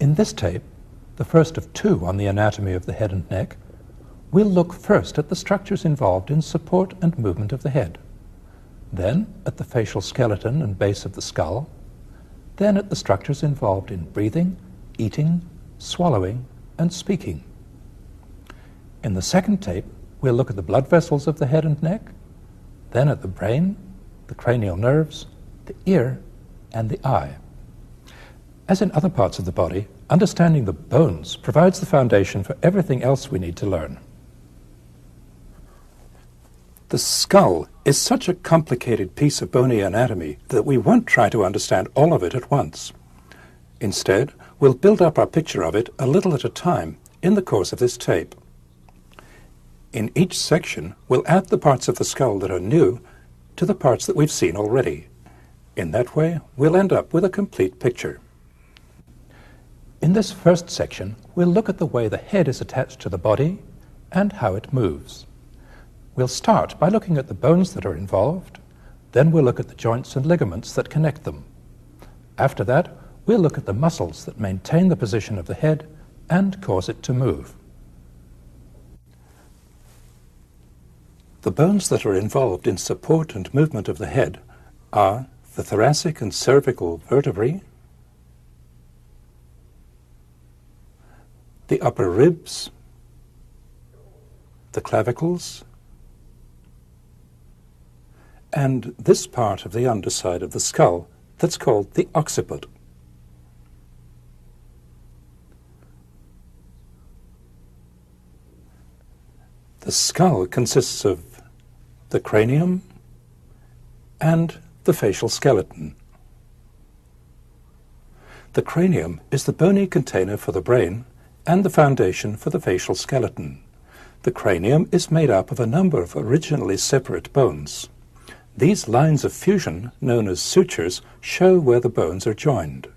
In this tape, the first of two on the anatomy of the head and neck, we'll look first at the structures involved in support and movement of the head, then at the facial skeleton and base of the skull, then at the structures involved in breathing, eating, swallowing, and speaking. In the second tape, we'll look at the blood vessels of the head and neck, then at the brain, the cranial nerves, the ear, and the eye. As in other parts of the body, understanding the bones provides the foundation for everything else we need to learn. The skull is such a complicated piece of bony anatomy that we won't try to understand all of it at once. Instead, we'll build up our picture of it a little at a time in the course of this tape. In each section, we'll add the parts of the skull that are new to the parts that we've seen already. In that way, we'll end up with a complete picture. In this first section, we'll look at the way the head is attached to the body and how it moves. We'll start by looking at the bones that are involved, then we'll look at the joints and ligaments that connect them. After that, we'll look at the muscles that maintain the position of the head and cause it to move. The bones that are involved in support and movement of the head are the thoracic and cervical vertebrae, the upper ribs, the clavicles, and this part of the underside of the skull that's called the occiput. The skull consists of the cranium and the facial skeleton. The cranium is the bony container for the brain and the foundation for the facial skeleton. The cranium is made up of a number of originally separate bones. These lines of fusion, known as sutures, show where the bones are joined.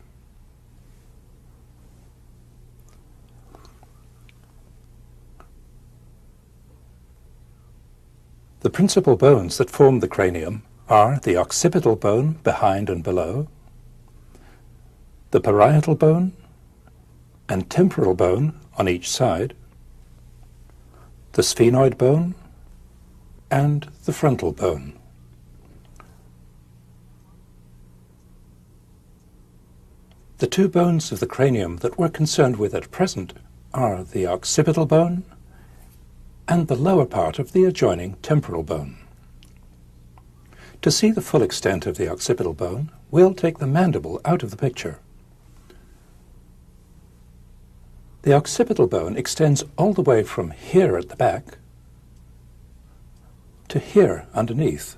The principal bones that form the cranium are the occipital bone behind and below, the parietal bone and temporal bone on each side, the sphenoid bone, and the frontal bone. The two bones of the cranium that we're concerned with at present are the occipital bone and the lower part of the adjoining temporal bone. To see the full extent of the occipital bone, we'll take the mandible out of the picture. The occipital bone extends all the way from here at the back to here underneath.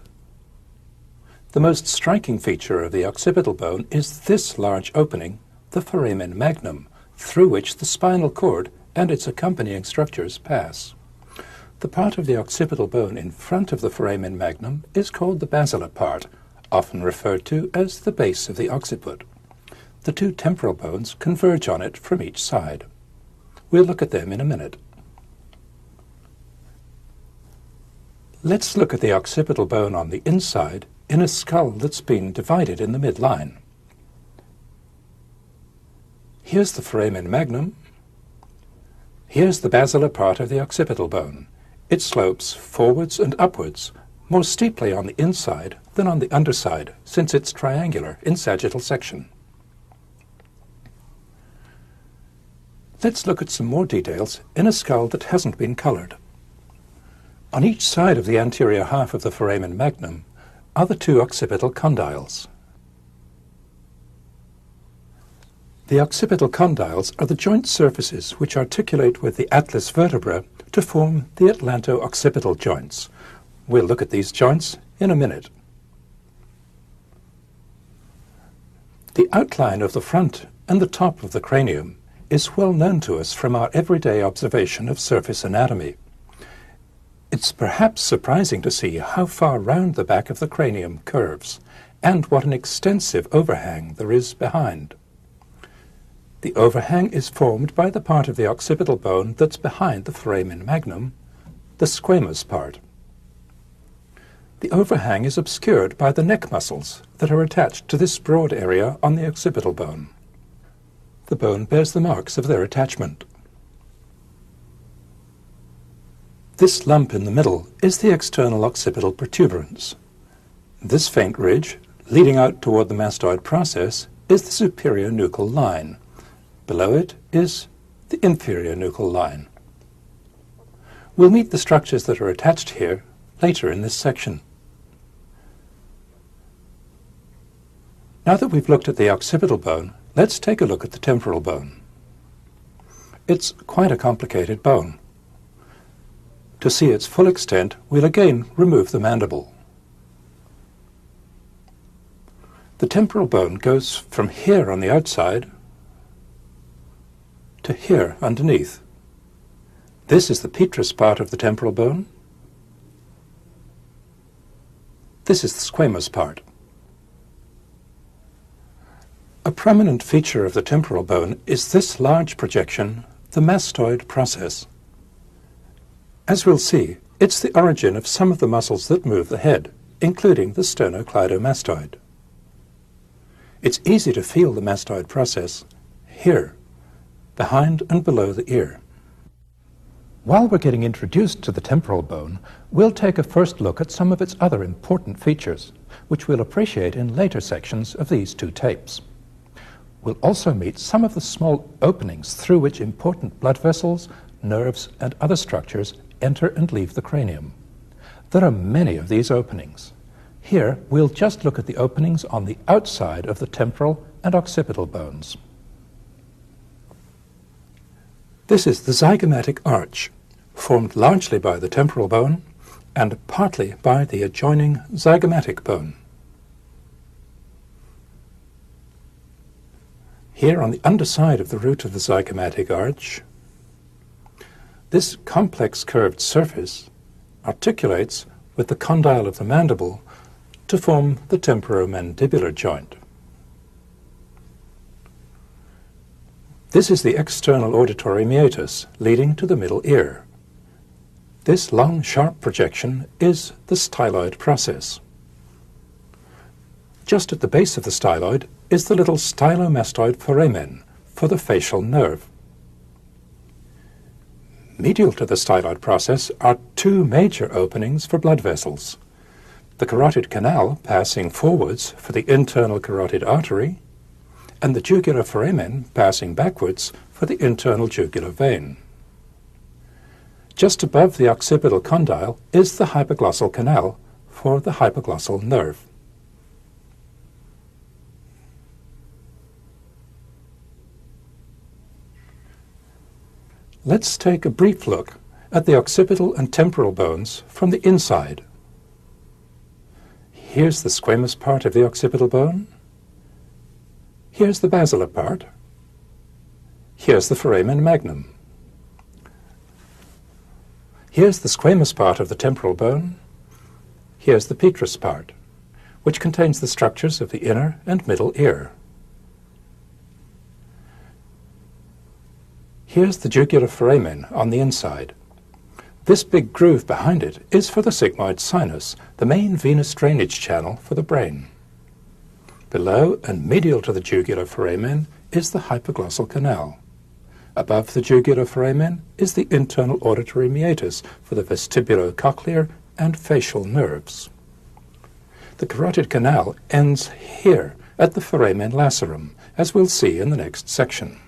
The most striking feature of the occipital bone is this large opening, the foramen magnum, through which the spinal cord and its accompanying structures pass. The part of the occipital bone in front of the foramen magnum is called the basilar part, often referred to as the base of the occiput. The two temporal bones converge on it from each side. We'll look at them in a minute. Let's look at the occipital bone on the inside in a skull that's been divided in the midline. Here's the foramen magnum. Here's the basilar part of the occipital bone. It slopes forwards and upwards, more steeply on the inside than on the underside, since it's triangular in sagittal section. Let's look at some more details in a skull that hasn't been colored. On each side of the anterior half of the foramen magnum are the two occipital condyles. The occipital condyles are the joint surfaces which articulate with the atlas vertebra to form the atlanto-occipital joints. We'll look at these joints in a minute. The outline of the front and the top of the cranium is well known to us from our everyday observation of surface anatomy. It's perhaps surprising to see how far round the back of the cranium curves, and what an extensive overhang there is behind. The overhang is formed by the part of the occipital bone that's behind the foramen magnum, the squamous part. The overhang is obscured by the neck muscles that are attached to this broad area on the occipital bone. the bone bears the marks of their attachment. This lump in the middle is the external occipital protuberance. This faint ridge, leading out toward the mastoid process, is the superior nuchal line. Below it is the inferior nuchal line. We'll meet the structures that are attached here later in this section. Now that we've looked at the occipital bone, let's take a look at the temporal bone. It's quite a complicated bone. To see its full extent, we'll again remove the mandible. The temporal bone goes from here on the outside to here underneath. This is the petrous part of the temporal bone. This is the squamous part. A prominent feature of the temporal bone is this large projection, the mastoid process. As we'll see, it's the origin of some of the muscles that move the head, including the sternocleidomastoid. It's easy to feel the mastoid process here, behind and below the ear. While we're getting introduced to the temporal bone, we'll take a first look at some of its other important features, which we'll appreciate in later sections of these two tapes. We'll also meet some of the small openings through which important blood vessels, nerves, and other structures enter and leave the cranium. There are many of these openings. Here, we'll just look at the openings on the outside of the temporal and occipital bones. This is the zygomatic arch, formed largely by the temporal bone and partly by the adjoining zygomatic bone. Here on the underside of the root of the zygomatic arch, this complex curved surface articulates with the condyle of the mandible to form the temporomandibular joint. This is the external auditory meatus leading to the middle ear. This long, sharp projection is the styloid process. Just at the base of the styloid is the little stylomastoid foramen for the facial nerve. Medial to the styloid process are two major openings for blood vessels. The carotid canal passing forwards for the internal carotid artery, and the jugular foramen passing backwards for the internal jugular vein. Just above the occipital condyle is the hypoglossal canal for the hypoglossal nerve. Let's take a brief look at the occipital and temporal bones from the inside. Here's the squamous part of the occipital bone. Here's the basilar part. Here's the foramen magnum. Here's the squamous part of the temporal bone. Here's the petrous part, which contains the structures of the inner and middle ear. Here's the jugular foramen on the inside. This big groove behind it is for the sigmoid sinus, the main venous drainage channel for the brain. Below and medial to the jugular foramen is the hypoglossal canal. Above the jugular foramen is the internal auditory meatus for the vestibulocochlear and facial nerves. The carotid canal ends here at the foramen lacerum, as we'll see in the next section.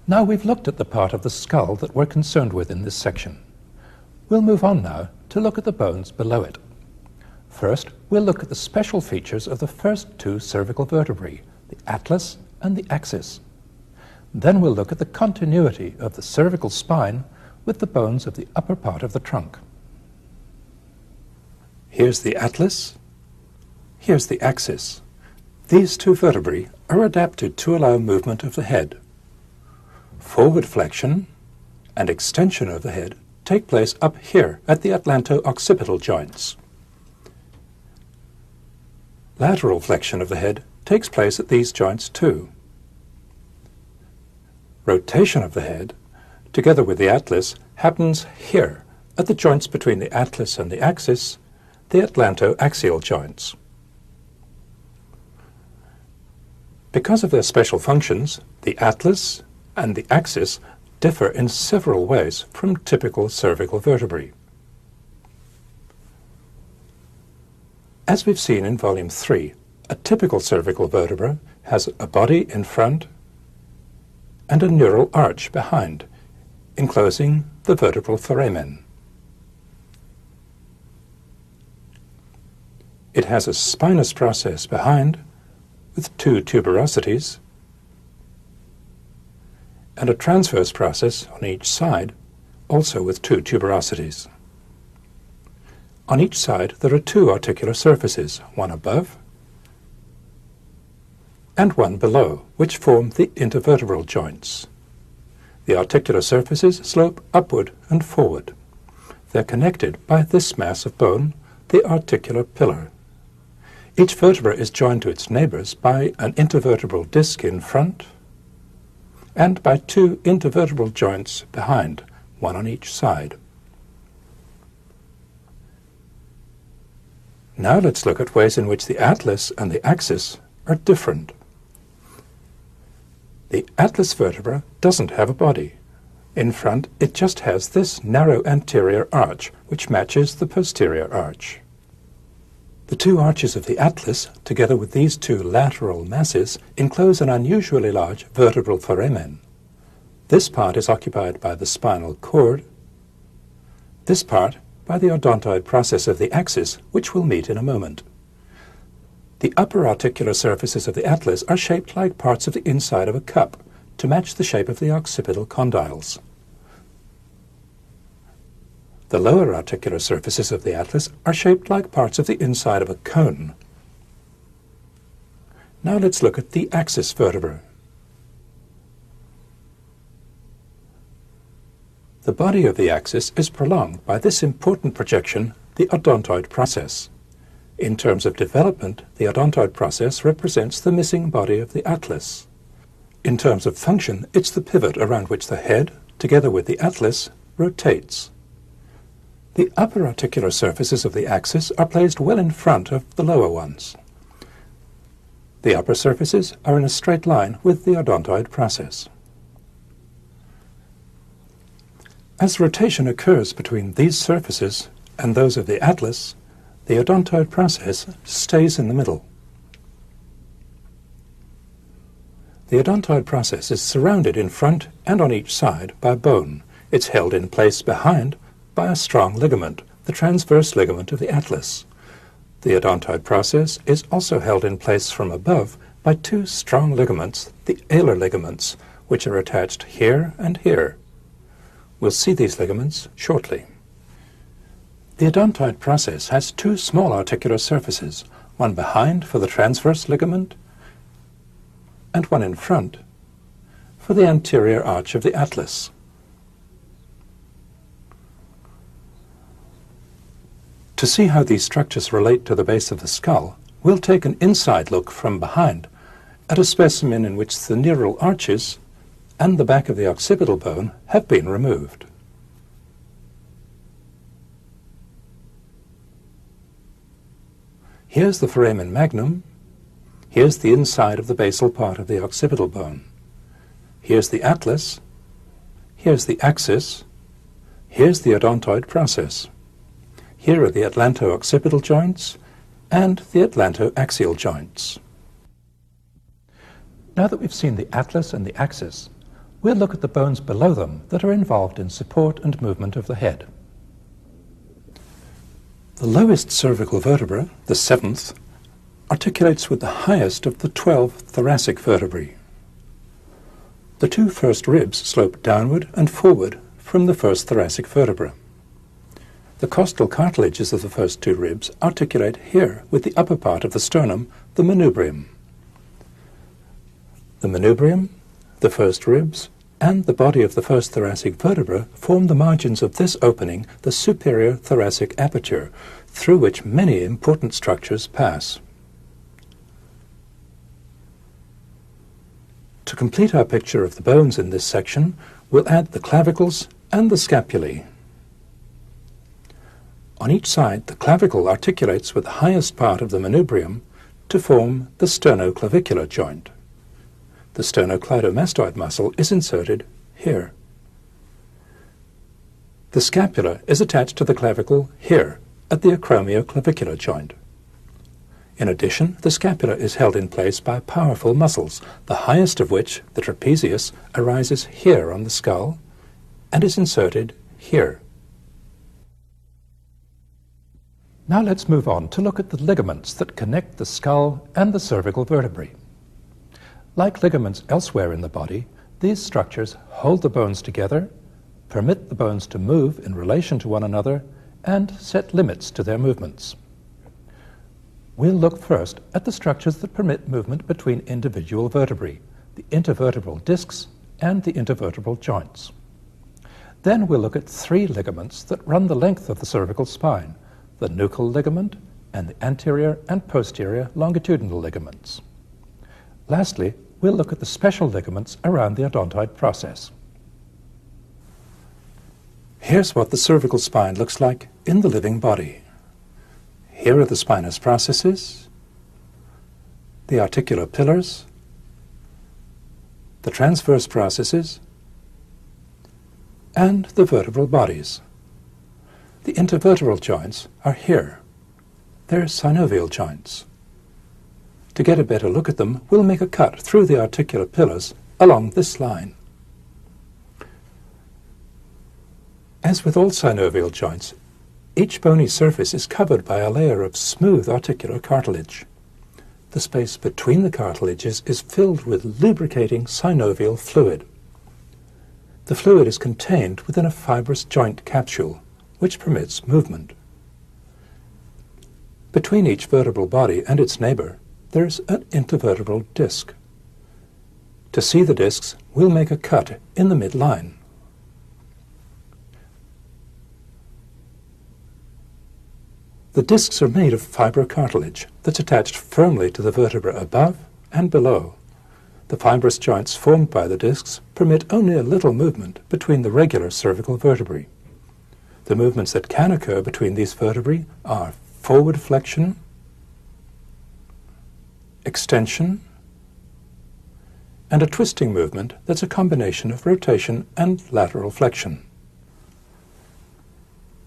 Now we've looked at the part of the skull that we're concerned with in this section. We'll move on now to look at the bones below it. First, we'll look at the special features of the first two cervical vertebrae, the atlas and the axis. Then we'll look at the continuity of the cervical spine with the bones of the upper part of the trunk. Here's the atlas. Here's the axis. These two vertebrae are adapted to allow movement of the head. Forward flexion and extension of the head take place up here at the atlanto-occipital joints. Lateral flexion of the head takes place at these joints too. Rotation of the head, together with the atlas, happens here at the joints between the atlas and the axis, the atlanto-axial joints. Because of their special functions, the atlas and the axis differ in several ways from typical cervical vertebrae. As we've seen in Volume 3, a typical cervical vertebra has a body in front and a neural arch behind, enclosing the vertebral foramen. It has a spinous process behind with two tuberosities and a transverse process on each side, also with two tuberosities. On each side there are two articular surfaces, one above and one below, which form the intervertebral joints. The articular surfaces slope upward and forward. They're connected by this mass of bone, the articular pillar. Each vertebra is joined to its neighbors by an intervertebral disc in front and by two intervertebral joints behind, one on each side. Now let's look at ways in which the atlas and the axis are different. The atlas vertebra doesn't have a body. In front, it just has this narrow anterior arch, which matches the posterior arch. The two arches of the atlas, together with these two lateral masses, enclose an unusually large vertebral foramen. This part is occupied by the spinal cord, this part by the odontoid process of the axis, which we'll meet in a moment. The upper articular surfaces of the atlas are shaped like parts of the inside of a cup, to match the shape of the occipital condyles. The lower articular surfaces of the atlas are shaped like parts of the inside of a cone. Now let's look at the axis vertebra. The body of the axis is prolonged by this important projection, the odontoid process. In terms of development, the odontoid process represents the missing body of the atlas. In terms of function, it's the pivot around which the head, together with the atlas, rotates. The upper articular surfaces of the axis are placed well in front of the lower ones. The upper surfaces are in a straight line with the odontoid process. As rotation occurs between these surfaces and those of the atlas, the odontoid process stays in the middle. The odontoid process is surrounded in front and on each side by bone. It's held in place behind by a strong ligament, the transverse ligament of the atlas. The odontoid process is also held in place from above by two strong ligaments, the alar ligaments, which are attached here and here. We'll see these ligaments shortly. The odontoid process has two small articular surfaces, one behind for the transverse ligament and one in front for the anterior arch of the atlas. To see how these structures relate to the base of the skull, we'll take an inside look from behind at a specimen in which the neural arches and the back of the occipital bone have been removed. Here's the foramen magnum. Here's the inside of the basal part of the occipital bone. Here's the atlas. Here's the axis. Here's the odontoid process. Here are the atlanto-occipital joints and the atlanto-axial joints. Now that we've seen the atlas and the axis, we'll look at the bones below them that are involved in support and movement of the head. The lowest cervical vertebra, the seventh, articulates with the highest of the 12 thoracic vertebrae. The two first ribs slope downward and forward from the first thoracic vertebra. The costal cartilages of the first two ribs articulate here with the upper part of the sternum, the manubrium. The manubrium, the first ribs, and the body of the first thoracic vertebra form the margins of this opening, the superior thoracic aperture, through which many important structures pass. To complete our picture of the bones in this section, we'll add the clavicles and the scapulae. On each side, the clavicle articulates with the highest part of the manubrium to form the sternoclavicular joint. The sternocleidomastoid muscle is inserted here. The scapula is attached to the clavicle here, at the acromioclavicular joint. In addition, the scapula is held in place by powerful muscles, the highest of which, the trapezius, arises here on the skull and is inserted here. Now let's move on to look at the ligaments that connect the skull and the cervical vertebrae. Like ligaments elsewhere in the body, these structures hold the bones together, permit the bones to move in relation to one another, and set limits to their movements. We'll look first at the structures that permit movement between individual vertebrae, the intervertebral discs and the intervertebral joints. Then we'll look at three ligaments that run the length of the cervical spine, the nuchal ligament and the anterior and posterior longitudinal ligaments. Lastly, we'll look at the special ligaments around the odontoid process. Here's what the cervical spine looks like in the living body. Here are the spinous processes, the articular pillars, the transverse processes, and the vertebral bodies. The intervertebral joints are here. They're synovial joints. To get a better look at them, we'll make a cut through the articular pillars along this line. As with all synovial joints, each bony surface is covered by a layer of smooth articular cartilage. The space between the cartilages is filled with lubricating synovial fluid. The fluid is contained within a fibrous joint capsule, which permits movement. Between each vertebral body and its neighbor, there's an intervertebral disc. To see the discs, we'll make a cut in the midline. The discs are made of fibrocartilage that's attached firmly to the vertebra above and below. The fibrous joints formed by the discs permit only a little movement between the regular cervical vertebrae. The movements that can occur between these vertebrae are forward flexion, extension, and a twisting movement that's a combination of rotation and lateral flexion.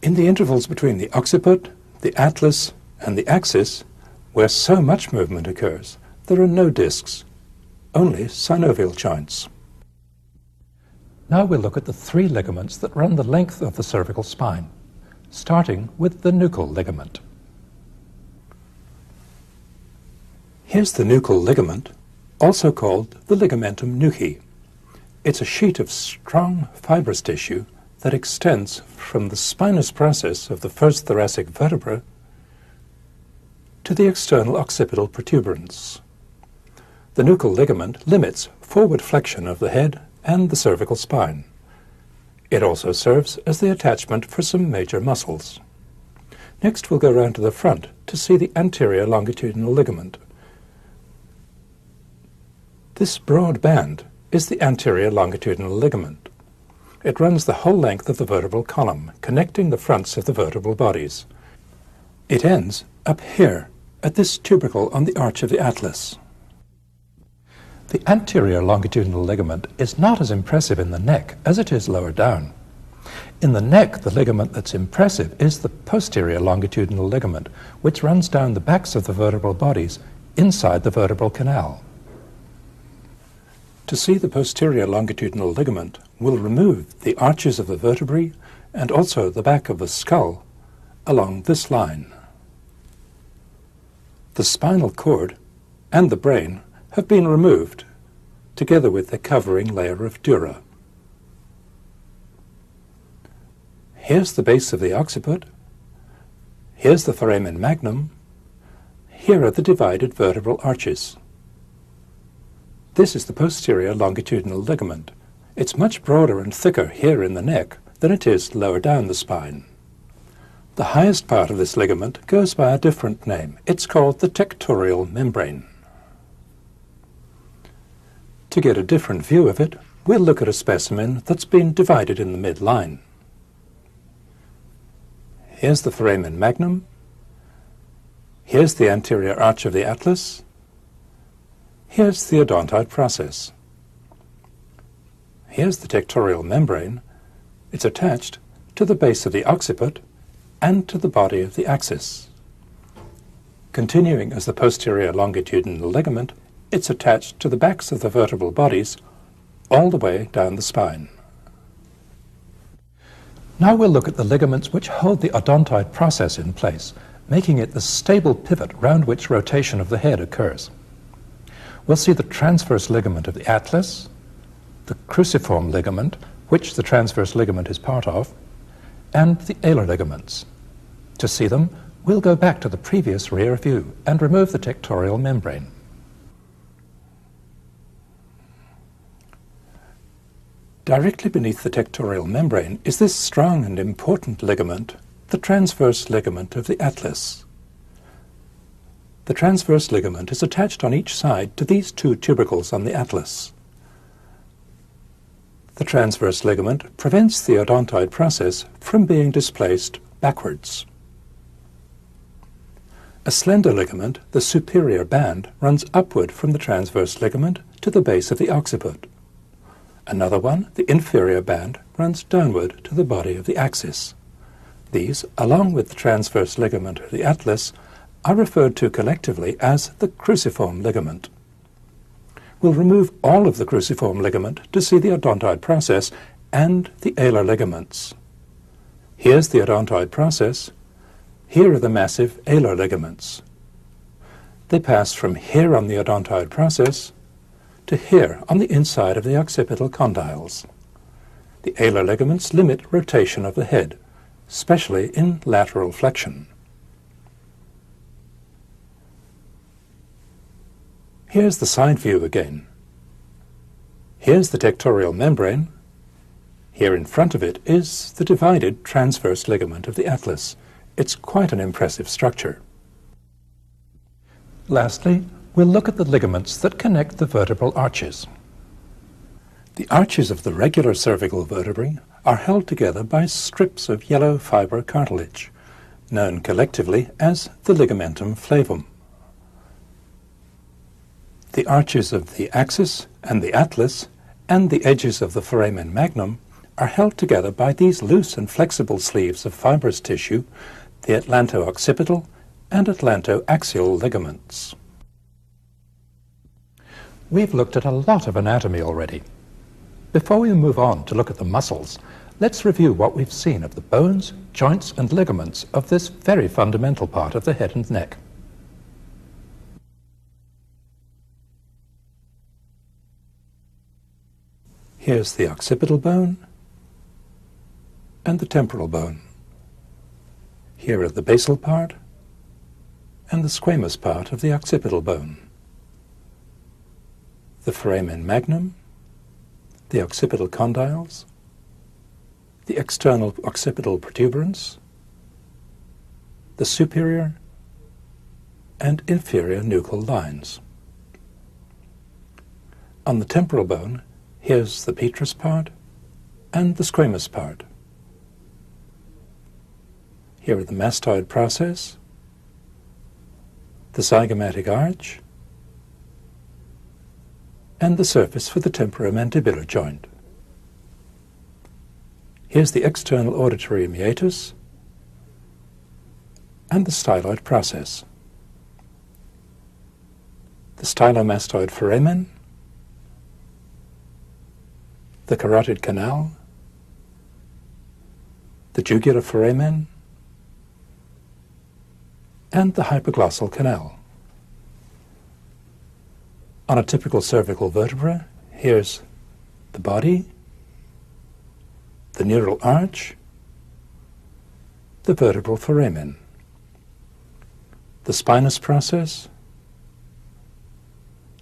In the intervals between the occiput, the atlas, and the axis, where so much movement occurs, there are no discs, only synovial joints. Now we'll look at the three ligaments that run the length of the cervical spine, starting with the nuchal ligament. Here's the nuchal ligament, also called the ligamentum nuchae. It's a sheet of strong fibrous tissue that extends from the spinous process of the first thoracic vertebra to the external occipital protuberance. The nuchal ligament limits forward flexion of the head and the cervical spine. It also serves as the attachment for some major muscles. Next, we'll go round to the front to see the anterior longitudinal ligament. This broad band is the anterior longitudinal ligament. It runs the whole length of the vertebral column, connecting the fronts of the vertebral bodies. It ends up here, at this tubercle on the arch of the atlas. The anterior longitudinal ligament is not as impressive in the neck as it is lower down. In the neck, the ligament that's impressive is the posterior longitudinal ligament, which runs down the backs of the vertebral bodies inside the vertebral canal. To see the posterior longitudinal ligament, we'll remove the arches of the vertebrae and also the back of the skull along this line. The spinal cord and the brain have been removed, together with the covering layer of dura. Here's the base of the occiput. Here's the foramen magnum. Here are the divided vertebral arches. This is the posterior longitudinal ligament. It's much broader and thicker here in the neck than it is lower down the spine. The highest part of this ligament goes by a different name. It's called the tectorial membrane. To get a different view of it, we'll look at a specimen that's been divided in the midline. Here's the foramen magnum. Here's the anterior arch of the atlas. Here's the odontoid process. Here's the tectorial membrane. It's attached to the base of the occiput and to the body of the axis. Continuing as the posterior longitudinal ligament, it's attached to the backs of the vertebral bodies all the way down the spine. Now we'll look at the ligaments which hold the odontoid process in place, making it the stable pivot round which rotation of the head occurs. We'll see the transverse ligament of the atlas, the cruciform ligament, which the transverse ligament is part of, and the alar ligaments. To see them, we'll go back to the previous rear view and remove the tectorial membrane. Directly beneath the tectorial membrane is this strong and important ligament, the transverse ligament of the atlas. The transverse ligament is attached on each side to these two tubercles on the atlas. The transverse ligament prevents the odontoid process from being displaced backwards. A slender ligament, the superior band, runs upward from the transverse ligament to the base of the occiput. Another one, the inferior band, runs downward to the body of the axis. These, along with the transverse ligament of the atlas, are referred to collectively as the cruciform ligament. We'll remove all of the cruciform ligament to see the odontoid process and the alar ligaments. Here's the odontoid process. Here are the massive alar ligaments. They pass from here on the odontoid process to here on the inside of the occipital condyles. The alar ligaments limit rotation of the head, especially in lateral flexion. Here's the side view again. Here's the tectorial membrane. Here in front of it is the divided transverse ligament of the atlas. It's quite an impressive structure. Lastly, we'll look at the ligaments that connect the vertebral arches. The arches of the regular cervical vertebrae are held together by strips of yellow fiber cartilage, known collectively as the ligamentum flavum. The arches of the axis and the atlas and the edges of the foramen magnum are held together by these loose and flexible sleeves of fibrous tissue, the atlanto-occipital and atlanto-axial ligaments. We've looked at a lot of anatomy already. Before we move on to look at the muscles, let's review what we've seen of the bones, joints and ligaments of this very fundamental part of the head and neck. Here's the occipital bone and the temporal bone. Here are the basal part and the squamous part of the occipital bone. The foramen magnum, the occipital condyles, the external occipital protuberance, the superior and inferior nuchal lines. On the temporal bone, here's the petrous part and the squamous part. Here are the mastoid process, the zygomatic arch, and the surface for the temporomandibular joint. Here's the external auditory meatus and the styloid process. The stylomastoid foramen, the carotid canal, the jugular foramen, and the hypoglossal canal. On a typical cervical vertebra, here's the body, the neural arch, the vertebral foramen, the spinous process,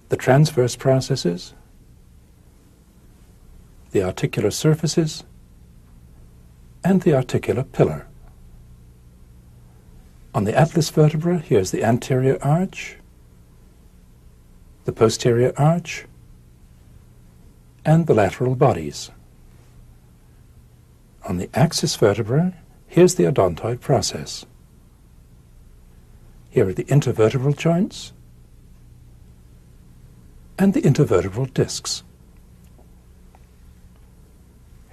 the transverse processes, the articular surfaces, and the articular pillar. On the atlas vertebra, here's the anterior arch, the posterior arch, and the lateral bodies. On the axis vertebra, here's the odontoid process. Here are the intervertebral joints and the intervertebral discs.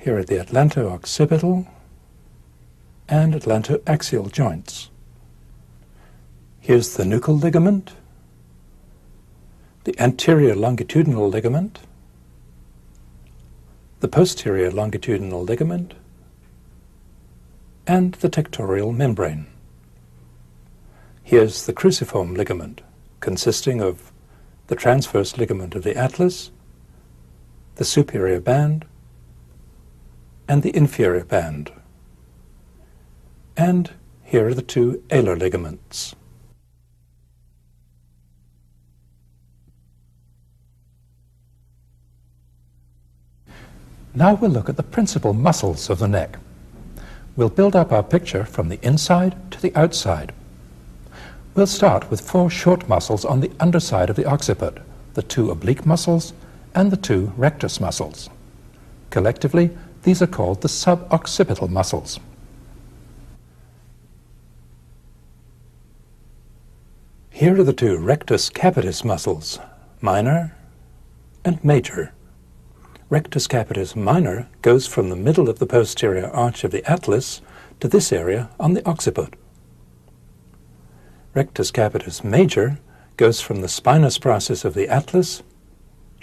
Here are the atlanto-occipital and atlantoaxial joints. Here's the nuchal ligament, the anterior longitudinal ligament, the posterior longitudinal ligament, and the tectorial membrane. Here's the cruciform ligament, consisting of the transverse ligament of the atlas, the superior band, and the inferior band. And here are the two alar ligaments. Now we'll look at the principal muscles of the neck. We'll build up our picture from the inside to the outside. We'll start with 4 short muscles on the underside of the occiput, the 2 oblique muscles and the 2 rectus muscles. Collectively, these are called the suboccipital muscles. Here are the 2 rectus capitis muscles, minor and major. Rectus capitis minor goes from the middle of the posterior arch of the atlas to this area on the occiput. Rectus capitis major goes from the spinous process of the atlas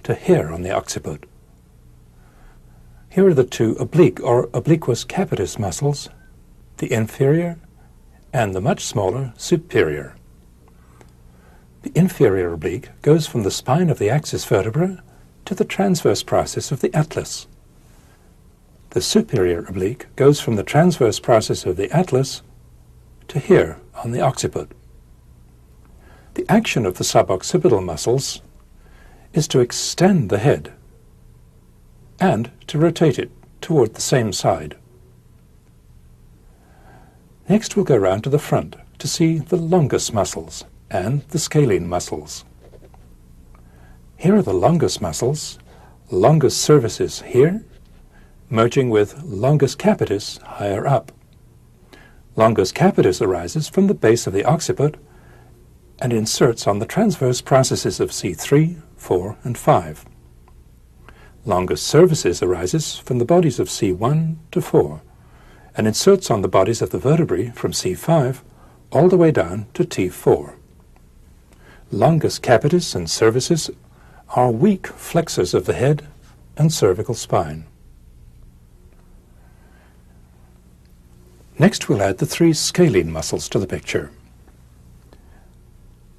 to here on the occiput. Here are the 2 oblique or obliquus capitis muscles, the inferior and the much smaller superior. The inferior oblique goes from the spine of the axis vertebra to the transverse process of the atlas. The superior oblique goes from the transverse process of the atlas to here on the occiput. The action of the suboccipital muscles is to extend the head and to rotate it toward the same side. Next we'll go round to the front to see the longus muscles and the scalene muscles. Here are the longus muscles, longus cervicis here, merging with longus capitis higher up. Longus capitis arises from the base of the occiput and inserts on the transverse processes of C3, 4, and 5. Longus cervicis arises from the bodies of C1 to 4 and inserts on the bodies of the vertebrae from C5 all the way down to T4. Longus capitis and cervicis are weak flexors of the head and cervical spine. Next we'll add the 3 scalene muscles to the picture.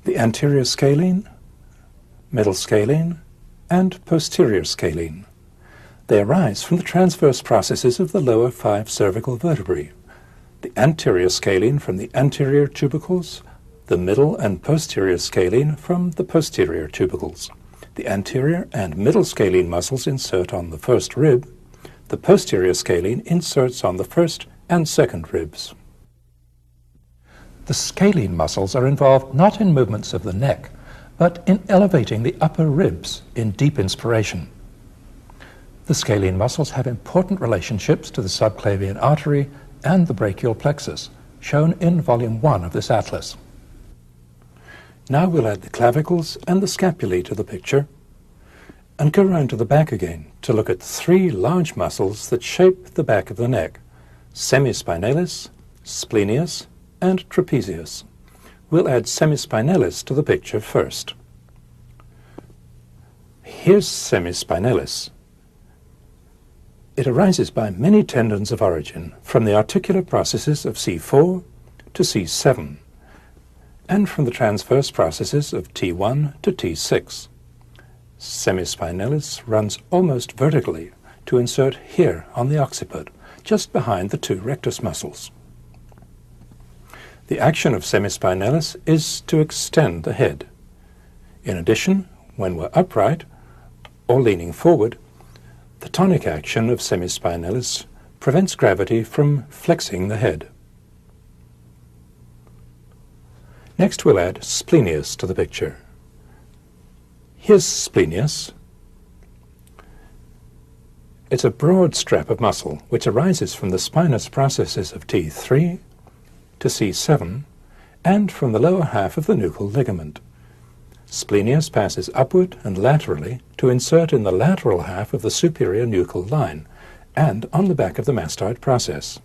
The anterior scalene, middle scalene, and posterior scalene. They arise from the transverse processes of the lower 5 cervical vertebrae. The anterior scalene from the anterior tubercles, the middle and posterior scalene from the posterior tubercles. The anterior and middle scalene muscles insert on the first rib. The posterior scalene inserts on the first and second ribs. The scalene muscles are involved not in movements of the neck, but in elevating the upper ribs in deep inspiration. The scalene muscles have important relationships to the subclavian artery and the brachial plexus, shown in Volume 1 of this atlas. Now we'll add the clavicles and the scapulae to the picture and go round to the back again to look at 3 large muscles that shape the back of the neck, semispinalis, splenius, and trapezius. We'll add semispinalis to the picture first. Here's semispinalis. It arises by many tendons of origin from the articular processes of C4 to C7 and from the transverse processes of T1 to T6. Semispinalis runs almost vertically to insert here on the occiput, just behind the 2 rectus muscles. The action of semispinalis is to extend the head. In addition, when we're upright or leaning forward, the tonic action of semispinalis prevents gravity from flexing the head. Next we'll add splenius to the picture. Here's splenius. It's a broad strap of muscle which arises from the spinous processes of T3 to C7 and from the lower half of the nuchal ligament. Splenius passes upward and laterally to insert in the lateral half of the superior nuchal line and on the back of the mastoid process.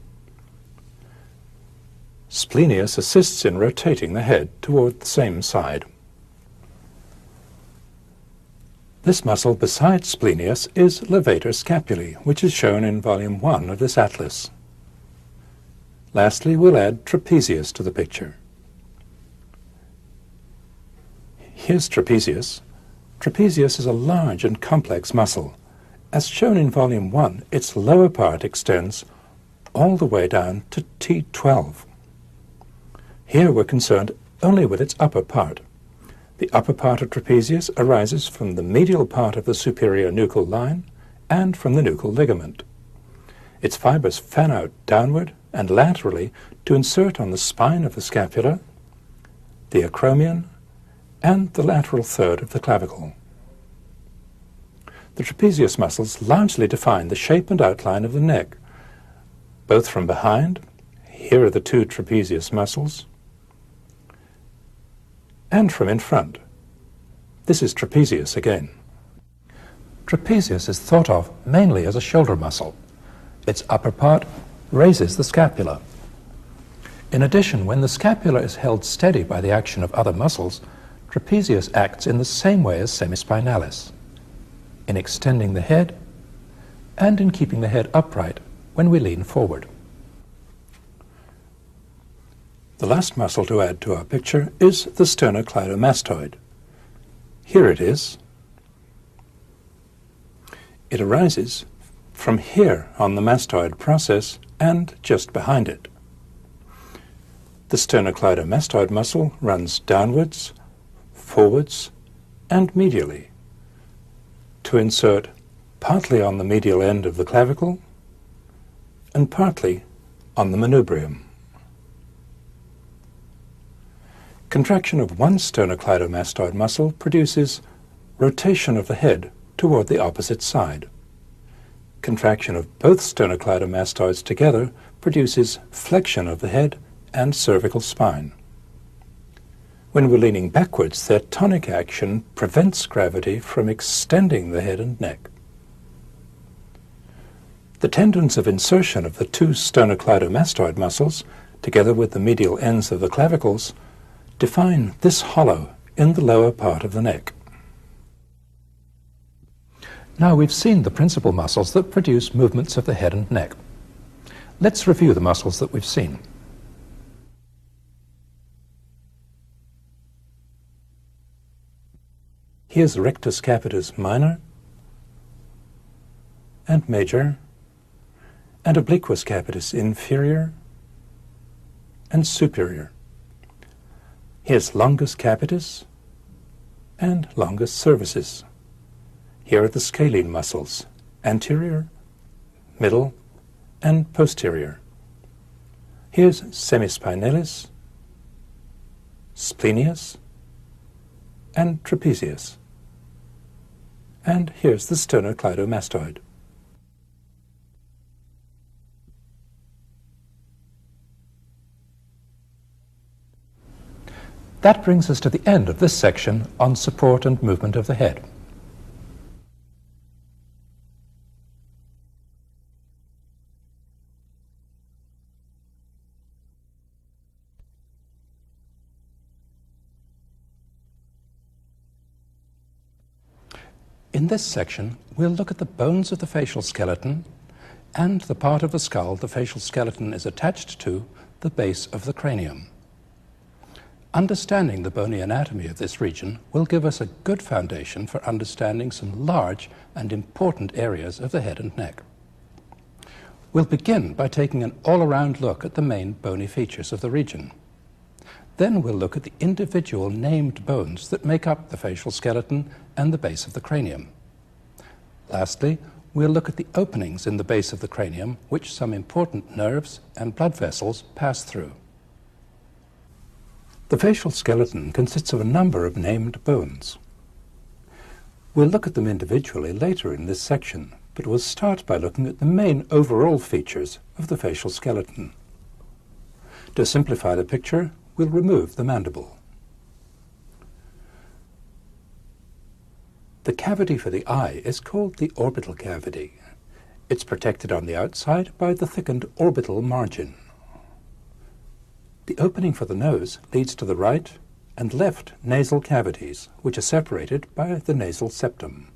Splenius assists in rotating the head toward the same side. This muscle beside splenius is levator scapulae, which is shown in volume 1 of this atlas. Lastly, we'll add trapezius to the picture. Here's trapezius. Trapezius is a large and complex muscle. As shown in volume 1, its lower part extends all the way down to T12. Here we're concerned only with its upper part. The upper part of trapezius arises from the medial part of the superior nuchal line and from the nuchal ligament. Its fibers fan out downward and laterally to insert on the spine of the scapula, the acromion, and the lateral third of the clavicle. The trapezius muscles largely define the shape and outline of the neck, both from behind, here are the two trapezius muscles, and from in front. This is trapezius again. Trapezius is thought of mainly as a shoulder muscle. Its upper part raises the scapula. In addition, when the scapula is held steady by the action of other muscles, trapezius acts in the same way as semispinalis, in extending the head and in keeping the head upright when we lean forward. The last muscle to add to our picture is the sternocleidomastoid. Here it is. It arises from here on the mastoid process and just behind it. The sternocleidomastoid muscle runs downwards, forwards, and medially to insert partly on the medial end of the clavicle and partly on the manubrium. Contraction of one sternocleidomastoid muscle produces rotation of the head toward the opposite side. Contraction of both sternocleidomastoids together produces flexion of the head and cervical spine. When we're leaning backwards, their tonic action prevents gravity from extending the head and neck. The tendons of insertion of the two sternocleidomastoid muscles, together with the medial ends of the clavicles, define this hollow in the lower part of the neck. Now we've seen the principal muscles that produce movements of the head and neck. Let's review the muscles that we've seen. Here's rectus capitis minor and major, and obliquus capitis inferior and superior. Here's longus capitis and longus cervicis. Here are the scalene muscles, anterior, middle, and posterior. Here's semispinalis, splenius, and trapezius. And here's the sternocleidomastoid. That brings us to the end of this section on support and movement of the head. In this section, we'll look at the bones of the facial skeleton and the part of the skull the facial skeleton is attached to, the base of the cranium. Understanding the bony anatomy of this region will give us a good foundation for understanding some large and important areas of the head and neck. We'll begin by taking an all-around look at the main bony features of the region. Then we'll look at the individual named bones that make up the facial skeleton and the base of the cranium. Lastly, we'll look at the openings in the base of the cranium which some important nerves and blood vessels pass through. The facial skeleton consists of a number of named bones. We'll look at them individually later in this section, but we'll start by looking at the main overall features of the facial skeleton. To simplify the picture, we'll remove the mandible. The cavity for the eye is called the orbital cavity. It's protected on the outside by the thickened orbital margin. The opening for the nose leads to the right and left nasal cavities, which are separated by the nasal septum.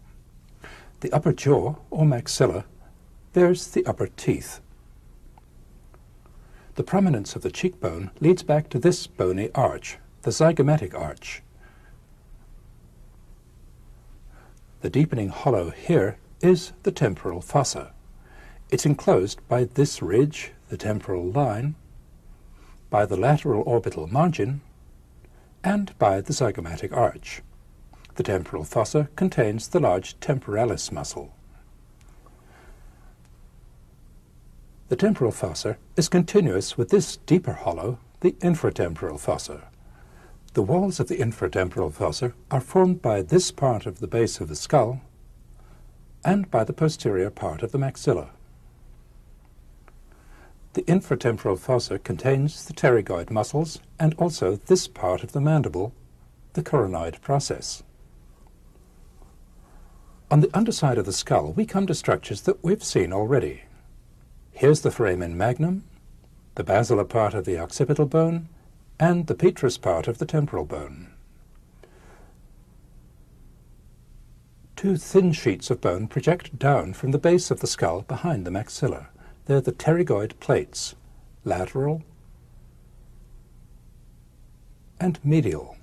The upper jaw, or maxilla, bears the upper teeth. The prominence of the cheekbone leads back to this bony arch, the zygomatic arch. The deepening hollow here is the temporal fossa. It's enclosed by this ridge, the temporal line, by the lateral orbital margin, and by the zygomatic arch. The temporal fossa contains the large temporalis muscle. The temporal fossa is continuous with this deeper hollow, the infratemporal fossa. The walls of the infratemporal fossa are formed by this part of the base of the skull and by the posterior part of the maxilla. The infratemporal fossa contains the pterygoid muscles and also this part of the mandible, the coronoid process. On the underside of the skull, we come to structures that we've seen already. Here's the foramen magnum, the basilar part of the occipital bone, and the petrous part of the temporal bone. Two thin sheets of bone project down from the base of the skull behind the maxilla. They're the pterygoid plates, lateral and medial.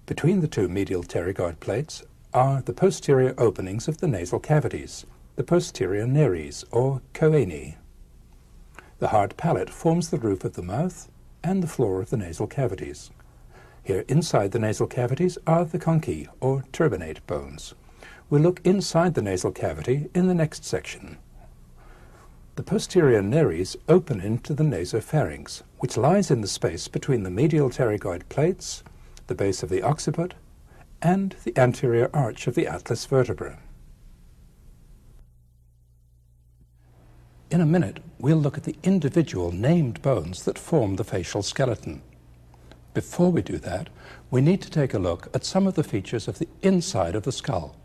Between the two medial pterygoid plates are the posterior openings of the nasal cavities, the posterior nares, or choanae. The hard palate forms the roof of the mouth and the floor of the nasal cavities. Here inside the nasal cavities are the conchae, or turbinate bones. We'll look inside the nasal cavity in the next section. The posterior nares open into the nasopharynx, which lies in the space between the medial pterygoid plates, the base of the occiput, and the anterior arch of the atlas vertebra. In a minute, we'll look at the individual named bones that form the facial skeleton. Before we do that, we need to take a look at some of the features of the inside of the skull.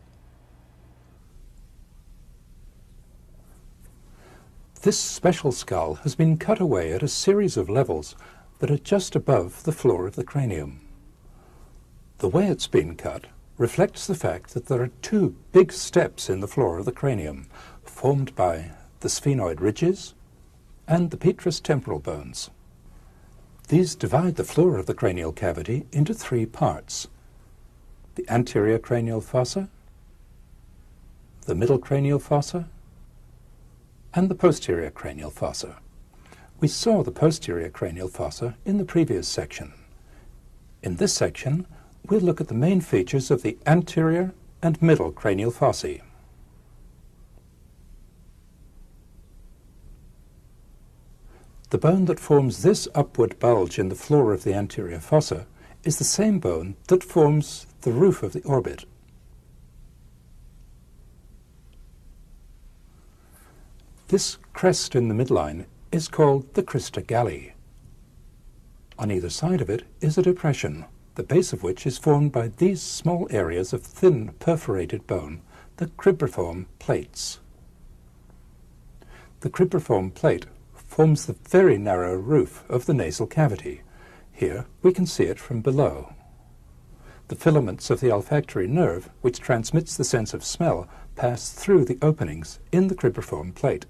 This special skull has been cut away at a series of levels that are just above the floor of the cranium. The way it's been cut reflects the fact that there are two big steps in the floor of the cranium, formed by the sphenoid ridges and the petrous temporal bones. These divide the floor of the cranial cavity into three parts: the anterior cranial fossa, the middle cranial fossa, and the posterior cranial fossa. We saw the posterior cranial fossa in the previous section. In this section, we'll look at the main features of the anterior and middle cranial fossae. The bone that forms this upward bulge in the floor of the anterior fossa is the same bone that forms the roof of the orbit. This crest in the midline is called the crista galli. On either side of it is a depression, the base of which is formed by these small areas of thin perforated bone, the cribriform plates. The cribriform plate forms the very narrow roof of the nasal cavity. Here we can see it from below. The filaments of the olfactory nerve, which transmits the sense of smell, pass through the openings in the cribriform plate.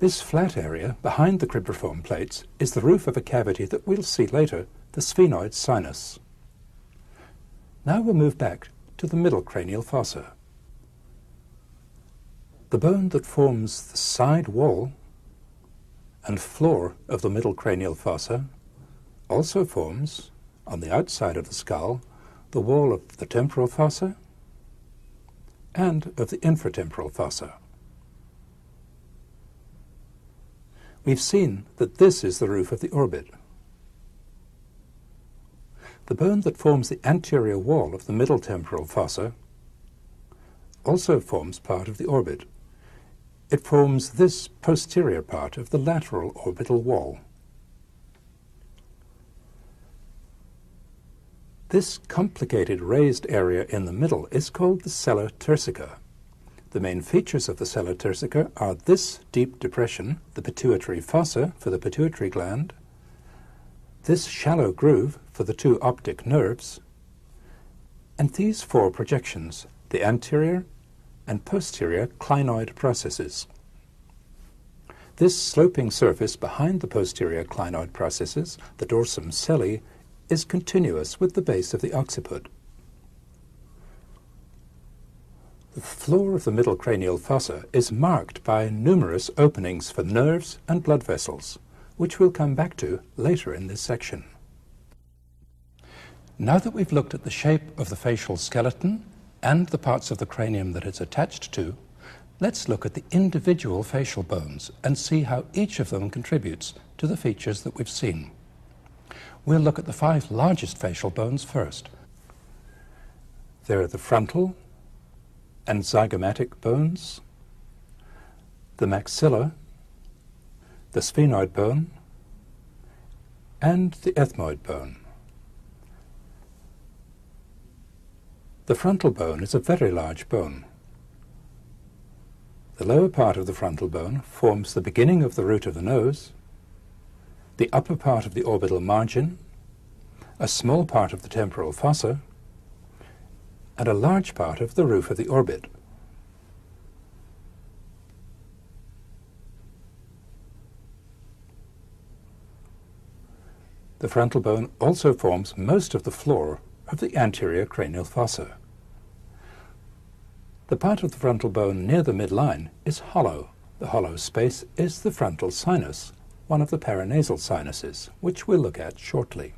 This flat area behind the cribriform plates is the roof of a cavity that we'll see later, the sphenoid sinus. Now we'll move back to the middle cranial fossa. The bone that forms the side wall and floor of the middle cranial fossa also forms, on the outside of the skull, the wall of the temporal fossa and of the infratemporal fossa. We've seen that this is the roof of the orbit. The bone that forms the anterior wall of the middle temporal fossa also forms part of the orbit. It forms this posterior part of the lateral orbital wall. This complicated raised area in the middle is called the sella turcica. The main features of the sella turcica are this deep depression, the pituitary fossa for the pituitary gland, this shallow groove for the two optic nerves, and these four projections, the anterior and posterior clinoid processes. This sloping surface behind the posterior clinoid processes, the dorsum celli, is continuous with the base of the occiput. The floor of the middle cranial fossa is marked by numerous openings for nerves and blood vessels, which we'll come back to later in this section. Now that we've looked at the shape of the facial skeleton and the parts of the cranium that it's attached to, let's look at the individual facial bones and see how each of them contributes to the features that we've seen. We'll look at the 5 largest facial bones first. There are the frontal and zygomatic bones, the maxilla, the sphenoid bone, and the ethmoid bone. The frontal bone is a very large bone. The lower part of the frontal bone forms the beginning of the root of the nose, the upper part of the orbital margin, a small part of the temporal fossa, and a large part of the roof of the orbit. The frontal bone also forms most of the floor of the anterior cranial fossa. The part of the frontal bone near the midline is hollow. The hollow space is the frontal sinus, one of the paranasal sinuses, which we'll look at shortly.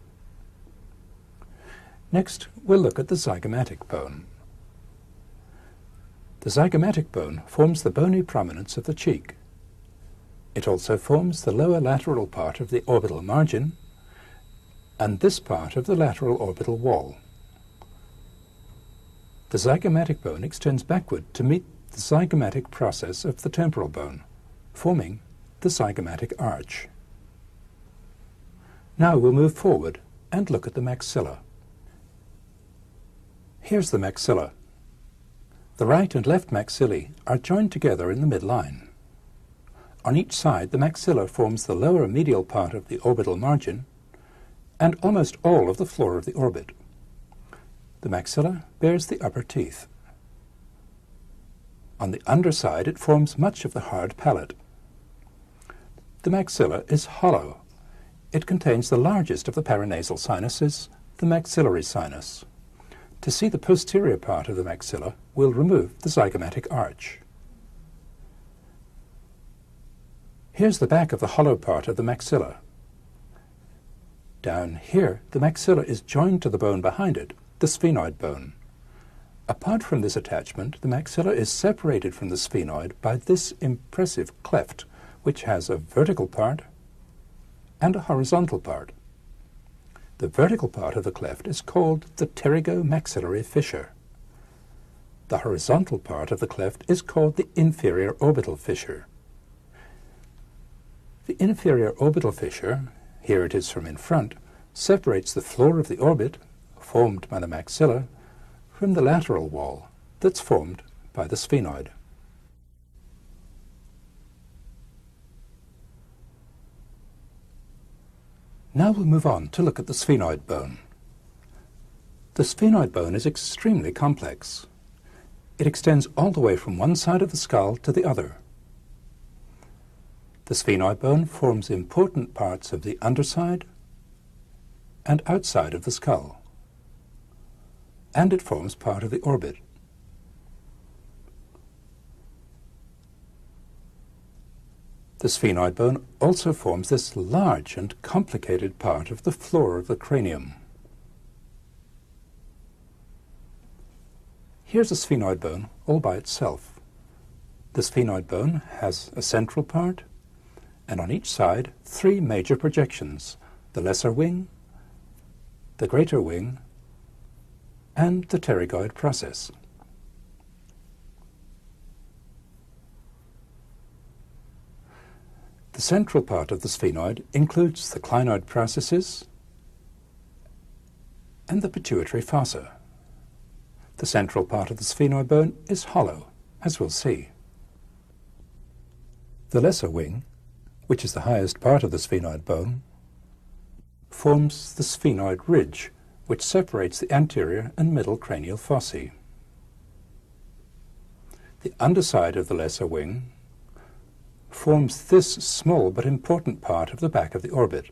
Next, we'll look at the zygomatic bone. The zygomatic bone forms the bony prominence of the cheek. It also forms the lower lateral part of the orbital margin and this part of the lateral orbital wall. The zygomatic bone extends backward to meet the zygomatic process of the temporal bone, forming the zygomatic arch. Now we'll move forward and look at the maxilla. Here's the maxilla. The right and left maxillae are joined together in the midline. On each side, the maxilla forms the lower medial part of the orbital margin and almost all of the floor of the orbit. The maxilla bears the upper teeth. On the underside, it forms much of the hard palate. The maxilla is hollow. It contains the largest of the paranasal sinuses, the maxillary sinus. To see the posterior part of the maxilla, we'll remove the zygomatic arch. Here's the back of the hollow part of the maxilla. Down here, the maxilla is joined to the bone behind it, the sphenoid bone. Apart from this attachment, the maxilla is separated from the sphenoid by this impressive cleft, which has a vertical part and a horizontal part. The vertical part of the cleft is called the pterygomaxillary fissure. The horizontal part of the cleft is called the inferior orbital fissure. The inferior orbital fissure, here it is from in front, separates the floor of the orbit, formed by the maxilla, from the lateral wall that's formed by the sphenoid. Now we'll move on to look at the sphenoid bone. The sphenoid bone is extremely complex. It extends all the way from one side of the skull to the other. The sphenoid bone forms important parts of the underside and outside of the skull, and it forms part of the orbit. The sphenoid bone also forms this large and complicated part of the floor of the cranium. Here's a sphenoid bone all by itself. The sphenoid bone has a central part, and on each side 3 major projections: the lesser wing, the greater wing, and the pterygoid process. The central part of the sphenoid includes the clinoid processes and the pituitary fossa. The central part of the sphenoid bone is hollow, as we'll see. The lesser wing, which is the highest part of the sphenoid bone, forms the sphenoid ridge, which separates the anterior and middle cranial fossae. The underside of the lesser wing forms this small but important part of the back of the orbit.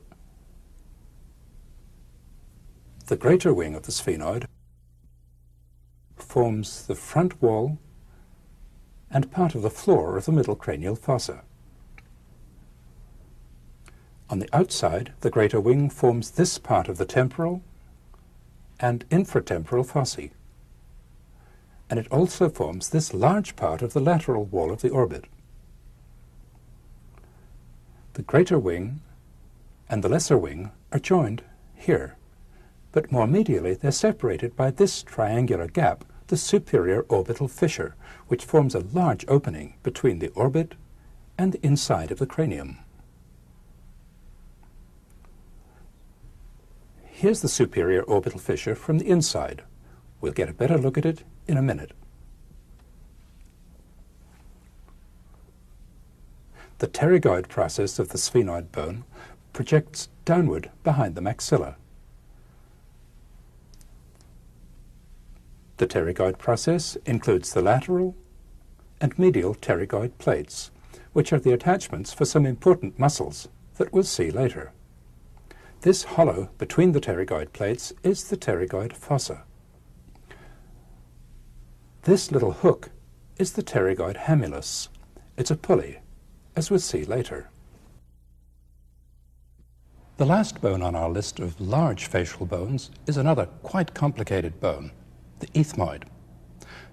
The greater wing of the sphenoid forms the front wall and part of the floor of the middle cranial fossa. On the outside, the greater wing forms this part of the temporal and infratemporal fossae, and it also forms this large part of the lateral wall of the orbit. The greater wing and the lesser wing are joined here, but more medially they're separated by this triangular gap, the superior orbital fissure, which forms a large opening between the orbit and the inside of the cranium. Here's the superior orbital fissure from the inside. We'll get a better look at it in a minute. The pterygoid process of the sphenoid bone projects downward behind the maxilla. The pterygoid process includes the lateral and medial pterygoid plates, which are the attachments for some important muscles that we'll see later. This hollow between the pterygoid plates is the pterygoid fossa. This little hook is the pterygoid hamulus. It's a pulley, as we'll see later. The last bone on our list of large facial bones is another quite complicated bone, the ethmoid.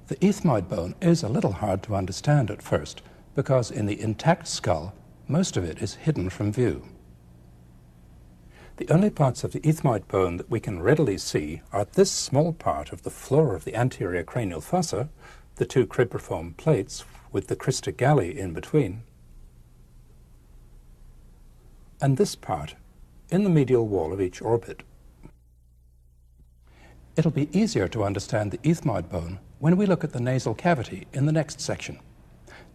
The ethmoid bone is a little hard to understand at first because in the intact skull, most of it is hidden from view. The only parts of the ethmoid bone that we can readily see are this small part of the floor of the anterior cranial fossa, the two cribriform plates with the crista galli in between, and this part in the medial wall of each orbit. It'll be easier to understand the ethmoid bone when we look at the nasal cavity in the next section.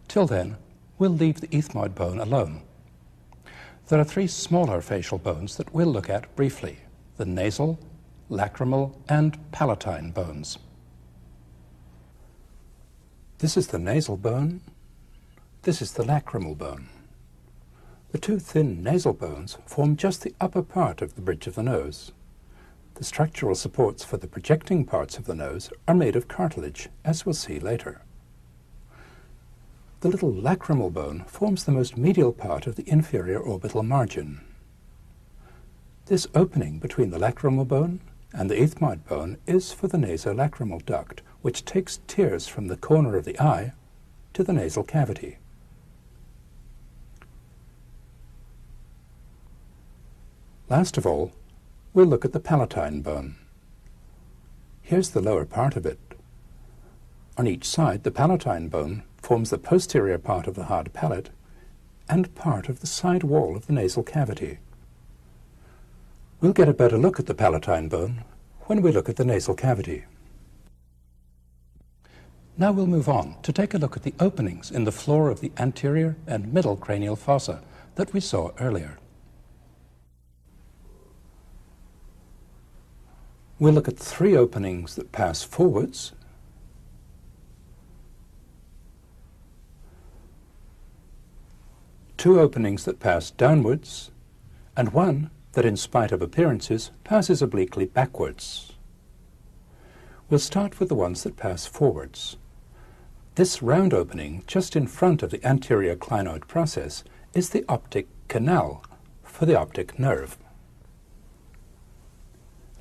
Till then, we'll leave the ethmoid bone alone. There are three smaller facial bones that we'll look at briefly: the nasal, lacrimal, and palatine bones. This is the nasal bone. This is the lacrimal bone. The two thin nasal bones form just the upper part of the bridge of the nose. The structural supports for the projecting parts of the nose are made of cartilage, as we'll see later. The little lacrimal bone forms the most medial part of the inferior orbital margin. This opening between the lacrimal bone and the ethmoid bone is for the nasolacrimal duct, which takes tears from the corner of the eye to the nasal cavity. Last of all, we'll look at the palatine bone. Here's the lower part of it. On each side, the palatine bone forms the posterior part of the hard palate and part of the side wall of the nasal cavity. We'll get a better look at the palatine bone when we look at the nasal cavity. Now we'll move on to take a look at the openings in the floor of the anterior and middle cranial fossa that we saw earlier. We'll look at three openings that pass forwards, two openings that pass downwards, and one that, in spite of appearances, passes obliquely backwards. We'll start with the ones that pass forwards. This round opening just in front of the anterior clinoid process is the optic canal for the optic nerve.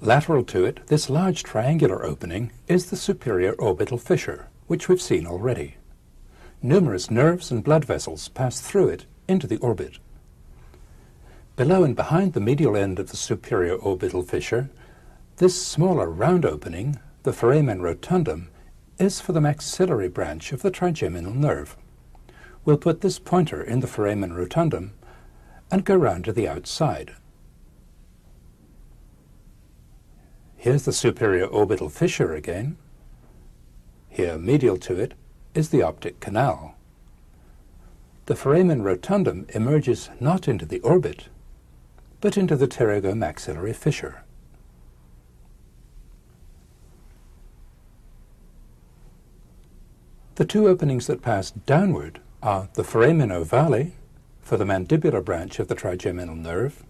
Lateral to it, this large triangular opening is the superior orbital fissure, which we've seen already. Numerous nerves and blood vessels pass through it into the orbit. Below and behind the medial end of the superior orbital fissure, this smaller round opening, the foramen rotundum, is for the maxillary branch of the trigeminal nerve. We'll put this pointer in the foramen rotundum and go round to the outside. Here's the superior orbital fissure again. Here, medial to it, is the optic canal. The foramen rotundum emerges not into the orbit, but into the pterygomaxillary fissure. The two openings that pass downward are the foramen ovale for the mandibular branch of the trigeminal nerve,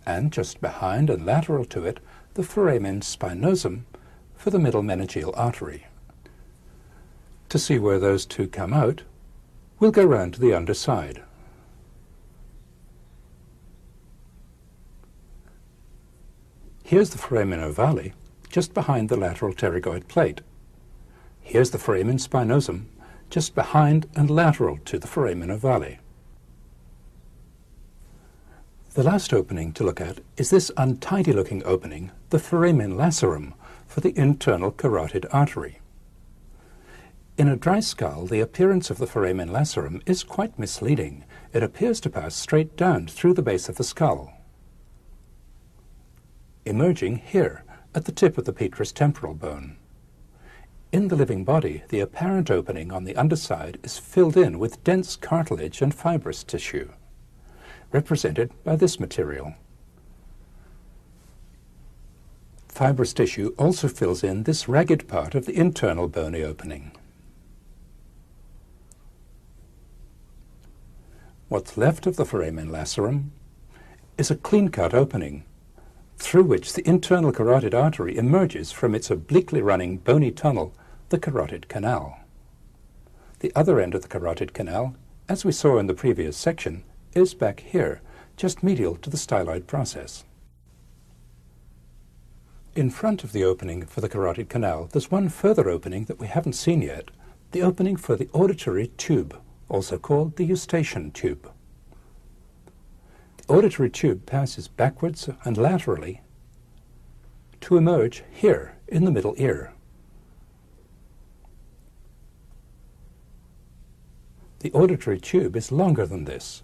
and just behind and lateral to it, the foramen spinosum for the middle meningeal artery. To see where those two come out, we'll go round to the underside. Here's the foramen ovale, just behind the lateral pterygoid plate. Here's the foramen spinosum, just behind and lateral to the foramen ovale. The last opening to look at is this untidy-looking opening, the foramen lacerum, for the internal carotid artery. In a dry skull, the appearance of the foramen lacerum is quite misleading. It appears to pass straight down through the base of the skull, emerging here at the tip of the petrous temporal bone. In the living body, the apparent opening on the underside is filled in with dense cartilage and fibrous tissue, represented by this material. Fibrous tissue also fills in this ragged part of the internal bony opening. What's left of the foramen lacerum is a clean-cut opening through which the internal carotid artery emerges from its obliquely running bony tunnel, the carotid canal. The other end of the carotid canal, as we saw in the previous section, is back here, just medial to the styloid process. In front of the opening for the carotid canal, there's one further opening that we haven't seen yet, the opening for the auditory tube, also called the eustachian tube. The auditory tube passes backwards and laterally to emerge here in the middle ear. The auditory tube is longer than this.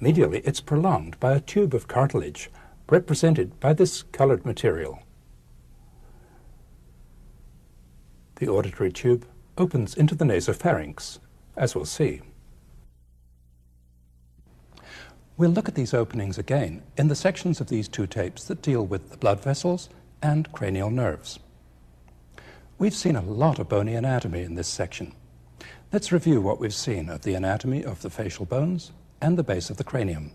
Medially, it's prolonged by a tube of cartilage, represented by this colored material. The auditory tube opens into the nasopharynx, as we'll see. We'll look at these openings again in the sections of these two tapes that deal with the blood vessels and cranial nerves. We've seen a lot of bony anatomy in this section. Let's review what we've seen of the anatomy of the facial bones and the base of the cranium.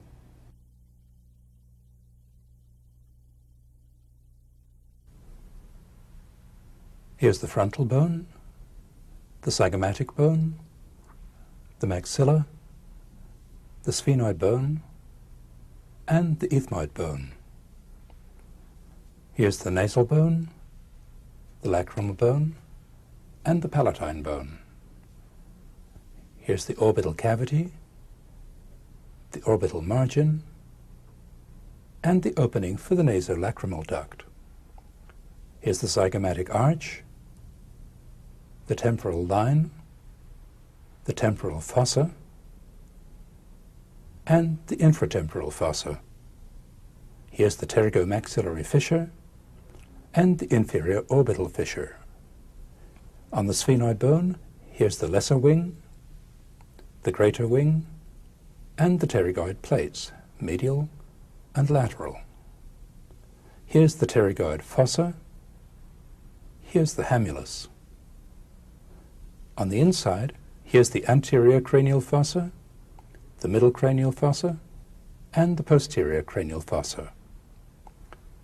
Here's the frontal bone, the zygomatic bone, the maxilla, the sphenoid bone, and the ethmoid bone. Here's the nasal bone, the lacrimal bone, and the palatine bone. Here's the orbital cavity, the orbital margin, and the opening for the nasolacrimal duct. Here's the zygomatic arch, the temporal line, the temporal fossa, and the infratemporal fossa. Here's the pterygomaxillary fissure and the inferior orbital fissure. On the sphenoid bone, here's the lesser wing, the greater wing, and the pterygoid plates, medial and lateral. Here's the pterygoid fossa. Here's the hamulus. On the inside, here's the anterior cranial fossa, the middle cranial fossa, and the posterior cranial fossa.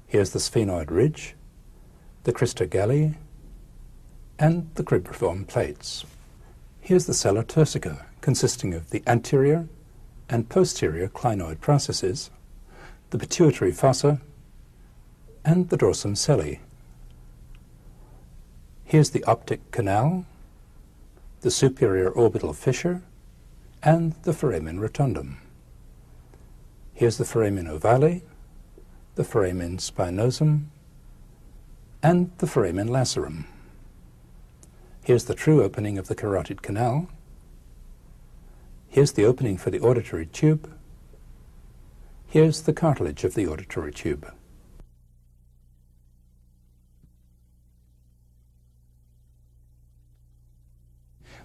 Here's the sphenoid ridge, the crista galli, and the cribriform plates. Here's the sella turcica, consisting of the anterior and posterior clinoid processes, the pituitary fossa, and the dorsum celli. Here's the optic canal, the superior orbital fissure, and the foramen rotundum. Here's the foramen ovale, the foramen spinosum, and the foramen lacerum. Here's the true opening of the carotid canal. Here's the opening for the auditory tube. Here's the cartilage of the auditory tube.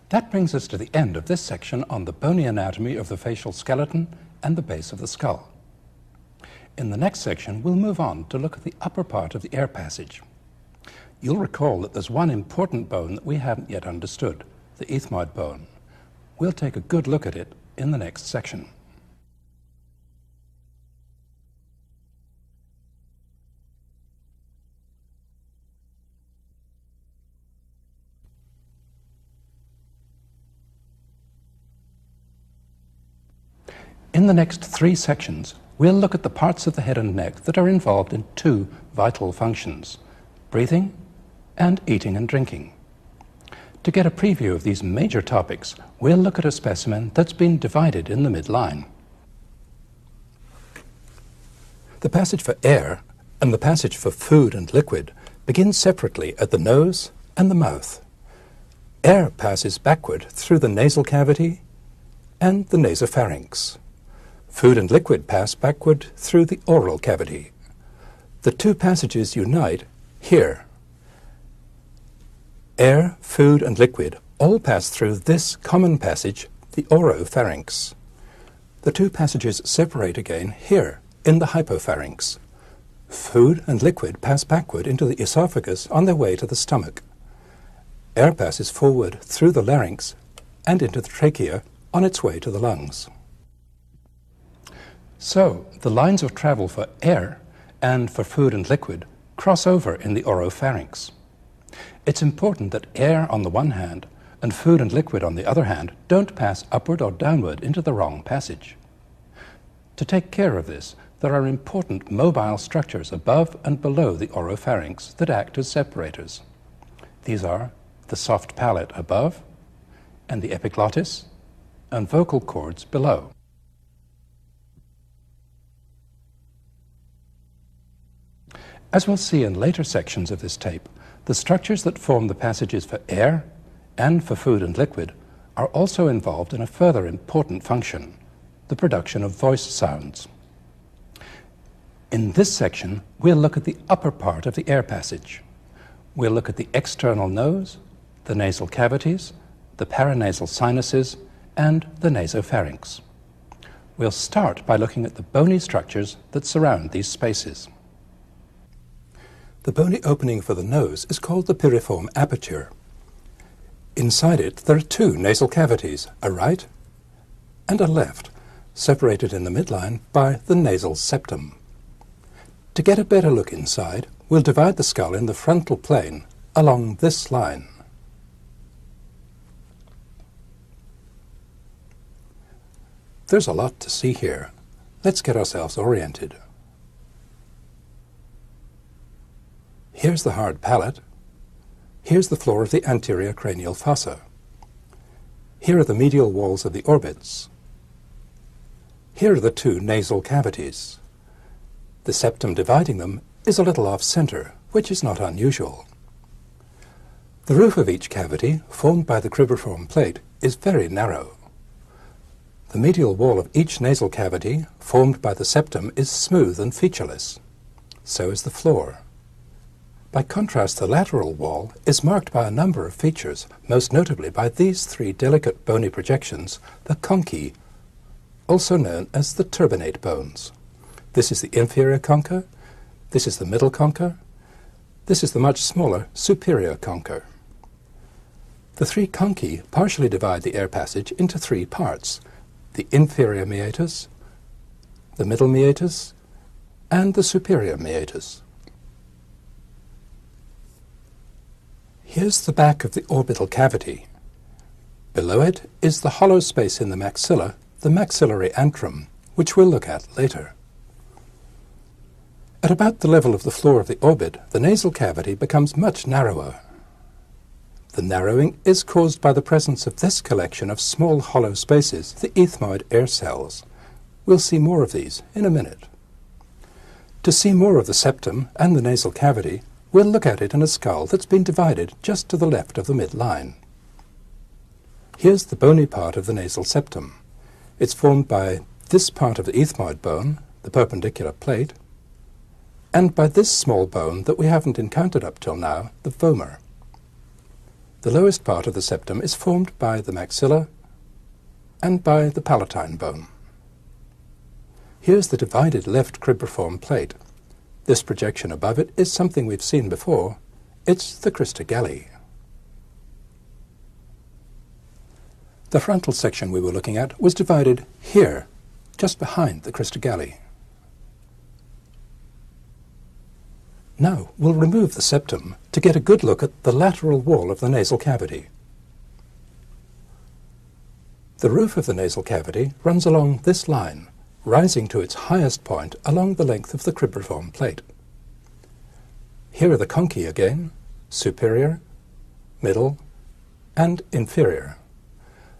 That brings us to the end of this section on the bony anatomy of the facial skeleton and the base of the skull. In the next section, we'll move on to look at the upper part of the air passage. You'll recall that there's one important bone that we haven't yet understood, the ethmoid bone. We'll take a good look at it in the next section. In the next 3 sections, we'll look at the parts of the head and neck that are involved in 2 vital functions: breathing and eating and drinking. To get a preview of these major topics, we'll look at a specimen that's been divided in the midline. The passage for air and the passage for food and liquid begin separately at the nose and the mouth. Air passes backward through the nasal cavity and the nasopharynx. Food and liquid pass backward through the oral cavity. The 2 passages unite here. Air, food, and liquid all pass through this common passage, the oropharynx. The 2 passages separate again here, in the hypopharynx. Food and liquid pass backward into the esophagus on their way to the stomach. Air passes forward through the larynx and into the trachea on its way to the lungs. So, the lines of travel for air and for food and liquid cross over in the oropharynx. It's important that air on the one hand and food and liquid on the other hand don't pass upward or downward into the wrong passage. To take care of this, there are important mobile structures above and below the oropharynx that act as separators. These are the soft palate above and the epiglottis and vocal cords below. As we'll see in later sections of this tape, the structures that form the passages for air and for food and liquid are also involved in a further important function, the production of voice sounds. In this section, we'll look at the upper part of the air passage. We'll look at the external nose, the nasal cavities, the paranasal sinuses, and the nasopharynx. We'll start by looking at the bony structures that surround these spaces. The bony opening for the nose is called the piriform aperture. Inside it, there are 2 nasal cavities, a right and a left, separated in the midline by the nasal septum. To get a better look inside, we'll divide the skull in the frontal plane along this line. There's a lot to see here. Let's get ourselves oriented. Here's the hard palate. Here's the floor of the anterior cranial fossa. Here are the medial walls of the orbits. Here are the 2 nasal cavities. The septum dividing them is a little off-center, which is not unusual. The roof of each cavity, formed by the cribriform plate, is very narrow. The medial wall of each nasal cavity, formed by the septum, is smooth and featureless. So is the floor. By contrast, the lateral wall is marked by a number of features, most notably by these 3 delicate bony projections, the conchae, also known as the turbinate bones. This is the inferior concha, this is the middle concha, this is the much smaller superior concha. The 3 conchae partially divide the air passage into 3 parts: the inferior meatus, the middle meatus, and the superior meatus. Here's the back of the orbital cavity. Below it is the hollow space in the maxilla, the maxillary antrum, which we'll look at later. At about the level of the floor of the orbit, the nasal cavity becomes much narrower. The narrowing is caused by the presence of this collection of small hollow spaces, the ethmoid air cells. We'll see more of these in a minute. To see more of the septum and the nasal cavity, we'll look at it in a skull that's been divided just to the left of the midline. Here's the bony part of the nasal septum. It's formed by this part of the ethmoid bone, the perpendicular plate, and by this small bone that we haven't encountered up till now, the vomer. The lowest part of the septum is formed by the maxilla and by the palatine bone. Here's the divided left cribriform plate. This projection above it is something we've seen before. It's the crista galli. The frontal section we were looking at was divided here, just behind the crista galli. Now we'll remove the septum to get a good look at the lateral wall of the nasal cavity. The roof of the nasal cavity runs along this line, rising to its highest point along the length of the cribriform plate. Here are the conchae again, superior, middle, and inferior.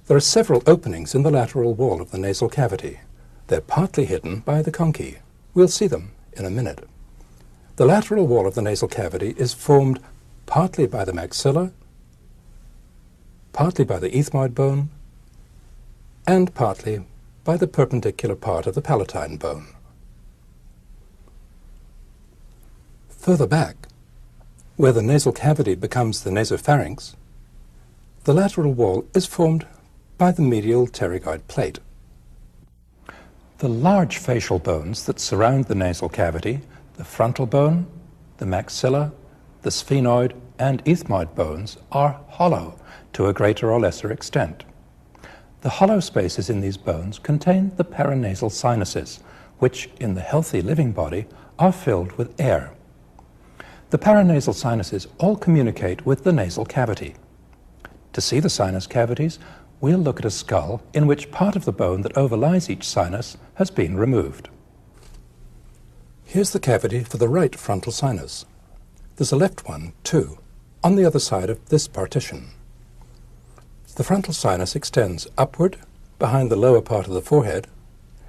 There are several openings in the lateral wall of the nasal cavity. They're partly hidden by the conchae. We'll see them in a minute. The lateral wall of the nasal cavity is formed partly by the maxilla, partly by the ethmoid bone, and partly by the perpendicular part of the palatine bone. Further back, where the nasal cavity becomes the nasopharynx, the lateral wall is formed by the medial pterygoid plate. The large facial bones that surround the nasal cavity, the frontal bone, the maxilla, the sphenoid, and ethmoid bones, are hollow to a greater or lesser extent. The hollow spaces in these bones contain the paranasal sinuses, which in the healthy living body are filled with air. The paranasal sinuses all communicate with the nasal cavity. To see the sinus cavities, we'll look at a skull in which part of the bone that overlies each sinus has been removed. Here's the cavity for the right frontal sinus. There's a left one, too, on the other side of this partition. The frontal sinus extends upward behind the lower part of the forehead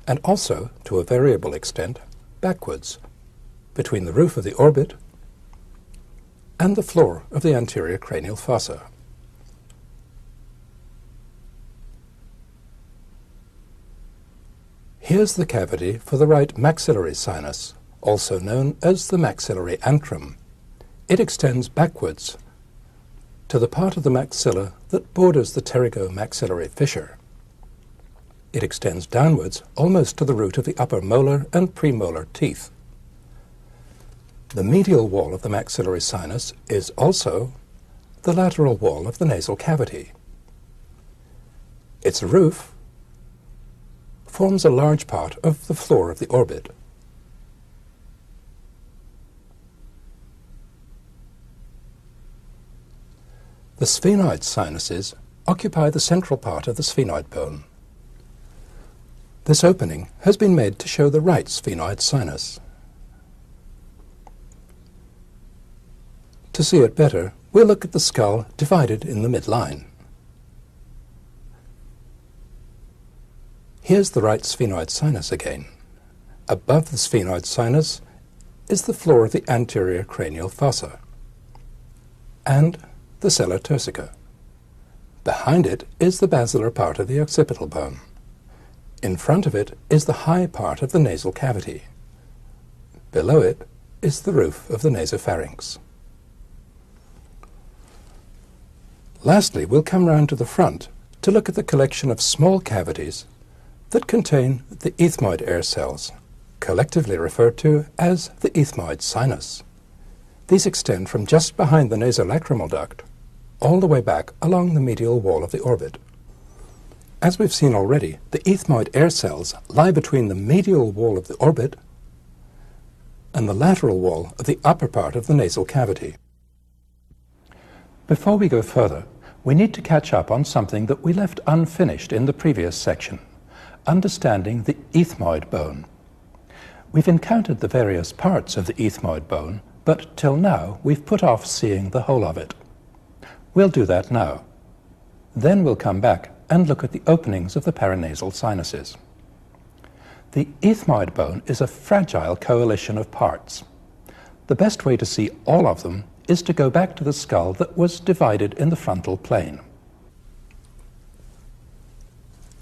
and also, to a variable extent, backwards between the roof of the orbit and the floor of the anterior cranial fossa. Here's the cavity for the right maxillary sinus, also known as the maxillary antrum. It extends backwards to the part of the maxilla that borders the pterygomaxillary fissure. It extends downwards almost to the root of the upper molar and premolar teeth. The medial wall of the maxillary sinus is also the lateral wall of the nasal cavity. Its roof forms a large part of the floor of the orbit. The sphenoid sinuses occupy the central part of the sphenoid bone. This opening has been made to show the right sphenoid sinus. To see it better, we'll look at the skull divided in the midline. Here's the right sphenoid sinus again. Above the sphenoid sinus is the floor of the anterior cranial fossa and the sella turcica. Behind it is the basilar part of the occipital bone. In front of it is the high part of the nasal cavity. Below it is the roof of the nasopharynx. Lastly, we'll come round to the front to look at the collection of small cavities that contain the ethmoid air cells, collectively referred to as the ethmoid sinus. These extend from just behind the nasolacrimal duct all the way back along the medial wall of the orbit. As we've seen already, the ethmoid air cells lie between the medial wall of the orbit and the lateral wall of the upper part of the nasal cavity. Before we go further, we need to catch up on something that we left unfinished in the previous section, understanding the ethmoid bone. We've encountered the various parts of the ethmoid bone, but till now we've put off seeing the whole of it. We'll do that now. Then we'll come back and look at the openings of the paranasal sinuses. The ethmoid bone is a fragile coalition of parts. The best way to see all of them is to go back to the skull that was divided in the frontal plane.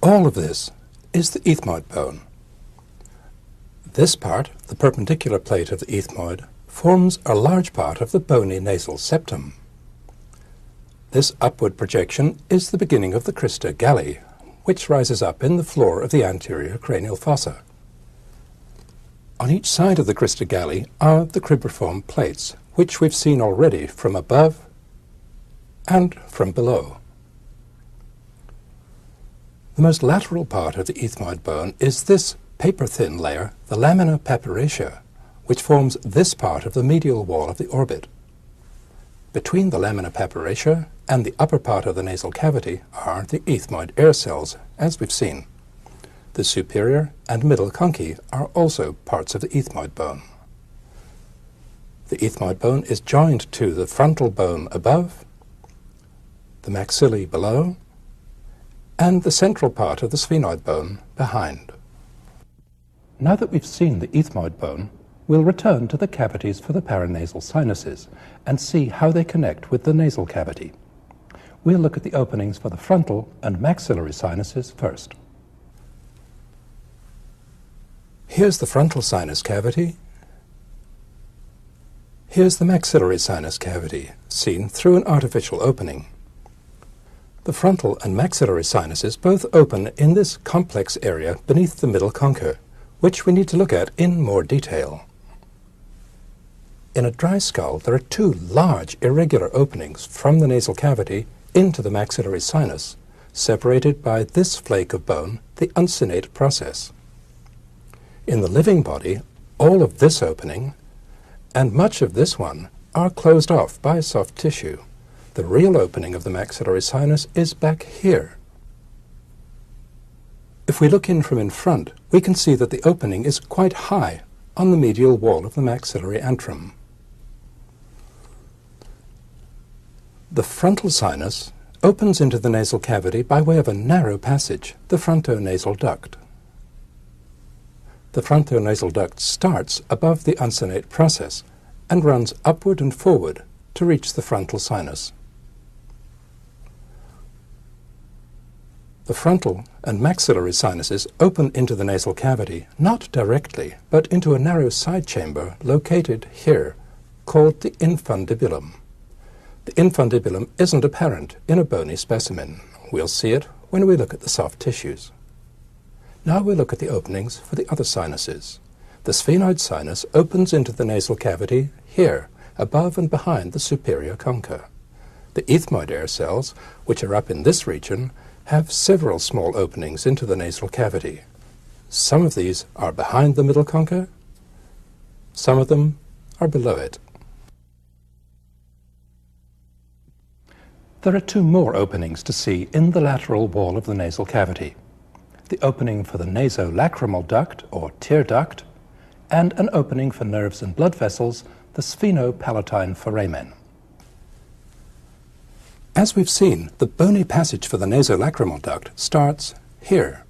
All of this is the ethmoid bone. This part, the perpendicular plate of the ethmoid, forms a large part of the bony nasal septum. This upward projection is the beginning of the crista galli, which rises up in the floor of the anterior cranial fossa. On each side of the crista galli are the cribriform plates, which we've seen already from above and from below. The most lateral part of the ethmoid bone is this paper-thin layer, the lamina papyracea, which forms this part of the medial wall of the orbit. Between the lamina papyracea and the upper part of the nasal cavity are the ethmoid air cells, as we've seen. The superior and middle conchae are also parts of the ethmoid bone. The ethmoid bone is joined to the frontal bone above, the maxillae below, and the central part of the sphenoid bone behind. Now that we've seen the ethmoid bone, we'll return to the cavities for the paranasal sinuses and see how they connect with the nasal cavity. We'll look at the openings for the frontal and maxillary sinuses first. Here's the frontal sinus cavity. Here's the maxillary sinus cavity, seen through an artificial opening. The frontal and maxillary sinuses both open in this complex area beneath the middle concha, which we need to look at in more detail. In a dry skull, there are two large irregular openings from the nasal cavity into the maxillary sinus, separated by this flake of bone, the uncinate process. In the living body, all of this opening and much of this one are closed off by soft tissue. The real opening of the maxillary sinus is back here. If we look in from in front, we can see that the opening is quite high on the medial wall of the maxillary antrum. The frontal sinus opens into the nasal cavity by way of a narrow passage, the frontonasal duct. The frontonasal duct starts above the uncinate process and runs upward and forward to reach the frontal sinus. The frontal and maxillary sinuses open into the nasal cavity, not directly, but into a narrow side chamber located here, called the infundibulum. The infundibulum isn't apparent in a bony specimen. We'll see it when we look at the soft tissues. Now we'll look at the openings for the other sinuses. The sphenoid sinus opens into the nasal cavity here, above and behind the superior concha. The ethmoid air cells, which are up in this region, have several small openings into the nasal cavity. Some of these are behind the middle concha, some of them are below it. There are two more openings to see in the lateral wall of the nasal cavity. The opening for the nasolacrimal duct, or tear duct, and an opening for nerves and blood vessels, the sphenopalatine foramen. As we've seen, the bony passage for the nasolacrimal duct starts here.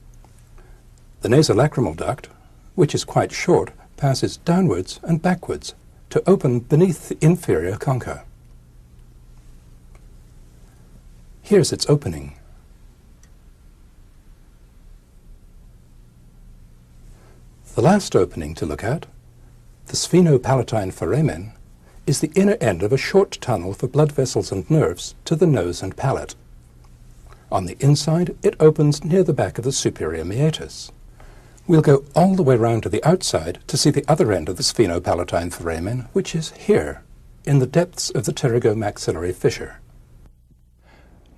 The nasolacrimal duct, which is quite short, passes downwards and backwards to open beneath the inferior concha. Here's its opening. The last opening to look at, the sphenopalatine foramen, is the inner end of a short tunnel for blood vessels and nerves to the nose and palate. On the inside, it opens near the back of the superior meatus. We'll go all the way round to the outside to see the other end of the sphenopalatine foramen, which is here, in the depths of the pterygomaxillary fissure.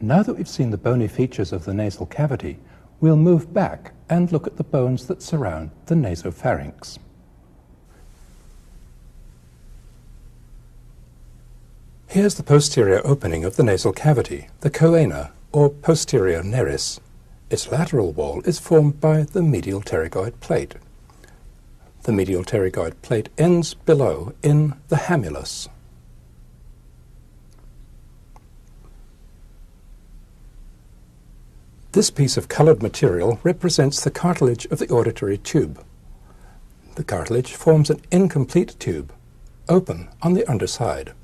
Now that we've seen the bony features of the nasal cavity, we'll move back and look at the bones that surround the nasopharynx. Here's the posterior opening of the nasal cavity, the choana, or posterior nares. Its lateral wall is formed by the medial pterygoid plate. The medial pterygoid plate ends below in the hamulus. This piece of colored material represents the cartilage of the auditory tube. The cartilage forms an incomplete tube, open on the underside.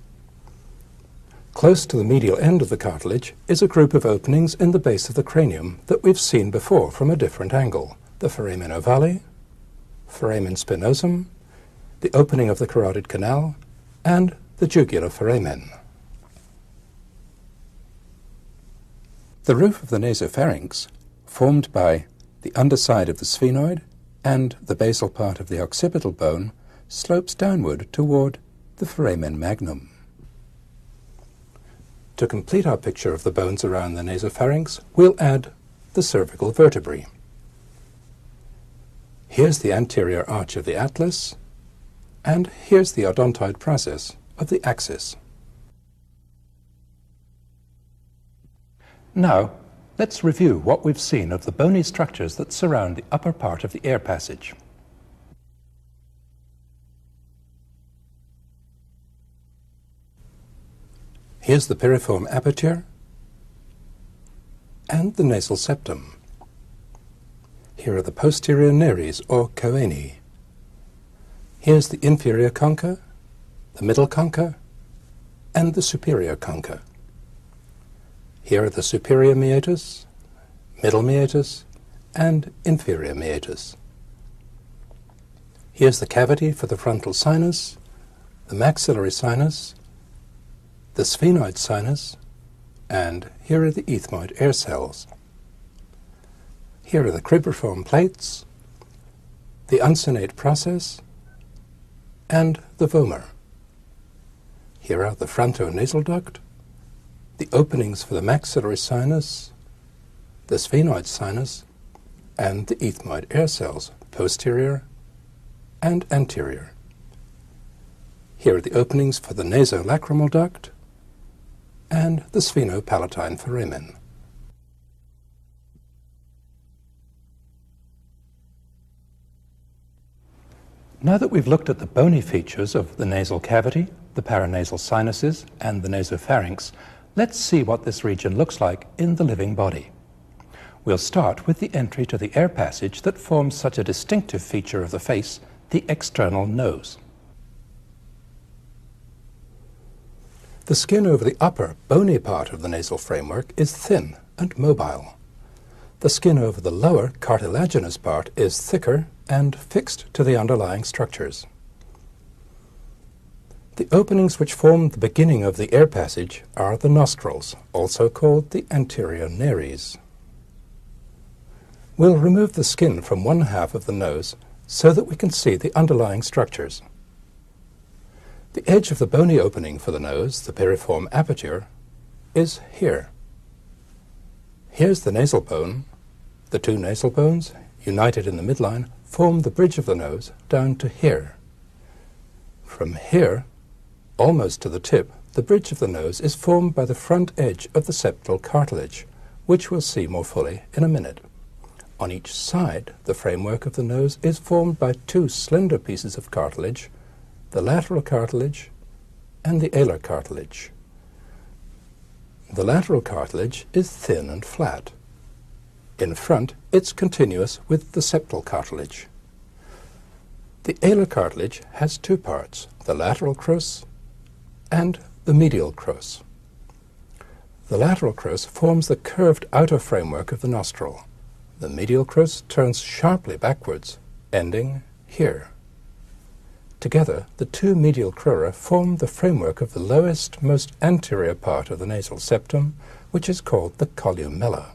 Close to the medial end of the cartilage is a group of openings in the base of the cranium that we've seen before from a different angle, the foramen ovale, foramen spinosum, the opening of the carotid canal, and the jugular foramen. The roof of the nasopharynx, formed by the underside of the sphenoid and the basal part of the occipital bone, slopes downward toward the foramen magnum. To complete our picture of the bones around the nasopharynx, we'll add the cervical vertebrae. Here's the anterior arch of the atlas, and here's the odontoid process of the axis. Now, let's review what we've seen of the bony structures that surround the upper part of the air passage. Here's the piriform aperture and the nasal septum. Here are the posterior nares or choanae. Here's the inferior concha, the middle concha, and the superior concha. Here are the superior meatus, middle meatus, and inferior meatus. Here's the cavity for the frontal sinus, the maxillary sinus, the sphenoid sinus, and here are the ethmoid air cells. Here are the cribriform plates, the uncinate process, and the vomer. Here are the frontonasal duct, the openings for the maxillary sinus, the sphenoid sinus, and the ethmoid air cells, posterior and anterior. Here are the openings for the nasolacrimal duct and the sphenopalatine foramen. Now that we've looked at the bony features of the nasal cavity, the paranasal sinuses, and the nasopharynx, let's see what this region looks like in the living body. We'll start with the entry to the air passage that forms such a distinctive feature of the face, the external nose. The skin over the upper, bony part of the nasal framework is thin and mobile. The skin over the lower, cartilaginous part is thicker and fixed to the underlying structures. The openings which form the beginning of the air passage are the nostrils, also called the anterior nares. We'll remove the skin from one half of the nose so that we can see the underlying structures. The edge of the bony opening for the nose, the piriform aperture, is here. Here's the nasal bone. The two nasal bones, united in the midline, form the bridge of the nose down to here. From here, almost to the tip, the bridge of the nose is formed by the front edge of the septal cartilage, which we'll see more fully in a minute. On each side, the framework of the nose is formed by two slender pieces of cartilage, the lateral cartilage and the alar cartilage. The lateral cartilage is thin and flat. In front, it's continuous with the septal cartilage. The alar cartilage has two parts, the lateral crus and the medial crus. The lateral crus forms the curved outer framework of the nostril. The medial crus turns sharply backwards, ending here. Together, the two medial crura form the framework of the lowest, most anterior part of the nasal septum, which is called the columella.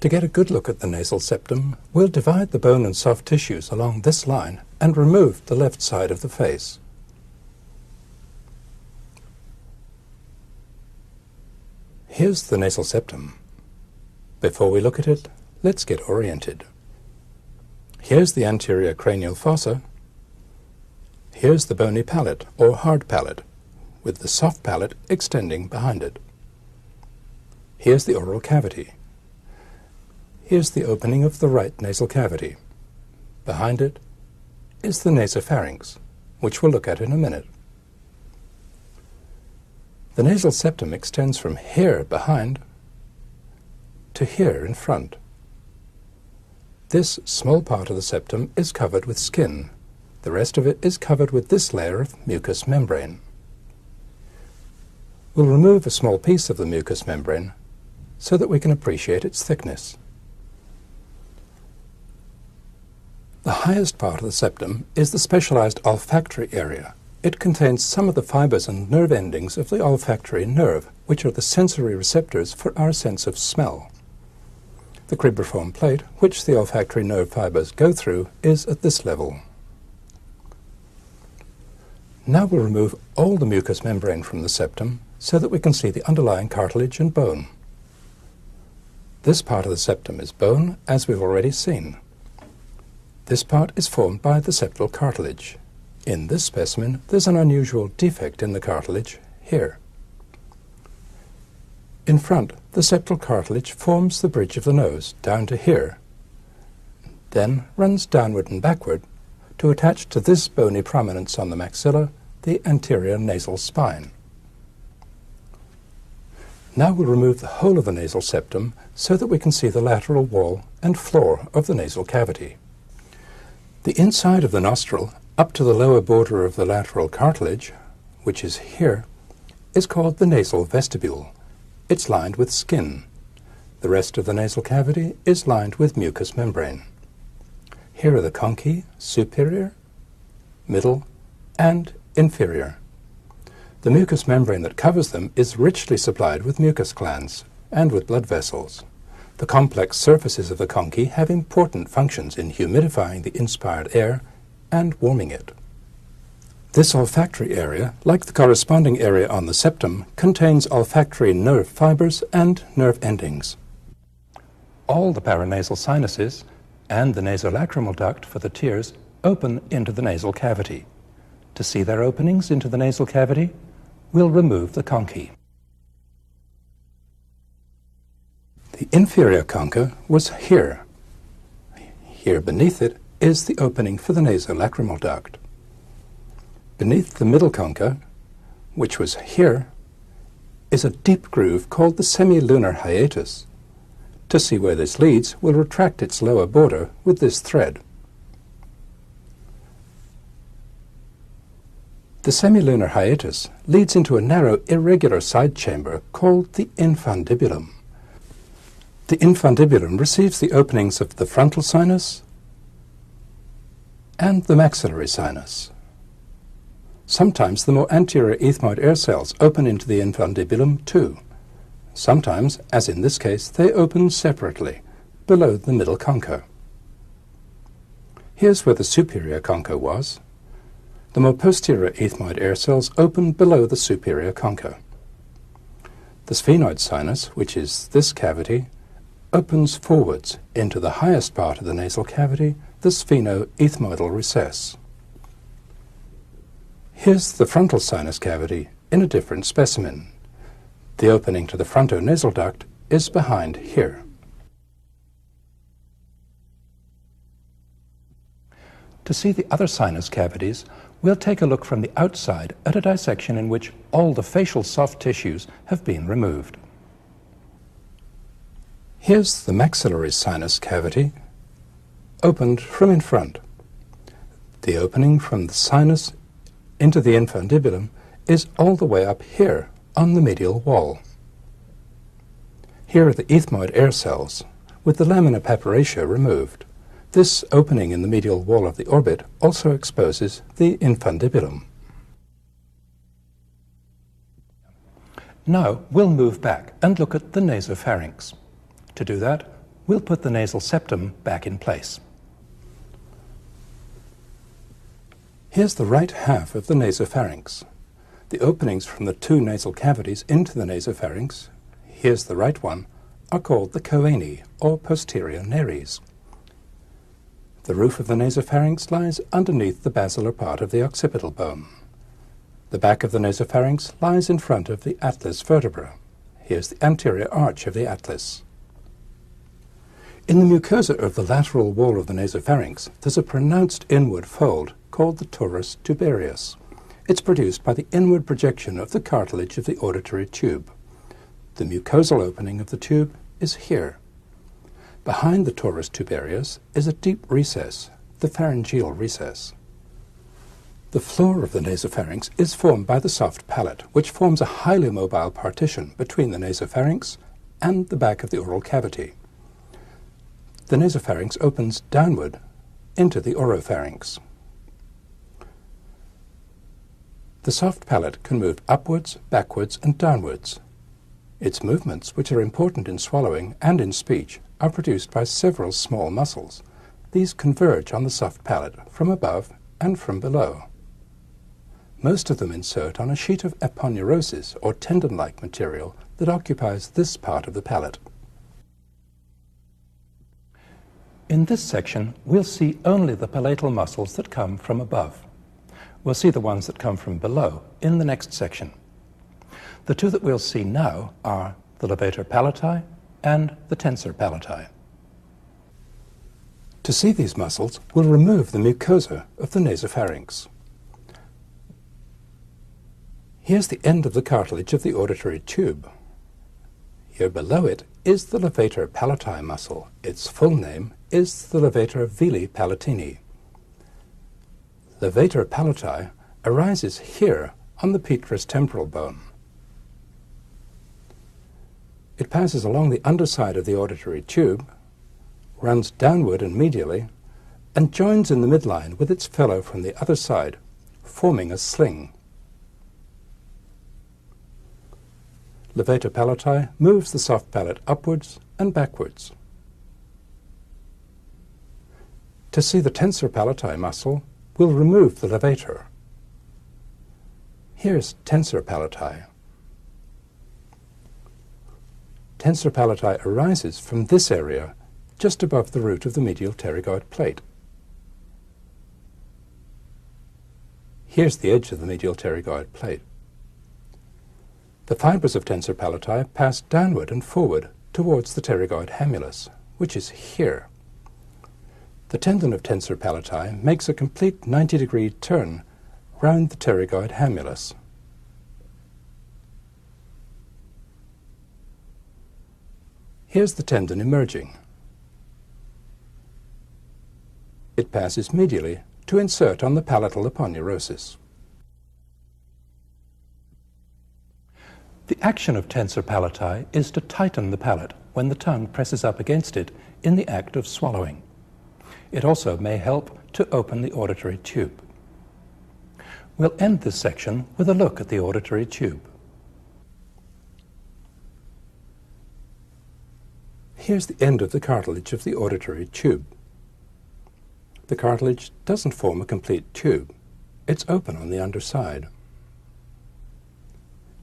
To get a good look at the nasal septum, we'll divide the bone and soft tissues along this line and remove the left side of the face. Here's the nasal septum. Before we look at it, let's get oriented. Here's the anterior cranial fossa. Here's the bony palate, or hard palate, with the soft palate extending behind it. Here's the oral cavity. Here's the opening of the right nasal cavity. Behind it is the nasopharynx, which we'll look at in a minute. The nasal septum extends from here behind to here in front. This small part of the septum is covered with skin. The rest of it is covered with this layer of mucous membrane. We'll remove a small piece of the mucous membrane so that we can appreciate its thickness. The highest part of the septum is the specialized olfactory area, It contains some of the fibers and nerve endings of the olfactory nerve, which are the sensory receptors for our sense of smell. The cribriform plate, which the olfactory nerve fibers go through, is at this level. Now we'll remove all the mucous membrane from the septum so that we can see the underlying cartilage and bone. This part of the septum is bone, as we've already seen. This part is formed by the septal cartilage. In this specimen, there's an unusual defect in the cartilage here. In front, the septal cartilage forms the bridge of the nose down to here, then runs downward and backward to attach to this bony prominence on the maxilla, the anterior nasal spine. Now we'll remove the whole of the nasal septum so that we can see the lateral wall and floor of the nasal cavity. The inside of the nostril, up to the lower border of the lateral cartilage, which is here, is called the nasal vestibule. It's lined with skin. The rest of the nasal cavity is lined with mucous membrane. Here are the conchae, superior, middle, and inferior. The mucous membrane that covers them is richly supplied with mucus glands and with blood vessels. The complex surfaces of the conchae have important functions in humidifying the inspired air and warming it. This olfactory area, like the corresponding area on the septum, contains olfactory nerve fibers and nerve endings. All the paranasal sinuses and the nasolacrimal duct for the tears open into the nasal cavity. To see their openings into the nasal cavity, we'll remove the conchae. The inferior concha was here. Here beneath it is the opening for the nasolacrimal duct. Beneath the middle concha, which was here, is a deep groove called the semilunar hiatus. To see where this leads, we'll retract its lower border with this thread. The semilunar hiatus leads into a narrow, irregular side chamber called the infundibulum. The infundibulum receives the openings of the frontal sinus and the maxillary sinus. Sometimes the more anterior ethmoid air cells open into the infundibulum too. Sometimes, as in this case, they open separately, below the middle concha. Here's where the superior concha was. The more posterior ethmoid air cells open below the superior concha. The sphenoid sinus, which is this cavity, opens forwards into the highest part of the nasal cavity, the sphenoethmoidal recess. Here's the frontal sinus cavity in a different specimen. The opening to the frontonasal duct is behind here. To see the other sinus cavities, we'll take a look from the outside at a dissection in which all the facial soft tissues have been removed. Here's the maxillary sinus cavity, opened from in front. The opening from the sinus into the infundibulum is all the way up here on the medial wall. Here are the ethmoid air cells, with the lamina papyracea removed. This opening in the medial wall of the orbit also exposes the infundibulum. Now we'll move back and look at the nasopharynx. To do that, we'll put the nasal septum back in place. Here's the right half of the nasopharynx. The openings from the two nasal cavities into the nasopharynx, here's the right one, are called the choanae, or posterior nares. The roof of the nasopharynx lies underneath the basilar part of the occipital bone. The back of the nasopharynx lies in front of the atlas vertebra. Here's the anterior arch of the atlas. In the mucosa of the lateral wall of the nasopharynx, there's a pronounced inward fold called the torus tubarius. It's produced by the inward projection of the cartilage of the auditory tube. The mucosal opening of the tube is here. Behind the torus tubarius is a deep recess, the pharyngeal recess. The floor of the nasopharynx is formed by the soft palate, which forms a highly mobile partition between the nasopharynx and the back of the oral cavity. The nasopharynx opens downward into the oropharynx. The soft palate can move upwards, backwards, and downwards. Its movements, which are important in swallowing and in speech, are produced by several small muscles. These converge on the soft palate from above and from below. Most of them insert on a sheet of aponeurosis or tendon-like material that occupies this part of the palate. In this section, we'll see only the palatal muscles that come from above. We'll see the ones that come from below in the next section. The two that we'll see now are the levator palati and the tensor palati. To see these muscles, we'll remove the mucosa of the nasopharynx. Here's the end of the cartilage of the auditory tube. Here below it is the levator palati muscle. Its full name is the levator veli palatini. Levator palati arises here on the petrous temporal bone. It passes along the underside of the auditory tube, runs downward and medially, and joins in the midline with its fellow from the other side, forming a sling. Levator palati moves the soft palate upwards and backwards. To see the tensor palati muscle, we'll remove the levator. Here's tensor palati. Tensor palati arises from this area, just above the root of the medial pterygoid plate. Here's the edge of the medial pterygoid plate. The fibers of tensor palati pass downward and forward towards the pterygoid hamulus, which is here. The tendon of tensor palati makes a complete 90-degree turn round the pterygoid hamulus. Here's the tendon emerging. It passes medially to insert on the palatal aponeurosis. The action of tensor palati is to tighten the palate when the tongue presses up against it in the act of swallowing. It also may help to open the auditory tube. We'll end this section with a look at the auditory tube. Here's the end of the cartilage of the auditory tube. The cartilage doesn't form a complete tube. It's open on the underside.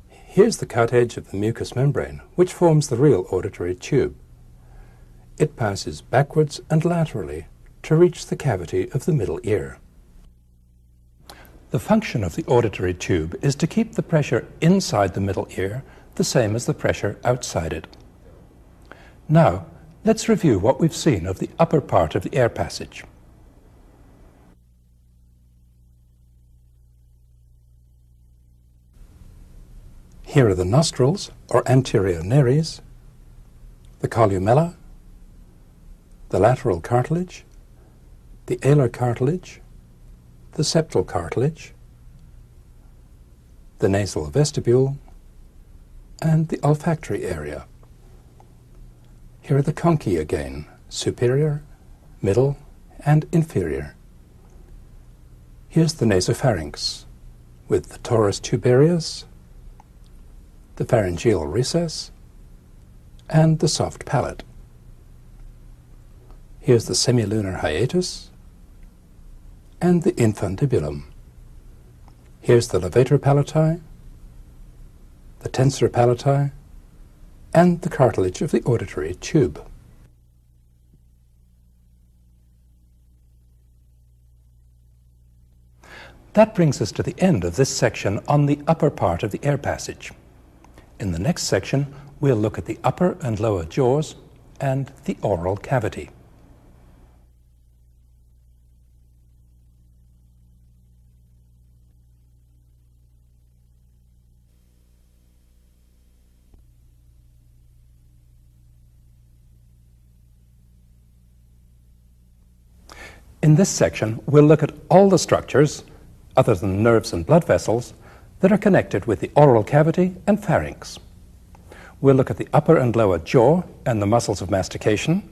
Here's the cut edge of the mucous membrane, which forms the real auditory tube. It passes backwards and laterally to reach the cavity of the middle ear. The function of the auditory tube is to keep the pressure inside the middle ear the same as the pressure outside it. Now, let's review what we've seen of the upper part of the air passage. Here are the nostrils, or anterior nares, the columella, the lateral cartilage, the alar cartilage, the septal cartilage, the nasal vestibule, and the olfactory area. Here are the conchae again, superior, middle, and inferior. Here's the nasopharynx, with the torus tubarius, the pharyngeal recess, and the soft palate. Here's the semilunar hiatus and the infundibulum. Here's the levator palati, the tensor palati, and the cartilage of the auditory tube. That brings us to the end of this section on the upper part of the air passage. In the next section, we'll look at the upper and lower jaws and the oral cavity. In this section, we'll look at all the structures, other than nerves and blood vessels, that are connected with the oral cavity and pharynx. We'll look at the upper and lower jaw and the muscles of mastication.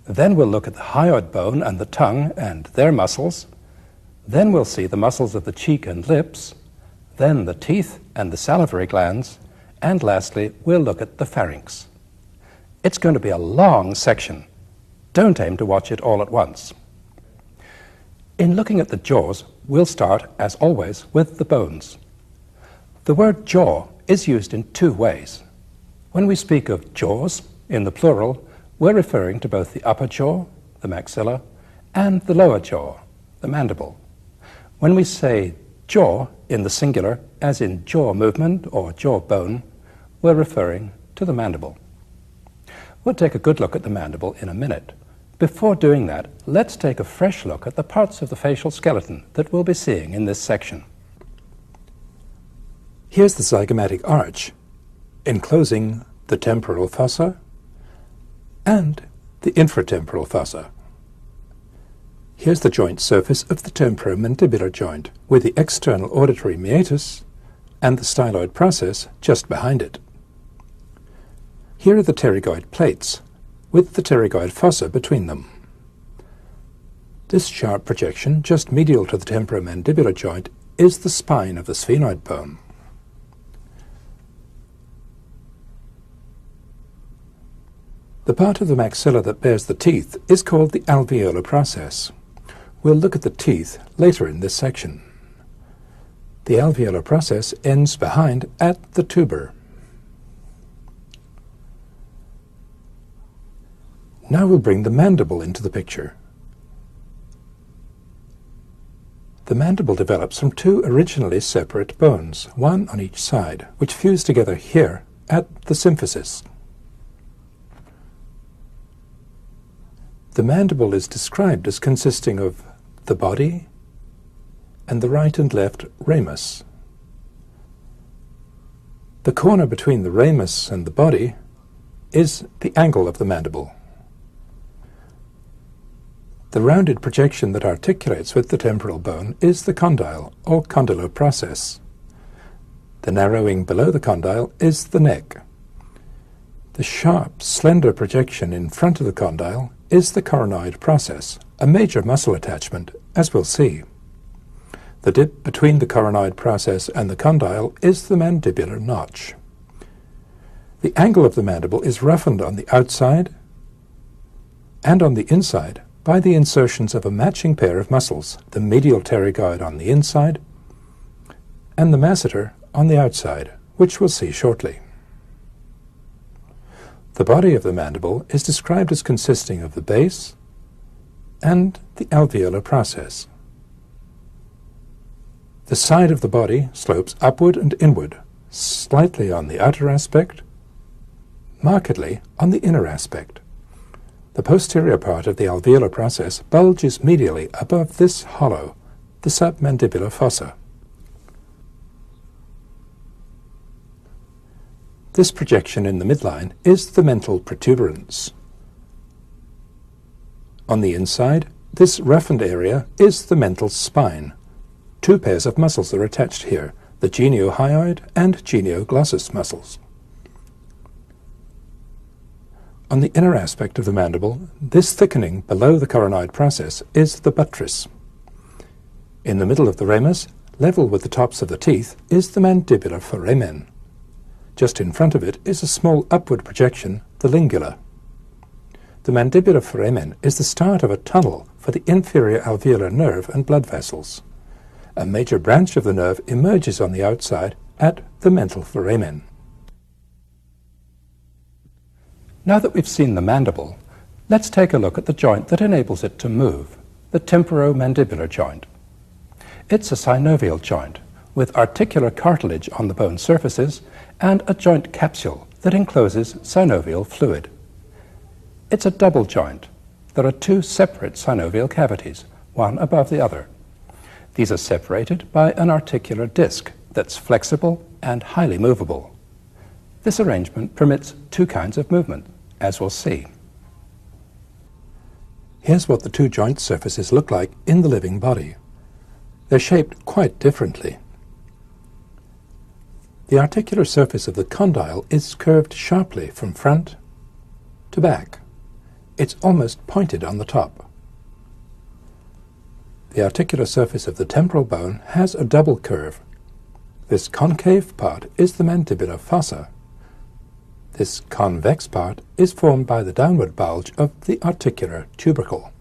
Then we'll look at the hyoid bone and the tongue and their muscles. Then we'll see the muscles of the cheek and lips. then the teeth and the salivary glands, and lastly, we'll look at the pharynx. It's going to be a long section. Don't aim to watch it all at once. In looking at the jaws, we'll start, as always, with the bones. The word jaw is used in two ways. When we speak of jaws, in the plural, we're referring to both the upper jaw, the maxilla, and the lower jaw, the mandible. When we say jaw in the singular, as in jaw movement or jaw bone, we're referring to the mandible. We'll take a good look at the mandible in a minute. Before doing that, let's take a fresh look at the parts of the facial skeleton that we'll be seeing in this section. Here's the zygomatic arch, enclosing the temporal fossa and the infratemporal fossa. Here's the joint surface of the temporomandibular joint, with the external auditory meatus and the styloid process just behind it. Here are the pterygoid plates, with the pterygoid fossa between them. This sharp projection, just medial to the temporomandibular joint, is the spine of the sphenoid bone. The part of the maxilla that bears the teeth is called the alveolar process. We'll look at the teeth later in this section. The alveolar process ends behind at the tuber. Now we'll bring the mandible into the picture. The mandible develops from two originally separate bones, one on each side, which fuse together here at the symphysis. The mandible is described as consisting of the body and the right and left ramus. The corner between the ramus and the body is the angle of the mandible. The rounded projection that articulates with the temporal bone is the condyle, or condylar process. The narrowing below the condyle is the neck. The sharp, slender projection in front of the condyle is the coronoid process, a major muscle attachment, as we'll see. The dip between the coronoid process and the condyle is the mandibular notch. The angle of the mandible is roughened on the outside and on the inside by the insertions of a matching pair of muscles, the medial pterygoid on the inside and the masseter on the outside, which we'll see shortly. The body of the mandible is described as consisting of the base and the alveolar process. The side of the body slopes upward and inward, slightly on the outer aspect, markedly on the inner aspect. The posterior part of the alveolar process bulges medially above this hollow, the submandibular fossa. This projection in the midline is the mental protuberance. On the inside, this roughened area is the mental spine. Two pairs of muscles are attached here, the geniohyoid and genioglossus muscles. On the inner aspect of the mandible, this thickening below the coronoid process is the buttress. In the middle of the ramus, level with the tops of the teeth, is the mandibular foramen. Just in front of it is a small upward projection, the lingula. The mandibular foramen is the start of a tunnel for the inferior alveolar nerve and blood vessels. A major branch of the nerve emerges on the outside at the mental foramen. Now that we've seen the mandible, let's take a look at the joint that enables it to move, the temporomandibular joint. It's a synovial joint with articular cartilage on the bone surfaces and a joint capsule that encloses synovial fluid. It's a double joint. There are two separate synovial cavities, one above the other. These are separated by an articular disc that's flexible and highly movable. This arrangement permits two kinds of movement, as we'll see. Here's what the two joint surfaces look like in the living body. They're shaped quite differently. The articular surface of the condyle is curved sharply from front to back. It's almost pointed on the top. The articular surface of the temporal bone has a double curve. This concave part is the mandibular fossa. This convex part is formed by the downward bulge of the articular tubercle.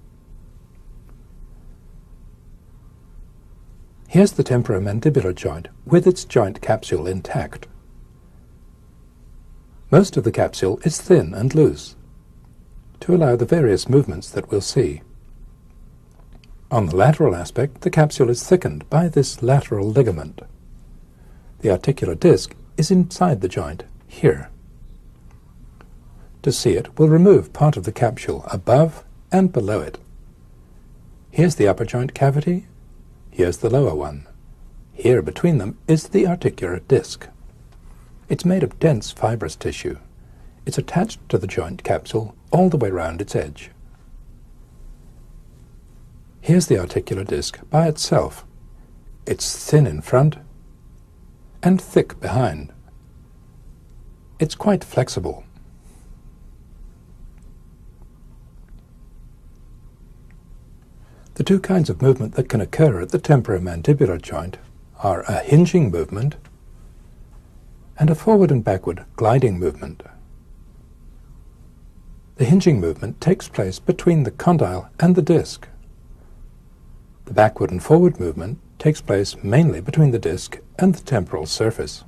Here's the temporomandibular joint with its joint capsule intact. Most of the capsule is thin and loose to allow the various movements that we'll see. On the lateral aspect, the capsule is thickened by this lateral ligament. The articular disc is inside the joint, here. To see it, we'll remove part of the capsule above and below it. Here's the upper joint cavity, here's the lower one. Here between them is the articular disc. It's made of dense fibrous tissue. It's attached to the joint capsule all the way round its edge. Here's the articular disc by itself. It's thin in front and thick behind. It's quite flexible. The two kinds of movement that can occur at the temporomandibular joint are a hinging movement and a forward and backward gliding movement. The hinging movement takes place between the condyle and the disc. The backward and forward movement takes place mainly between the disc and the temporal surface.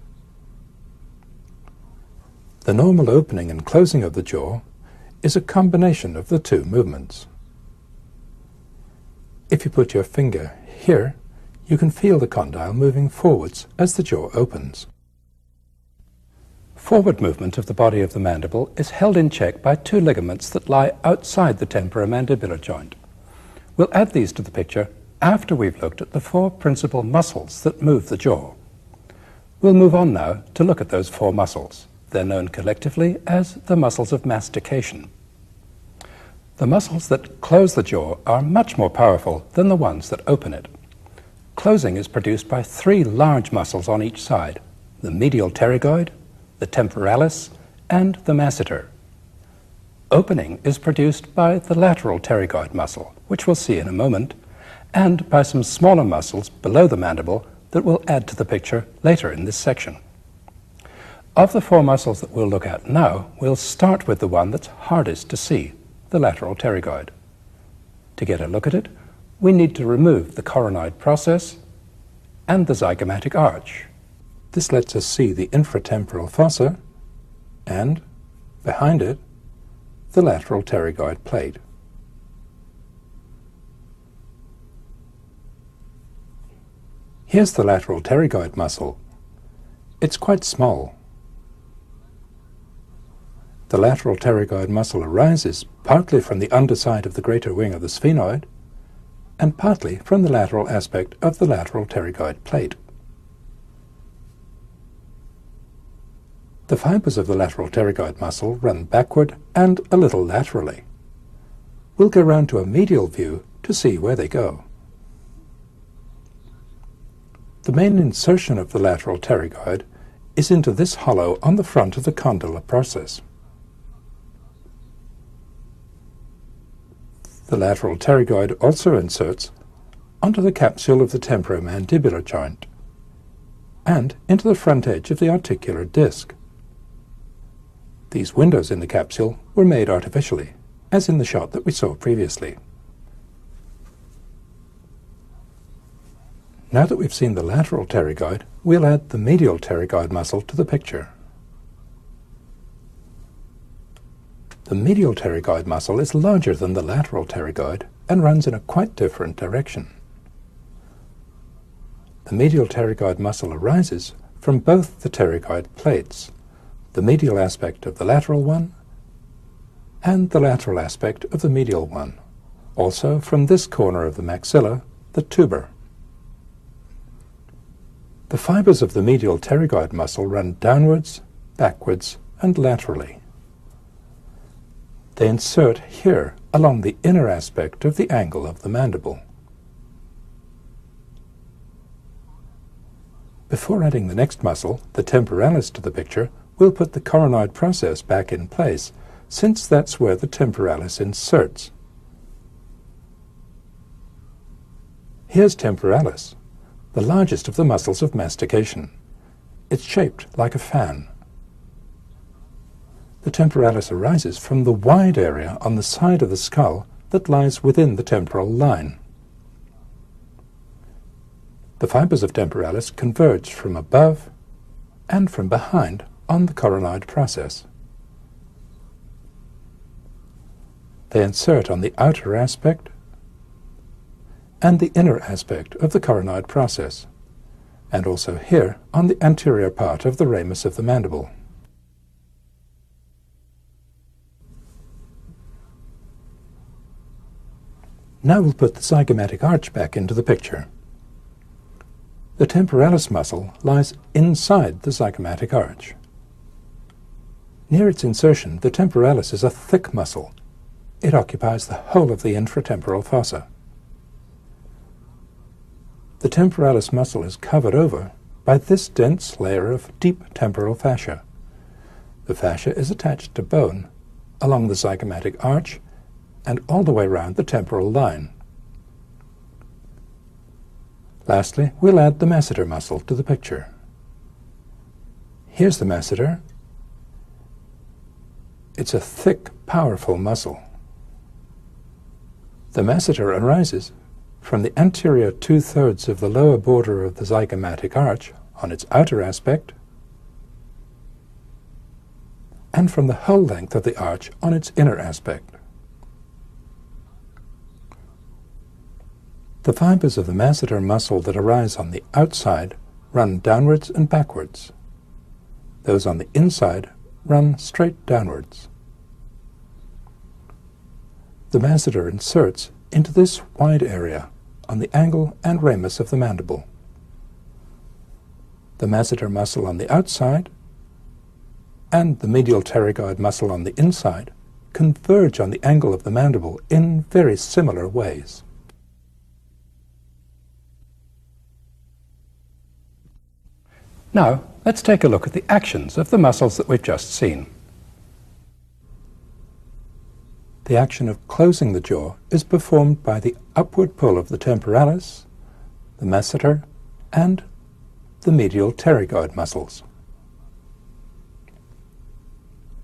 The normal opening and closing of the jaw is a combination of the two movements. If you put your finger here, you can feel the condyle moving forwards as the jaw opens. Forward movement of the body of the mandible is held in check by two ligaments that lie outside the temporomandibular joint. We'll add these to the picture after we've looked at the four principal muscles that move the jaw. We'll move on now to look at those four muscles. They're known collectively as the muscles of mastication. The muscles that close the jaw are much more powerful than the ones that open it. Closing is produced by three large muscles on each side: the medial pterygoid, the temporalis, and the masseter. Opening is produced by the lateral pterygoid muscle, which we'll see in a moment, and by some smaller muscles below the mandible that we'll add to the picture later in this section. Of the four muscles that we'll look at now, we'll start with the one that's hardest to see, the lateral pterygoid. To get a look at it, we need to remove the coronoid process and the zygomatic arch. This lets us see the infratemporal fossa and, behind it, the lateral pterygoid plate. Here's the lateral pterygoid muscle. It's quite small. The lateral pterygoid muscle arises partly from the underside of the greater wing of the sphenoid and partly from the lateral aspect of the lateral pterygoid plate. The fibers of the lateral pterygoid muscle run backward and a little laterally. We'll go round to a medial view to see where they go. The main insertion of the lateral pterygoid is into this hollow on the front of the condylar process. The lateral pterygoid also inserts onto the capsule of the temporomandibular joint and into the front edge of the articular disc. These windows in the capsule were made artificially, as in the shot that we saw previously. Now that we've seen the lateral pterygoid, we'll add the medial pterygoid muscle to the picture. The medial pterygoid muscle is larger than the lateral pterygoid and runs in a quite different direction. The medial pterygoid muscle arises from both the pterygoid plates, the medial aspect of the lateral one and the lateral aspect of the medial one, also from this corner of the maxilla, the tuber. The fibers of the medial pterygoid muscle run downwards, backwards, and laterally. They insert here along the inner aspect of the angle of the mandible. Before adding the next muscle, the temporalis, to the picture, we'll put the coronoid process back in place, since that's where the temporalis inserts. Here's temporalis, the largest of the muscles of mastication. It's shaped like a fan. The temporalis arises from the wide area on the side of the skull that lies within the temporal line. The fibers of temporalis converge from above and from behind on the coronoid process. They insert on the outer aspect and the inner aspect of the coronoid process, and also here on the anterior part of the ramus of the mandible. Now we'll put the zygomatic arch back into the picture. The temporalis muscle lies inside the zygomatic arch. Near its insertion, the temporalis is a thick muscle. It occupies the whole of the infratemporal fossa. The temporalis muscle is covered over by this dense layer of deep temporal fascia. The fascia is attached to bone along the zygomatic arch and all the way round the temporal line. Lastly, we'll add the masseter muscle to the picture. Here's the masseter. It's a thick, powerful muscle. The masseter arises from the anterior 2/3 of the lower border of the zygomatic arch on its outer aspect, and from the whole length of the arch on its inner aspect. The fibers of the masseter muscle that arise on the outside run downwards and backwards. Those on the inside run straight downwards. The masseter inserts into this wide area on the angle and ramus of the mandible. The masseter muscle on the outside and the medial pterygoid muscle on the inside converge on the angle of the mandible in very similar ways. Now, let's take a look at the actions of the muscles that we've just seen. The action of closing the jaw is performed by the upward pull of the temporalis, the masseter, and the medial pterygoid muscles.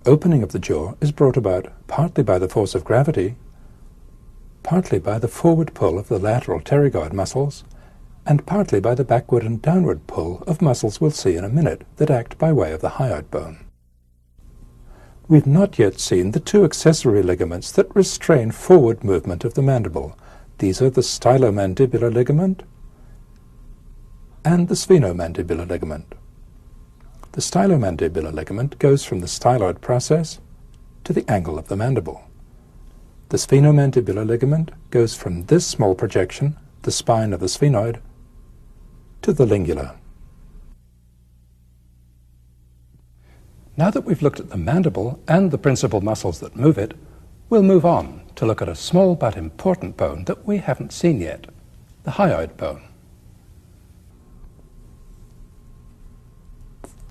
Opening of the jaw is brought about partly by the force of gravity, partly by the forward pull of the lateral pterygoid muscles, and partly by the backward and downward pull of muscles we'll see in a minute that act by way of the hyoid bone. We've not yet seen the two accessory ligaments that restrain forward movement of the mandible. These are the stylomandibular ligament and the sphenomandibular ligament. The stylomandibular ligament goes from the styloid process to the angle of the mandible. The sphenomandibular ligament goes from this small projection, the spine of the sphenoid, to the lingula. Now that we've looked at the mandible and the principal muscles that move it, we'll move on to look at a small but important bone that we haven't seen yet, the hyoid bone.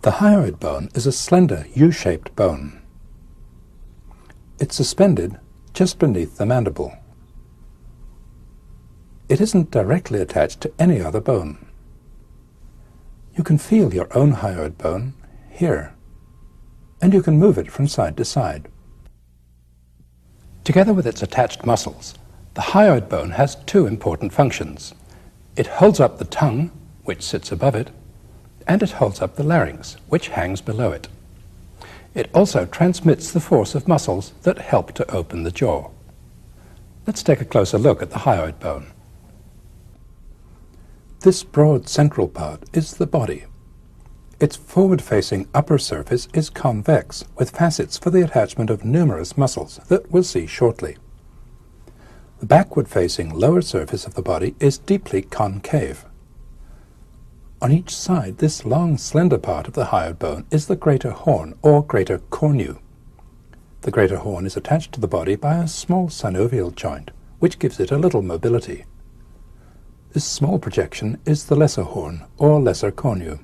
The hyoid bone is a slender U-shaped bone. It's suspended just beneath the mandible. It isn't directly attached to any other bone. You can feel your own hyoid bone here, and you can move it from side to side. Together with its attached muscles, the hyoid bone has two important functions. It holds up the tongue, which sits above it, and it holds up the larynx, which hangs below it. It also transmits the force of muscles that help to open the jaw. Let's take a closer look at the hyoid bone. This broad central part is the body. Its forward-facing upper surface is convex, with facets for the attachment of numerous muscles that we'll see shortly. The backward-facing lower surface of the body is deeply concave. On each side, this long, slender part of the hyoid bone is the greater horn, or greater cornu. The greater horn is attached to the body by a small synovial joint, which gives it a little mobility. This small projection is the lesser horn, or lesser cornu.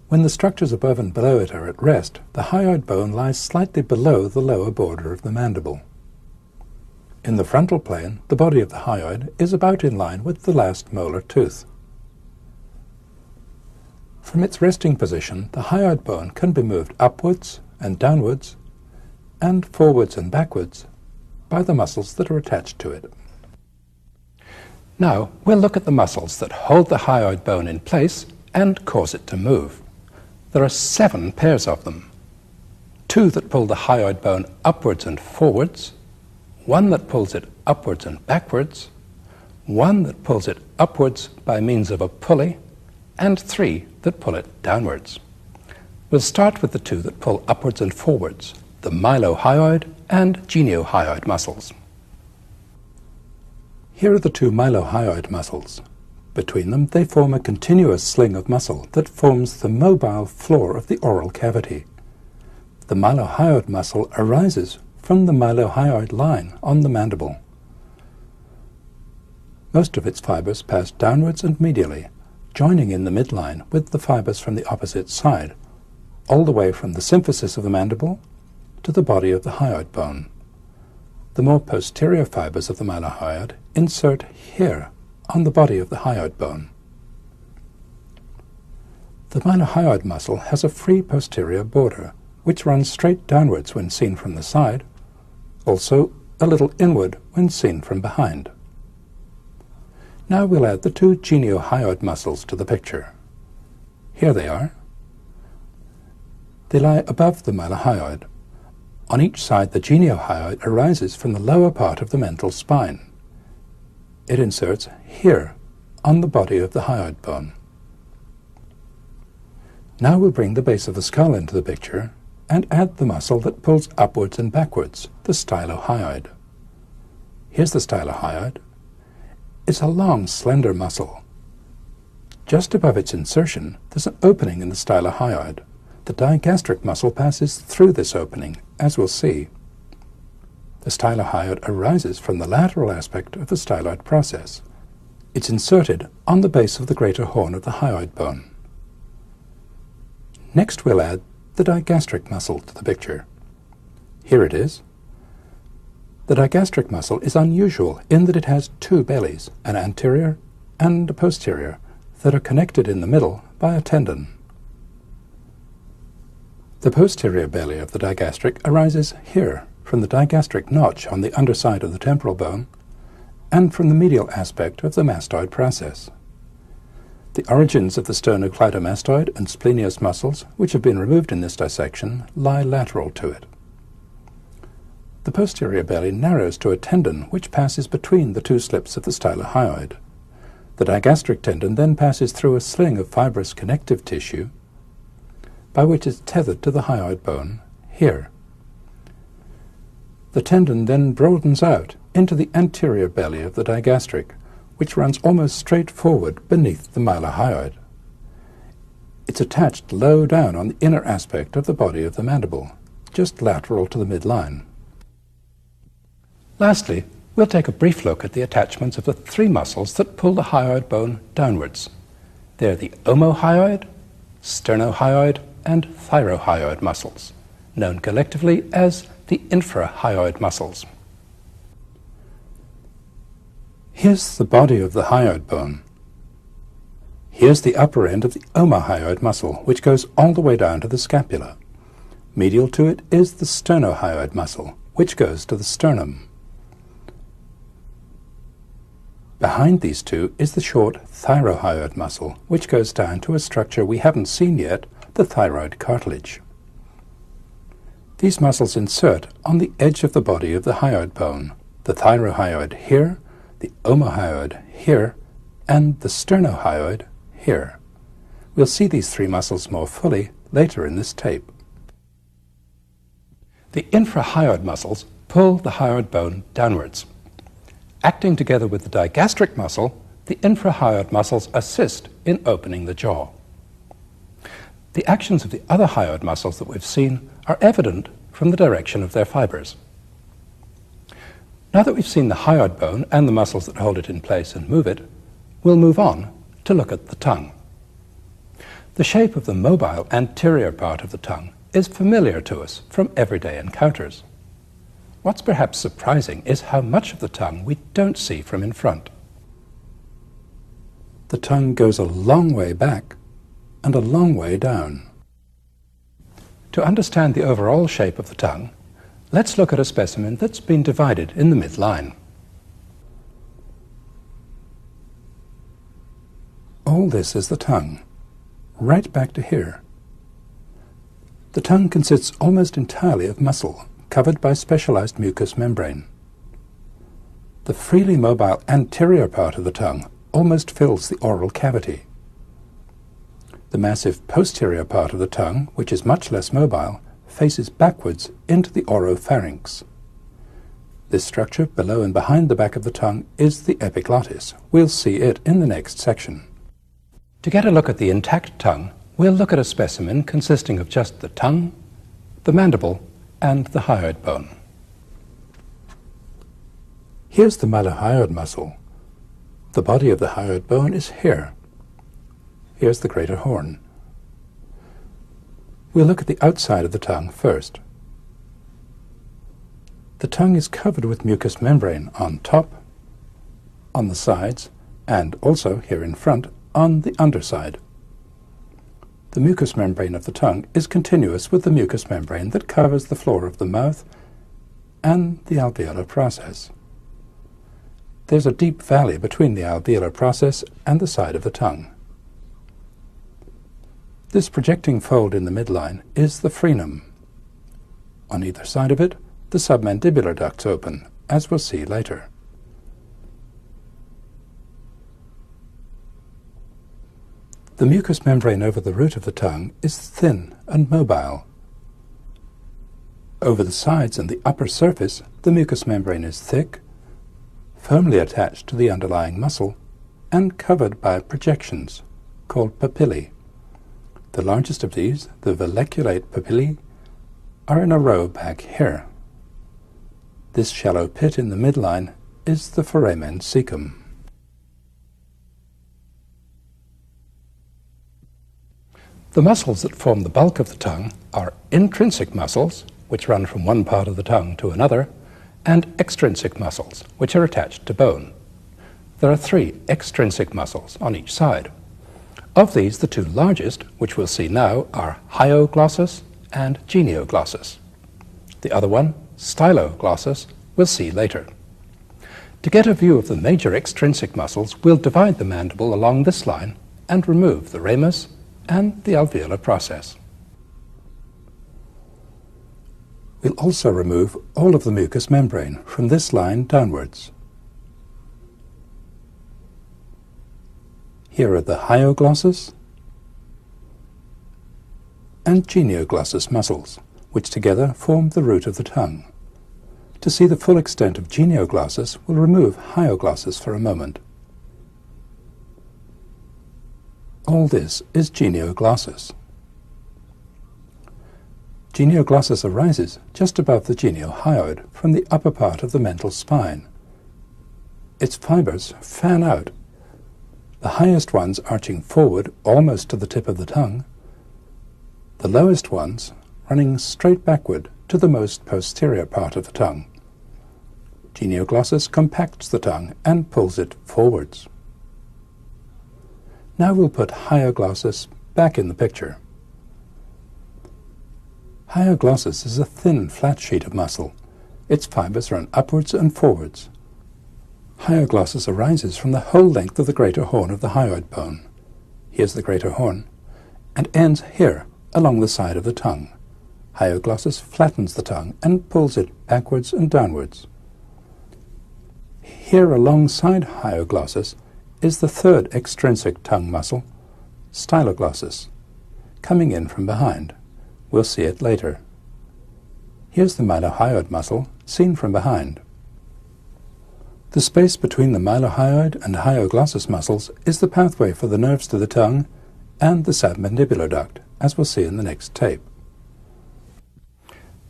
When the structures above and below it are at rest, the hyoid bone lies slightly below the lower border of the mandible. In the frontal plane, the body of the hyoid is about in line with the last molar tooth. From its resting position, the hyoid bone can be moved upwards and downwards, and forwards and backwards, by the muscles that are attached to it. Now we'll look at the muscles that hold the hyoid bone in place and cause it to move. There are 7 pairs of them. 2 that pull the hyoid bone upwards and forwards, 1 that pulls it upwards and backwards, 1 that pulls it upwards by means of a pulley, and 3 that pull it downwards. We'll start with the 2 that pull upwards and forwards, the mylohyoid and geniohyoid muscles. Here are the 2 mylohyoid muscles. Between them they form a continuous sling of muscle that forms the mobile floor of the oral cavity. The mylohyoid muscle arises from the mylohyoid line on the mandible. Most of its fibers pass downwards and medially, joining in the midline with the fibers from the opposite side, all the way from the symphysis of the mandible to the body of the hyoid bone. The more posterior fibers of the mylohyoid insert here on the body of the hyoid bone. The mylohyoid muscle has a free posterior border, which runs straight downwards when seen from the side, also a little inward when seen from behind. Now we'll add the 2 geniohyoid muscles to the picture. Here they are. They lie above the mylohyoid. On each side, the geniohyoid arises from the lower part of the mental spine. It inserts here, on the body of the hyoid bone. Now we'll bring the base of the skull into the picture and add the muscle that pulls upwards and backwards, the stylohyoid. Here's the stylohyoid. It's a long, slender muscle. Just above its insertion, there's an opening in the stylohyoid. The digastric muscle passes through this opening, as we'll see. The stylohyoid arises from the lateral aspect of the styloid process. It's inserted on the base of the greater horn of the hyoid bone. Next we'll add the digastric muscle to the picture. Here it is. The digastric muscle is unusual in that it has 2 bellies, an anterior and a posterior, that are connected in the middle by a tendon. The posterior belly of the digastric arises here, from the digastric notch on the underside of the temporal bone, and from the medial aspect of the mastoid process. The origins of the sternocleidomastoid and splenius muscles, which have been removed in this dissection, lie lateral to it. The posterior belly narrows to a tendon which passes between the 2 slips of the stylohyoid. The digastric tendon then passes through a sling of fibrous connective tissue by which it is tethered to the hyoid bone here. The tendon then broadens out into the anterior belly of the digastric, which runs almost straight forward beneath the mylohyoid. It's attached low down on the inner aspect of the body of the mandible, just lateral to the midline. Lastly, we'll take a brief look at the attachments of the 3 muscles that pull the hyoid bone downwards. They're the omohyoid, sternohyoid, and thyrohyoid muscles, known collectively as the infrahyoid muscles. Here's the body of the hyoid bone. Here's the upper end of the omohyoid muscle, which goes all the way down to the scapula. Medial to it is the sternohyoid muscle, which goes to the sternum. Behind these 2 is the short thyrohyoid muscle, which goes down to a structure we haven't seen yet, the thyroid cartilage. These muscles insert on the edge of the body of the hyoid bone, the thyrohyoid here, the omohyoid here, and the sternohyoid here. We'll see these 3 muscles more fully later in this tape. The infrahyoid muscles pull the hyoid bone downwards. Acting together with the digastric muscle, the infrahyoid muscles assist in opening the jaw. The actions of the other hyoid muscles that we've seen are evident from the direction of their fibers. Now that we've seen the hyoid bone and the muscles that hold it in place and move it, we'll move on to look at the tongue. The shape of the mobile anterior part of the tongue is familiar to us from everyday encounters. What's perhaps surprising is how much of the tongue we don't see from in front. The tongue goes a long way back and a long way down. To understand the overall shape of the tongue, let's look at a specimen that's been divided in the midline. All this is the tongue, right back to here. The tongue consists almost entirely of muscle, covered by specialized mucous membrane. The freely mobile anterior part of the tongue almost fills the oral cavity. The massive posterior part of the tongue, which is much less mobile, faces backwards into the oropharynx. This structure below and behind the back of the tongue is the epiglottis. We'll see it in the next section. To get a look at the intact tongue, we'll look at a specimen consisting of just the tongue, the mandible, and the hyoid bone. Here's the mylohyoid muscle. The body of the hyoid bone is here. Here's the greater horn. We'll look at the outside of the tongue first. The tongue is covered with mucous membrane on top, on the sides, and also here in front on the underside. The mucous membrane of the tongue is continuous with the mucous membrane that covers the floor of the mouth and the alveolar process. There's a deep valley between the alveolar process and the side of the tongue. This projecting fold in the midline is the frenum. On either side of it, the submandibular ducts open, as we'll see later. The mucous membrane over the root of the tongue is thin and mobile. Over the sides and the upper surface, the mucous membrane is thick, firmly attached to the underlying muscle, and covered by projections, called papillae. The largest of these, the valleculate papillae, are in a row back here. This shallow pit in the midline is the foramen caecum. The muscles that form the bulk of the tongue are intrinsic muscles, which run from one part of the tongue to another, and extrinsic muscles, which are attached to bone. There are 3 extrinsic muscles on each side. Of these, the 2 largest, which we'll see now, are hyoglossus and genioglossus. The other one, styloglossus, we'll see later. To get a view of the major extrinsic muscles, we'll divide the mandible along this line and remove the ramus and the alveolar process. We'll also remove all of the mucous membrane from this line downwards. Here are the hyoglossus and genioglossus muscles, which together form the root of the tongue. To see the full extent of genioglossus, we'll remove hyoglossus for a moment. All this is genioglossus. Genioglossus arises just above the geniohyoid from the upper part of the mental spine. Its fibers fan out, the highest ones arching forward almost to the tip of the tongue, the lowest ones running straight backward to the most posterior part of the tongue. Genioglossus compacts the tongue and pulls it forwards. Now we'll put hyoglossus back in the picture. Hyoglossus is a thin, flat sheet of muscle. Its fibers run upwards and forwards. Hyoglossus arises from the whole length of the greater horn of the hyoid bone. Here's the greater horn, and ends here, along the side of the tongue. Hyoglossus flattens the tongue and pulls it backwards and downwards. Here alongside hyoglossus is the 3rd extrinsic tongue muscle, styloglossus, coming in from behind. We'll see it later. Here's the mylohyoid muscle, seen from behind. The space between the mylohyoid and hyoglossus muscles is the pathway for the nerves to the tongue and the submandibular duct, as we'll see in the next tape.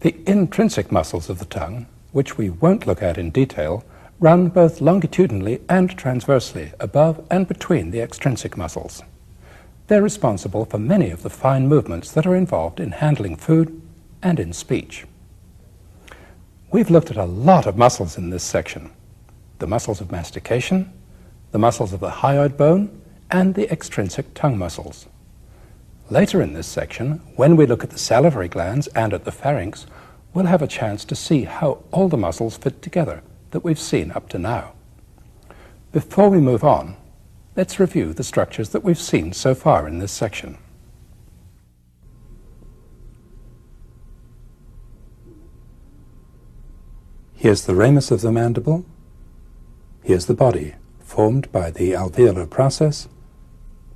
The intrinsic muscles of the tongue, which we won't look at in detail, run both longitudinally and transversely above and between the extrinsic muscles. They're responsible for many of the fine movements that are involved in handling food and in speech. We've looked at a lot of muscles in this section: the muscles of mastication, the muscles of the hyoid bone, and the extrinsic tongue muscles. Later in this section, when we look at the salivary glands and at the pharynx, we'll have a chance to see how all the muscles fit together that we've seen up to now. Before we move on, let's review the structures that we've seen so far in this section. Here's the ramus of the mandible. Here's the body, formed by the alveolar process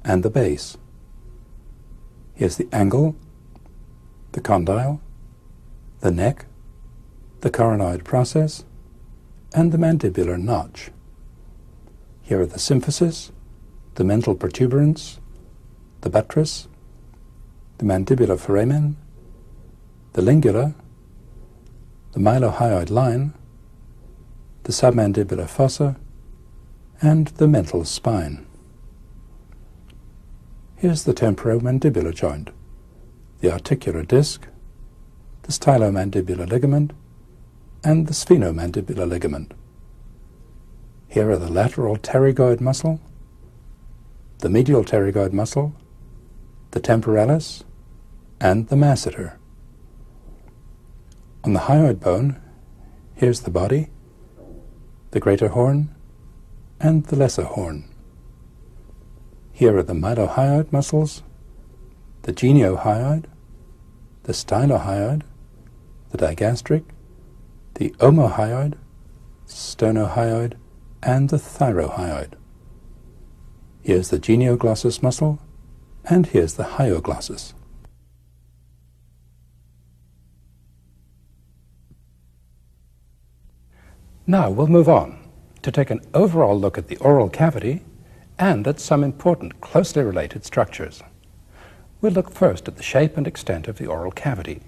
and the base. Here's the angle, the condyle, the neck, the coronoid process, and the mandibular notch. Here are the symphysis, the mental protuberance, the buttress, the mandibular foramen, the lingula, the mylohyoid line, the submandibular fossa, and the mental spine. Here's the temporomandibular joint, the articular disc, the stylomandibular ligament, and the sphenomandibular ligament. Here are the lateral pterygoid muscle, the medial pterygoid muscle, the temporalis, and the masseter. On the hyoid bone, here's the body, the greater horn, and the lesser horn. Here are the mylohyoid muscles, the geniohyoid, the stylohyoid, the digastric, the omohyoid, sternohyoid, and the thyrohyoid. Here's the genioglossus muscle, and here's the hyoglossus. Now we'll move on to take an overall look at the oral cavity and at some important closely related structures. We'll look first at the shape and extent of the oral cavity.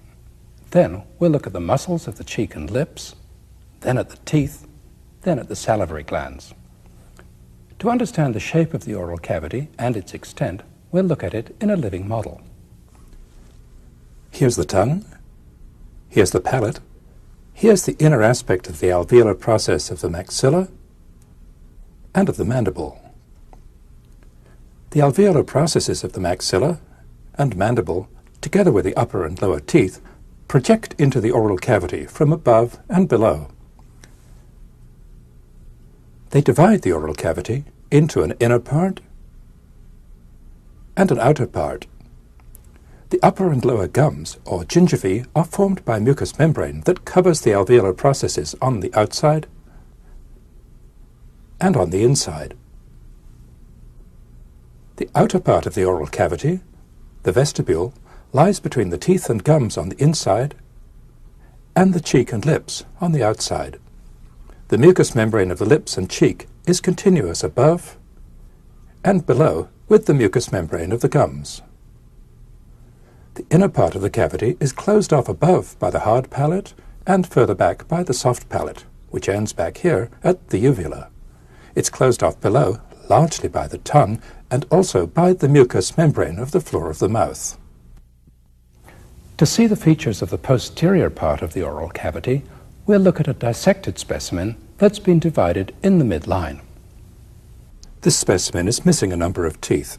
Then we'll look at the muscles of the cheek and lips, then at the teeth, then at the salivary glands. To understand the shape of the oral cavity and its extent, we'll look at it in a living model. Here's the tongue, here's the palate, here's the inner aspect of the alveolar process of the maxilla and of the mandible. The alveolar processes of the maxilla and mandible, together with the upper and lower teeth, project into the oral cavity from above and below. They divide the oral cavity into an inner part and an outer part. The upper and lower gums, or gingivae, are formed by mucous membrane that covers the alveolar processes on the outside and on the inside. The outer part of the oral cavity, the vestibule, lies between the teeth and gums on the inside and the cheek and lips on the outside. The mucous membrane of the lips and cheek is continuous above and below with the mucous membrane of the gums. The inner part of the cavity is closed off above by the hard palate and further back by the soft palate, which ends back here at the uvula. It's closed off below largely by the tongue and also by the mucous membrane of the floor of the mouth. To see the features of the posterior part of the oral cavity, we'll look at a dissected specimen that's been divided in the midline. This specimen is missing a number of teeth.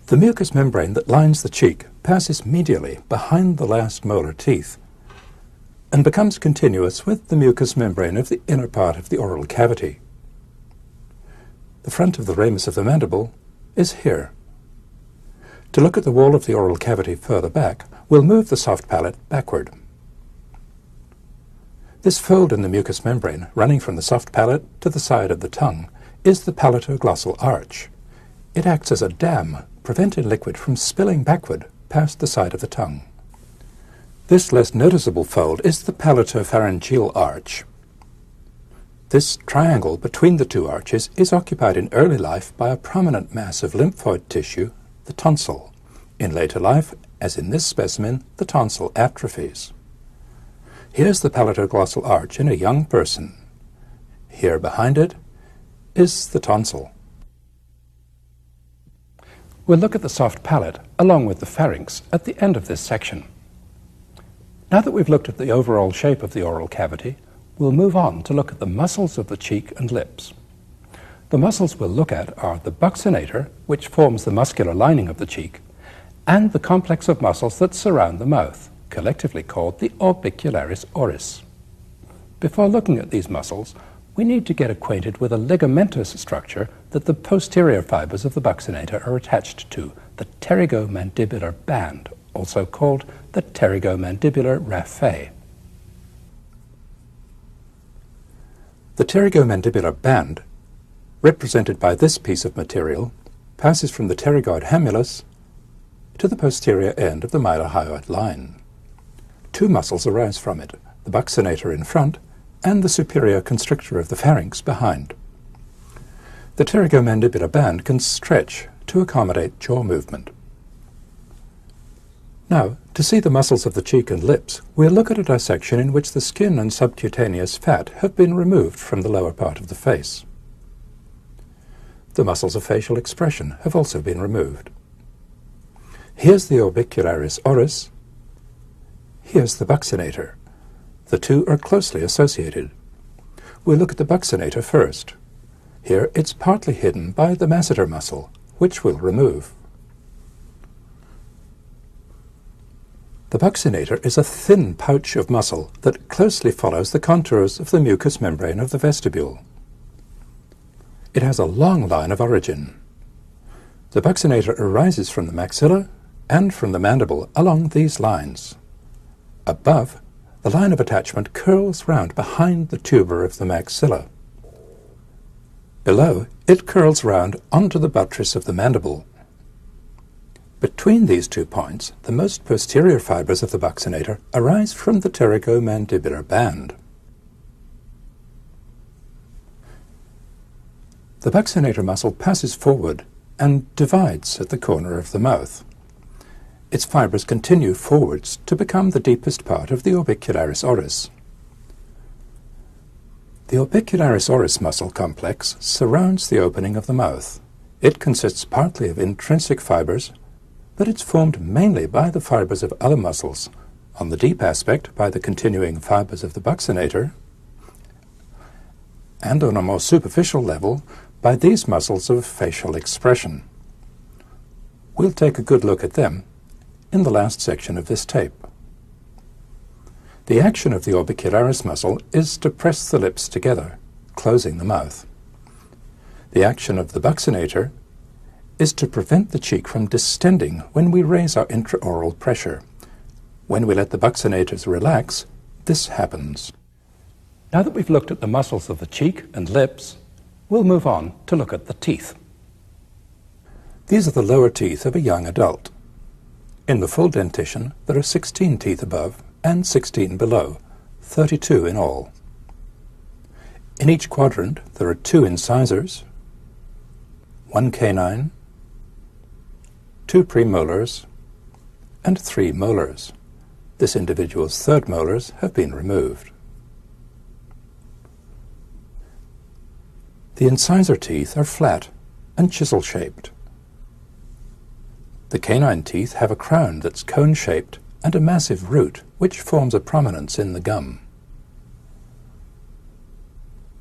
The mucous membrane that lines the cheek passes medially behind the last molar teeth and becomes continuous with the mucous membrane of the inner part of the oral cavity. The front of the ramus of the mandible is here. To look at the wall of the oral cavity further back, we'll move the soft palate backward. This fold in the mucous membrane, running from the soft palate to the side of the tongue, is the palatoglossal arch. It acts as a dam, preventing liquid from spilling backward past the side of the tongue. This less noticeable fold is the palatopharyngeal arch. This triangle between the two arches is occupied in early life by a prominent mass of lymphoid tissue, the tonsil. In later life, as in this specimen, the tonsil atrophies. Here's the palatoglossal arch in a young person. Here behind it is the tonsil. We'll look at the soft palate along with the pharynx at the end of this section. Now that we've looked at the overall shape of the oral cavity, we'll move on to look at the muscles of the cheek and lips. The muscles we'll look at are the buccinator, which forms the muscular lining of the cheek, and the complex of muscles that surround the mouth, collectively called the orbicularis oris. Before looking at these muscles, we need to get acquainted with a ligamentous structure that the posterior fibers of the buccinator are attached to, the pterygomandibular band, also called the pterygomandibular raphe. The pterygomandibular band, represented by this piece of material, passes from the pterygoid hamulus to the posterior end of the mylohyoid line. Two muscles arise from it, the buccinator in front and the superior constrictor of the pharynx behind. The pterygomandibular band can stretch to accommodate jaw movement. Now, to see the muscles of the cheek and lips, we'll look at a dissection in which the skin and subcutaneous fat have been removed from the lower part of the face. The muscles of facial expression have also been removed. Here's the orbicularis oris, here's the buccinator. The two are closely associated. We'll look at the buccinator first. Here it's partly hidden by the masseter muscle, which we'll remove. The buccinator is a thin pouch of muscle that closely follows the contours of the mucous membrane of the vestibule. It has a long line of origin. The buccinator arises from the maxilla and from the mandible along these lines. Above, the line of attachment curls round behind the tuber of the maxilla. Below, it curls round onto the buttress of the mandible. Between these 2 points, the most posterior fibers of the buccinator arise from the pterygomandibular band. The buccinator muscle passes forward and divides at the corner of the mouth. Its fibers continue forwards to become the deepest part of the orbicularis oris. The orbicularis oris muscle complex surrounds the opening of the mouth. It consists partly of intrinsic fibers, but it's formed mainly by the fibers of other muscles, on the deep aspect by the continuing fibers of the buccinator, and on a more superficial level by these muscles of facial expression. We'll take a good look at them in the last section of this tape. The action of the orbicularis muscle is to press the lips together, closing the mouth. The action of the buccinator is to prevent the cheek from distending when we raise our intraoral pressure. When we let the buccinators relax, this happens. Now that we've looked at the muscles of the cheek and lips, we'll move on to look at the teeth. These are the lower teeth of a young adult. In the full dentition, there are 16 teeth above and 16 below, 32 in all. In each quadrant, there are 2 incisors, 1 canine, 2 premolars, and 3 molars. This individual's 3rd molars have been removed. The incisor teeth are flat and chisel-shaped. The canine teeth have a crown that's cone-shaped and a massive root which forms a prominence in the gum.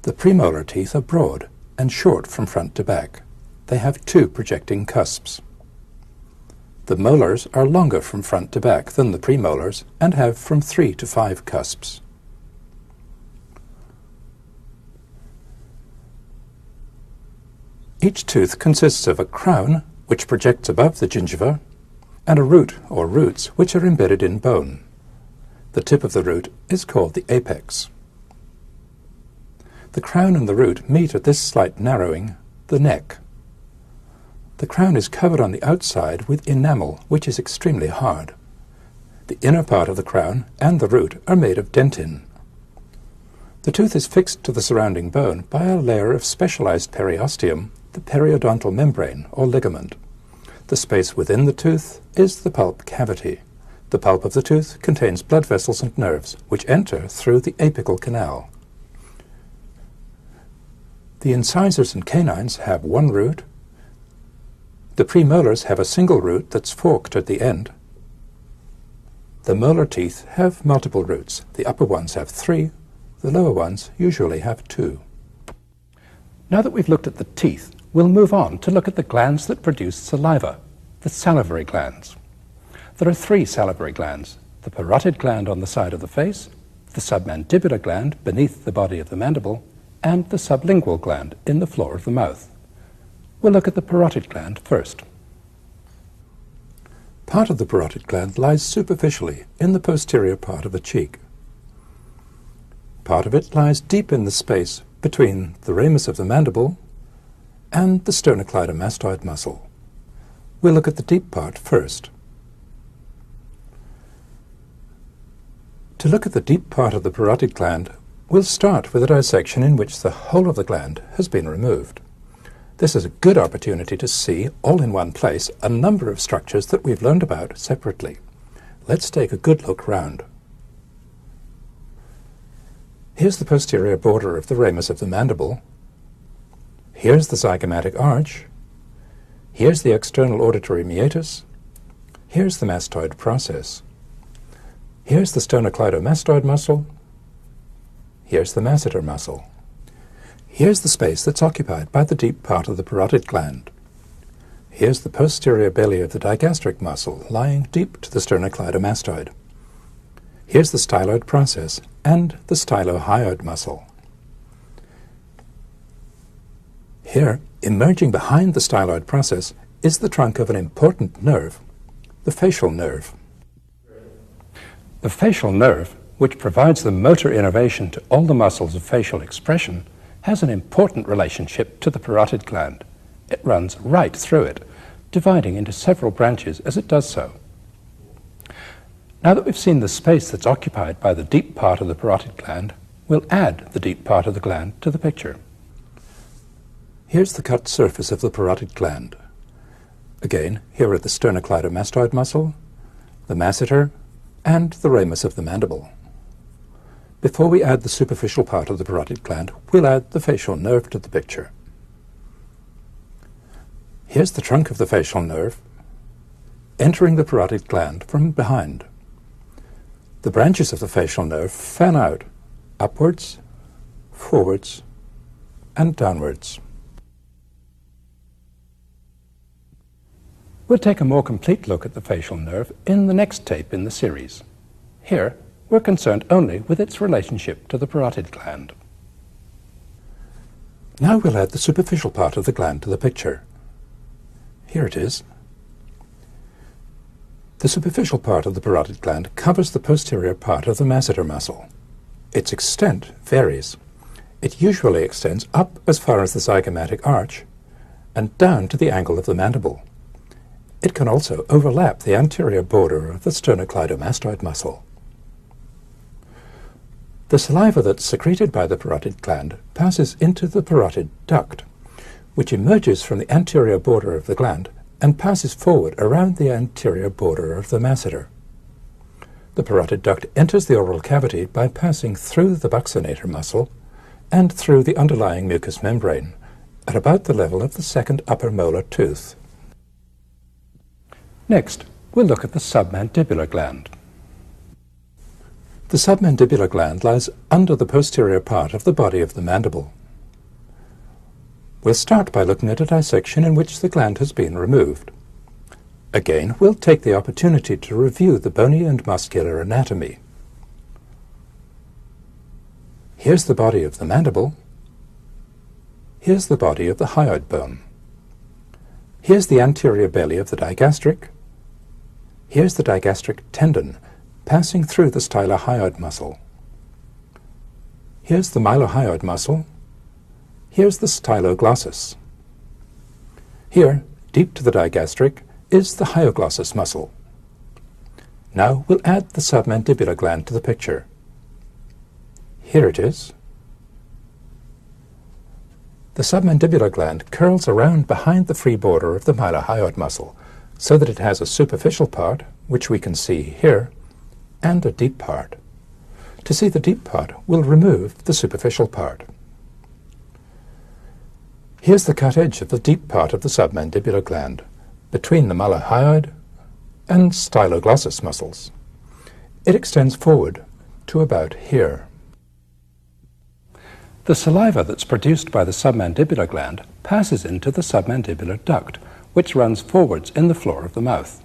The premolar teeth are broad and short from front to back. They have 2 projecting cusps. The molars are longer from front to back than the premolars and have from 3 to 5 cusps. Each tooth consists of a crown, which projects above the gingiva, and a root or roots which are embedded in bone. The tip of the root is called the apex. The crown and the root meet at this slight narrowing, the neck. The crown is covered on the outside with enamel, which is extremely hard. The inner part of the crown and the root are made of dentin. The tooth is fixed to the surrounding bone by a layer of specialized periosteum, the periodontal membrane or ligament. The space within the tooth is the pulp cavity. The pulp of the tooth contains blood vessels and nerves, which enter through the apical canal. The incisors and canines have 1 root. The premolars have a single root that's forked at the end. The molar teeth have multiple roots. The upper ones have 3. The lower ones usually have 2. Now that we've looked at the teeth, we'll move on to look at the glands that produce saliva, the salivary glands. There are three salivary glands: the parotid gland on the side of the face, the submandibular gland beneath the body of the mandible, and the sublingual gland in the floor of the mouth. We'll look at the parotid gland first. Part of the parotid gland lies superficially in the posterior part of the cheek. Part of it lies deep in the space between the ramus of the mandible and the sternocleidomastoid muscle. We'll look at the deep part first. To look at the deep part of the parotid gland, we'll start with a dissection in which the whole of the gland has been removed. This is a good opportunity to see, all in one place, a number of structures that we've learned about separately. Let's take a good look round. Here's the posterior border of the ramus of the mandible. Here's the zygomatic arch. Here's the external auditory meatus. Here's the mastoid process. Here's the sternocleidomastoid muscle. Here's the masseter muscle. Here's the space that's occupied by the deep part of the parotid gland. Here's the posterior belly of the digastric muscle lying deep to the sternocleidomastoid. Here's the styloid process and the stylohyoid muscle. Here, emerging behind the styloid process, is the trunk of an important nerve, the facial nerve. The facial nerve, which provides the motor innervation to all the muscles of facial expression, has an important relationship to the parotid gland. It runs right through it, dividing into several branches as it does so. Now that we've seen the space that's occupied by the deep part of the parotid gland, we'll add the deep part of the gland to the picture. Here's the cut surface of the parotid gland. Again, here are the sternocleidomastoid muscle, the masseter, and the ramus of the mandible. Before we add the superficial part of the parotid gland, we'll add the facial nerve to the picture. Here's the trunk of the facial nerve, entering the parotid gland from behind. The branches of the facial nerve fan out, upwards, forwards, and downwards. We'll take a more complete look at the facial nerve in the next tape in the series. Here, we're concerned only with its relationship to the parotid gland. Now we'll add the superficial part of the gland to the picture. Here it is. The superficial part of the parotid gland covers the posterior part of the masseter muscle. Its extent varies. It usually extends up as far as the zygomatic arch and down to the angle of the mandible. It can also overlap the anterior border of the sternocleidomastoid muscle. The saliva that's secreted by the parotid gland passes into the parotid duct, which emerges from the anterior border of the gland and passes forward around the anterior border of the masseter. The parotid duct enters the oral cavity by passing through the buccinator muscle and through the underlying mucous membrane at about the level of the second upper molar tooth. Next, we'll look at the submandibular gland. The submandibular gland lies under the posterior part of the body of the mandible. We'll start by looking at a dissection in which the gland has been removed. Again, we'll take the opportunity to review the bony and muscular anatomy. Here's the body of the mandible. Here's the body of the hyoid bone. Here's the anterior belly of the digastric. Here's the digastric tendon passing through the stylohyoid muscle. Here's the mylohyoid muscle. Here's the styloglossus. Here, deep to the digastric, is the hyoglossus muscle. Now we'll add the submandibular gland to the picture. Here it is. The submandibular gland curls around behind the free border of the mylohyoid muscle, so that it has a superficial part, which we can see here, and a deep part. To see the deep part, we'll remove the superficial part. Here's the cut edge of the deep part of the submandibular gland, between the mylohyoid and styloglossus muscles. It extends forward to about here. The saliva that's produced by the submandibular gland passes into the submandibular duct, which runs forwards in the floor of the mouth.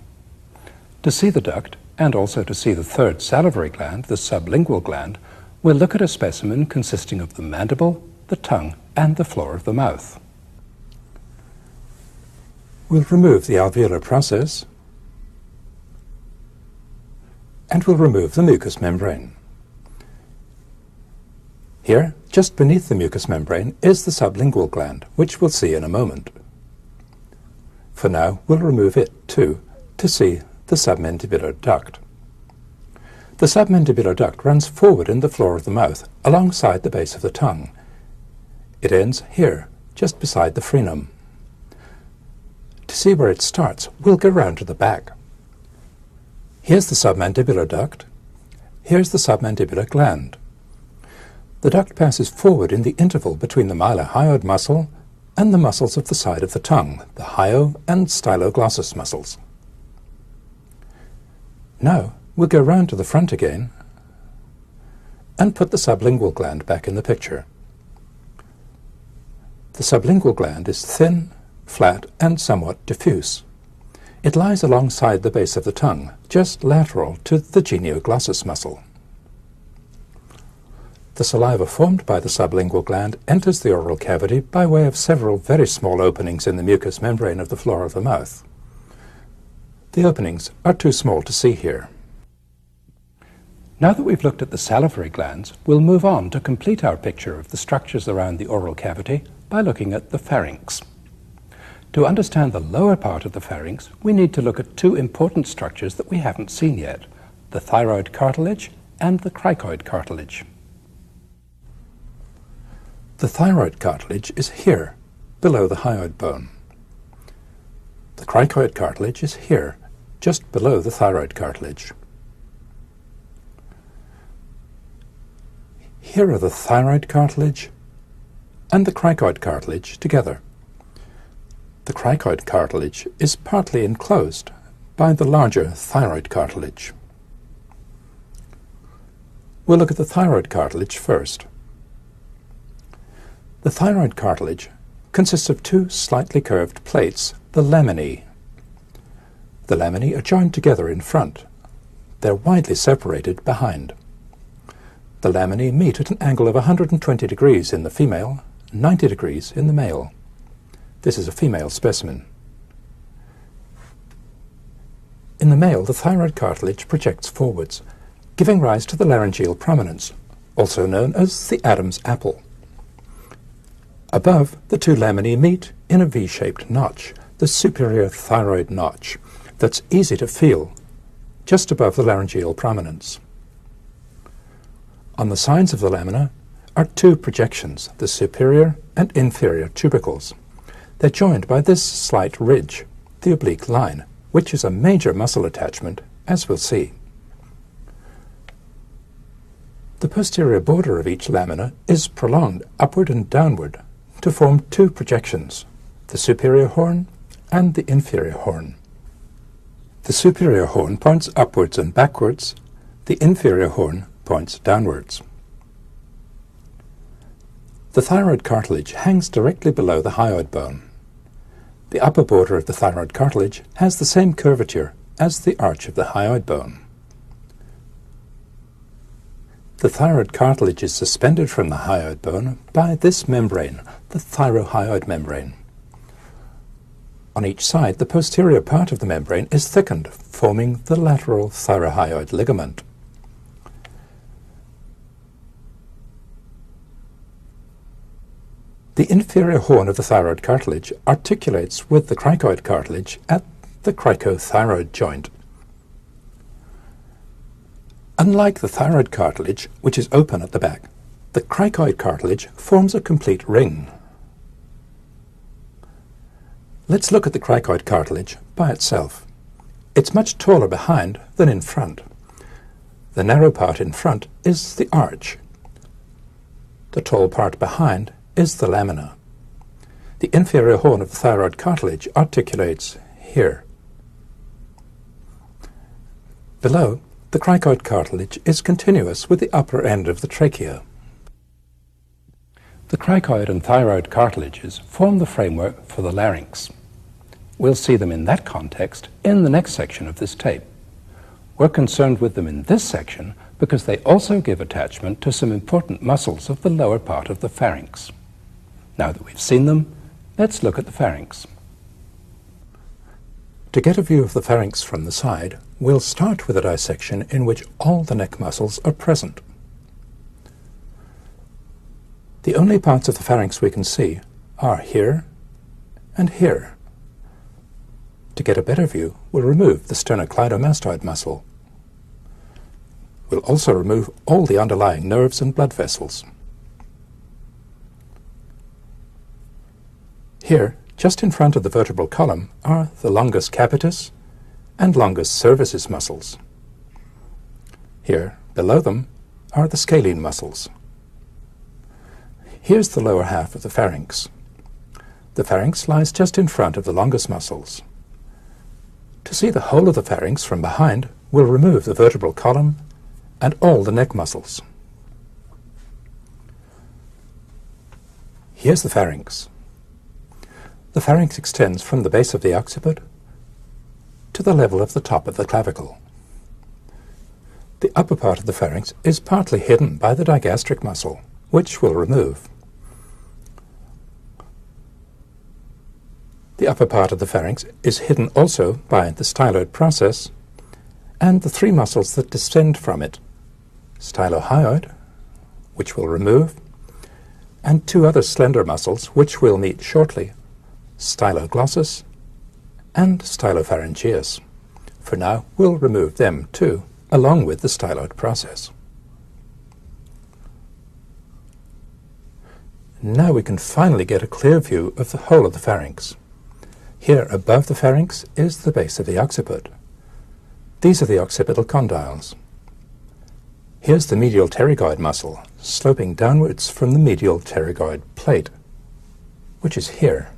To see the duct, and also to see the third salivary gland, the sublingual gland, we'll look at a specimen consisting of the mandible, the tongue, and the floor of the mouth. We'll remove the alveolar process, and we'll remove the mucous membrane. Here, just beneath the mucous membrane, is the sublingual gland, which we'll see in a moment. For now, we'll remove it too, to see the submandibular duct. The submandibular duct runs forward in the floor of the mouth, alongside the base of the tongue. It ends here, just beside the frenum. To see where it starts, we'll go round to the back. Here's the submandibular duct. Here's the submandibular gland. The duct passes forward in the interval between the mylohyoid muscle and the muscles of the side of the tongue, the hyo and styloglossus muscles. Now, we'll go round to the front again and put the sublingual gland back in the picture. The sublingual gland is thin, flat, and somewhat diffuse. It lies alongside the base of the tongue, just lateral to the genioglossus muscle. The saliva formed by the sublingual gland enters the oral cavity by way of several very small openings in the mucous membrane of the floor of the mouth. The openings are too small to see here. Now that we've looked at the salivary glands, we'll move on to complete our picture of the structures around the oral cavity by looking at the pharynx. To understand the lower part of the pharynx, we need to look at two important structures that we haven't seen yet, the thyroid cartilage and the cricoid cartilage. The thyroid cartilage is here, below the hyoid bone. The cricoid cartilage is here, just below the thyroid cartilage. Here are the thyroid cartilage and the cricoid cartilage together. The cricoid cartilage is partly enclosed by the larger thyroid cartilage. We'll look at the thyroid cartilage first. The thyroid cartilage consists of two slightly curved plates, the laminae. The laminae are joined together in front. They're widely separated behind. The laminae meet at an angle of 120 degrees in the female, 90 degrees in the male. This is a female specimen. In the male, the thyroid cartilage projects forwards, giving rise to the laryngeal prominence, also known as the Adam's apple. Above, the two laminae meet in a V-shaped notch, the superior thyroid notch, that's easy to feel, just above the laryngeal prominence. On the sides of the lamina are two projections, the superior and inferior tubercles. They're joined by this slight ridge, the oblique line, which is a major muscle attachment, as we'll see. The posterior border of each lamina is prolonged upward and downward to form two projections, the superior horn and the inferior horn. The superior horn points upwards and backwards, the inferior horn points downwards. The thyroid cartilage hangs directly below the hyoid bone. The upper border of the thyroid cartilage has the same curvature as the arch of the hyoid bone. The thyroid cartilage is suspended from the hyoid bone by this membrane, the thyrohyoid membrane. On each side, the posterior part of the membrane is thickened, forming the lateral thyrohyoid ligament. The inferior horn of the thyroid cartilage articulates with the cricoid cartilage at the cricothyroid joint. Unlike the thyroid cartilage, which is open at the back, the cricoid cartilage forms a complete ring. Let's look at the cricoid cartilage by itself. It's much taller behind than in front. The narrow part in front is the arch. The tall part behind is the lamina. The inferior horn of the thyroid cartilage articulates here. Below, the cricoid cartilage is continuous with the upper end of the trachea. The cricoid and thyroid cartilages form the framework for the larynx. We'll see them in that context in the next section of this tape. We're concerned with them in this section because they also give attachment to some important muscles of the lower part of the pharynx. Now that we've seen them, let's look at the pharynx. To get a view of the pharynx from the side, we'll start with a dissection in which all the neck muscles are present. The only parts of the pharynx we can see are here and here. To get a better view, we'll remove the sternocleidomastoid muscle. We'll also remove all the underlying nerves and blood vessels. Here, just in front of the vertebral column, are the longus capitis and longus cervicis muscles. Here, below them, are the scalene muscles. Here's the lower half of the pharynx. The pharynx lies just in front of the longus muscles. To see the whole of the pharynx from behind, we'll remove the vertebral column and all the neck muscles. Here's the pharynx. The pharynx extends from the base of the occiput to the level of the top of the clavicle. The upper part of the pharynx is partly hidden by the digastric muscle, which we'll remove. The upper part of the pharynx is hidden also by the styloid process and the three muscles that descend from it, stylohyoid, which we'll remove, and two other slender muscles which we'll meet shortly, styloglossus and stylopharyngeus. For now, we'll remove them too, along with the styloid process. Now we can finally get a clear view of the whole of the pharynx. Here above the pharynx is the base of the occiput. These are the occipital condyles. Here's the medial pterygoid muscle, sloping downwards from the medial pterygoid plate, which is here.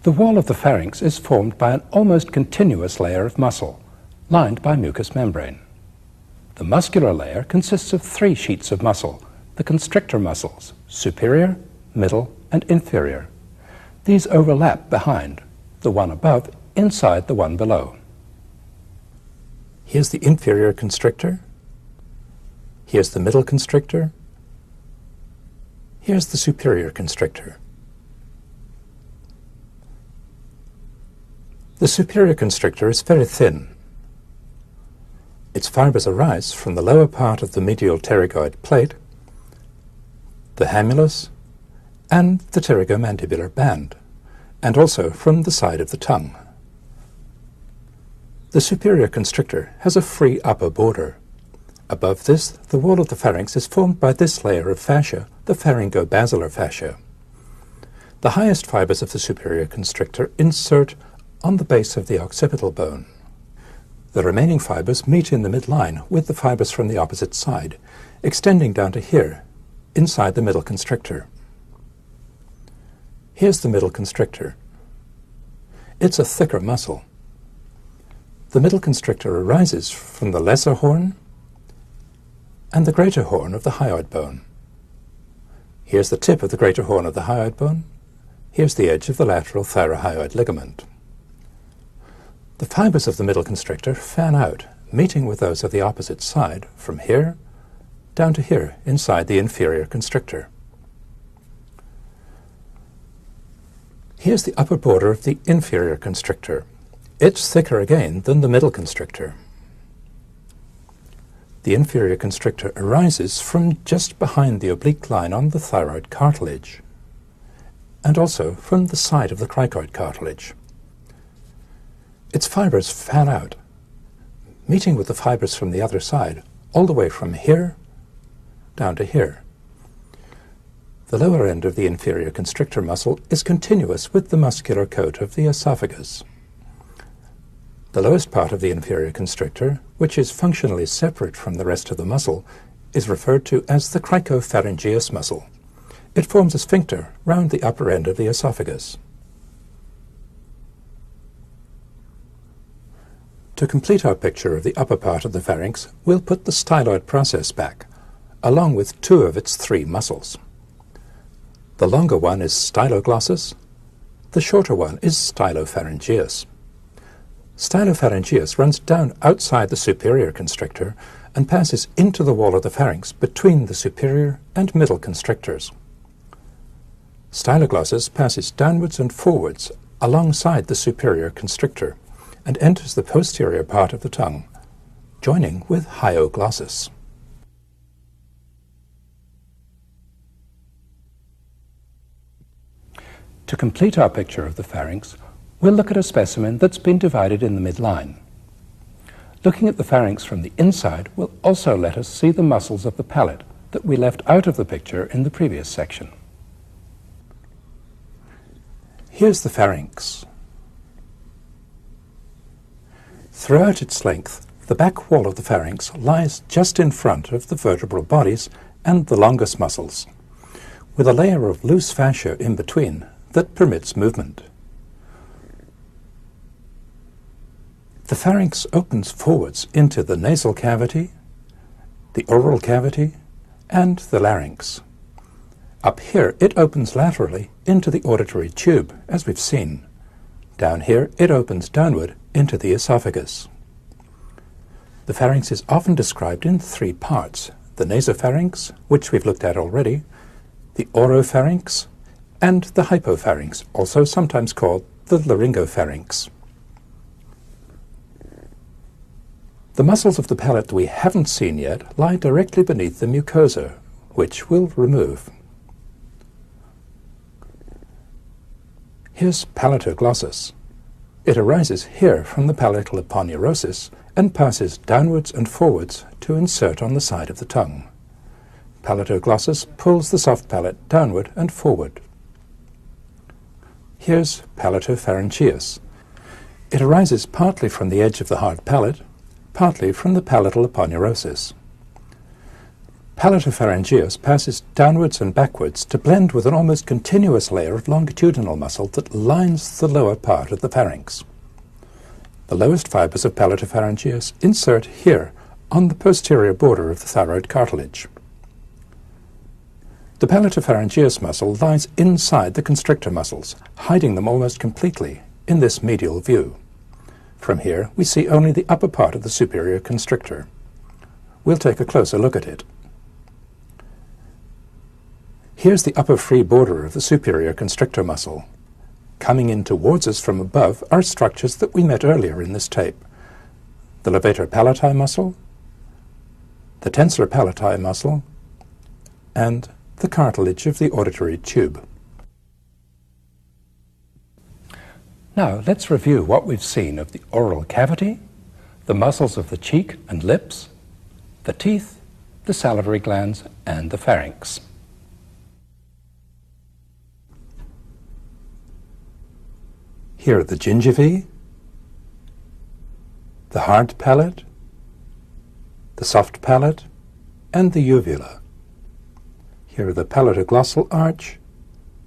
The wall of the pharynx is formed by an almost continuous layer of muscle, lined by mucous membrane. The muscular layer consists of three sheets of muscle, the constrictor muscles, superior, middle, and inferior. These overlap behind, the one above inside the one below. Here's the inferior constrictor. Here's the middle constrictor. Here's the superior constrictor. The superior constrictor is very thin. Its fibers arise from the lower part of the medial pterygoid plate, the hamulus, and the pterygomandibular band, and also from the side of the tongue. The superior constrictor has a free upper border. Above this, the wall of the pharynx is formed by this layer of fascia, the pharyngobasilar fascia. The highest fibers of the superior constrictor insert on the base of the occipital bone. The remaining fibers meet in the midline with the fibers from the opposite side, extending down to here, inside the middle constrictor. Here's the middle constrictor. It's a thicker muscle. The middle constrictor arises from the lesser horn and the greater horn of the hyoid bone. Here's the tip of the greater horn of the hyoid bone. Here's the edge of the lateral thyrohyoid ligament. The fibers of the middle constrictor fan out, meeting with those of the opposite side from here down to here inside the inferior constrictor. Here's the upper border of the inferior constrictor. It's thicker again than the middle constrictor. The inferior constrictor arises from just behind the oblique line on the thyroid cartilage, and also from the side of the cricoid cartilage. Its fibers fan out, meeting with the fibers from the other side, all the way from here down to here. The lower end of the inferior constrictor muscle is continuous with the muscular coat of the esophagus. The lowest part of the inferior constrictor, which is functionally separate from the rest of the muscle, is referred to as the cricopharyngeus muscle. It forms a sphincter round the upper end of the esophagus. To complete our picture of the upper part of the pharynx, we'll put the styloid process back, along with 2 of its 3 muscles. The longer one is styloglossus, the shorter one is stylopharyngeus. Stylopharyngeus runs down outside the superior constrictor and passes into the wall of the pharynx between the superior and middle constrictors. Styloglossus passes downwards and forwards alongside the superior constrictor and enters the posterior part of the tongue, joining with hyoglossus. To complete our picture of the pharynx, we'll look at a specimen that's been divided in the midline. Looking at the pharynx from the inside will also let us see the muscles of the palate that we left out of the picture in the previous section. Here's the pharynx. Throughout its length, the back wall of the pharynx lies just in front of the vertebral bodies and the longus muscles, with a layer of loose fascia in between that permits movement. The pharynx opens forwards into the nasal cavity, the oral cavity, and the larynx. Up here it opens laterally into the auditory tube, as we've seen. Down here it opens downward into the esophagus. The pharynx is often described in 3 parts: the nasopharynx, which we've looked at already, the oropharynx, and the hypopharynx, also sometimes called the laryngopharynx. The muscles of the palate that we haven't seen yet lie directly beneath the mucosa, which we'll remove. Here's palatoglossus. It arises here from the palatal aponeurosis and passes downwards and forwards to insert on the side of the tongue. Palatoglossus pulls the soft palate downward and forward. Here's palatopharyngeus. It arises partly from the edge of the hard palate, partly from the palatal aponeurosis. Palatopharyngeus passes downwards and backwards to blend with an almost continuous layer of longitudinal muscle that lines the lower part of the pharynx. The lowest fibers of palatopharyngeus insert here on the posterior border of the thyroid cartilage. The palatopharyngeus muscle lies inside the constrictor muscles, hiding them almost completely in this medial view. From here, we see only the upper part of the superior constrictor. We'll take a closer look at it. Here's the upper free border of the superior constrictor muscle. Coming in towards us from above are structures that we met earlier in this tape: the levator palati muscle, the tensor palati muscle, and the cartilage of the auditory tube. Now let's review what we've seen of the oral cavity, the muscles of the cheek and lips, the teeth, the salivary glands, and the pharynx. Here are the gingivae, the hard palate, the soft palate, and the uvula. Here are the palatoglossal arch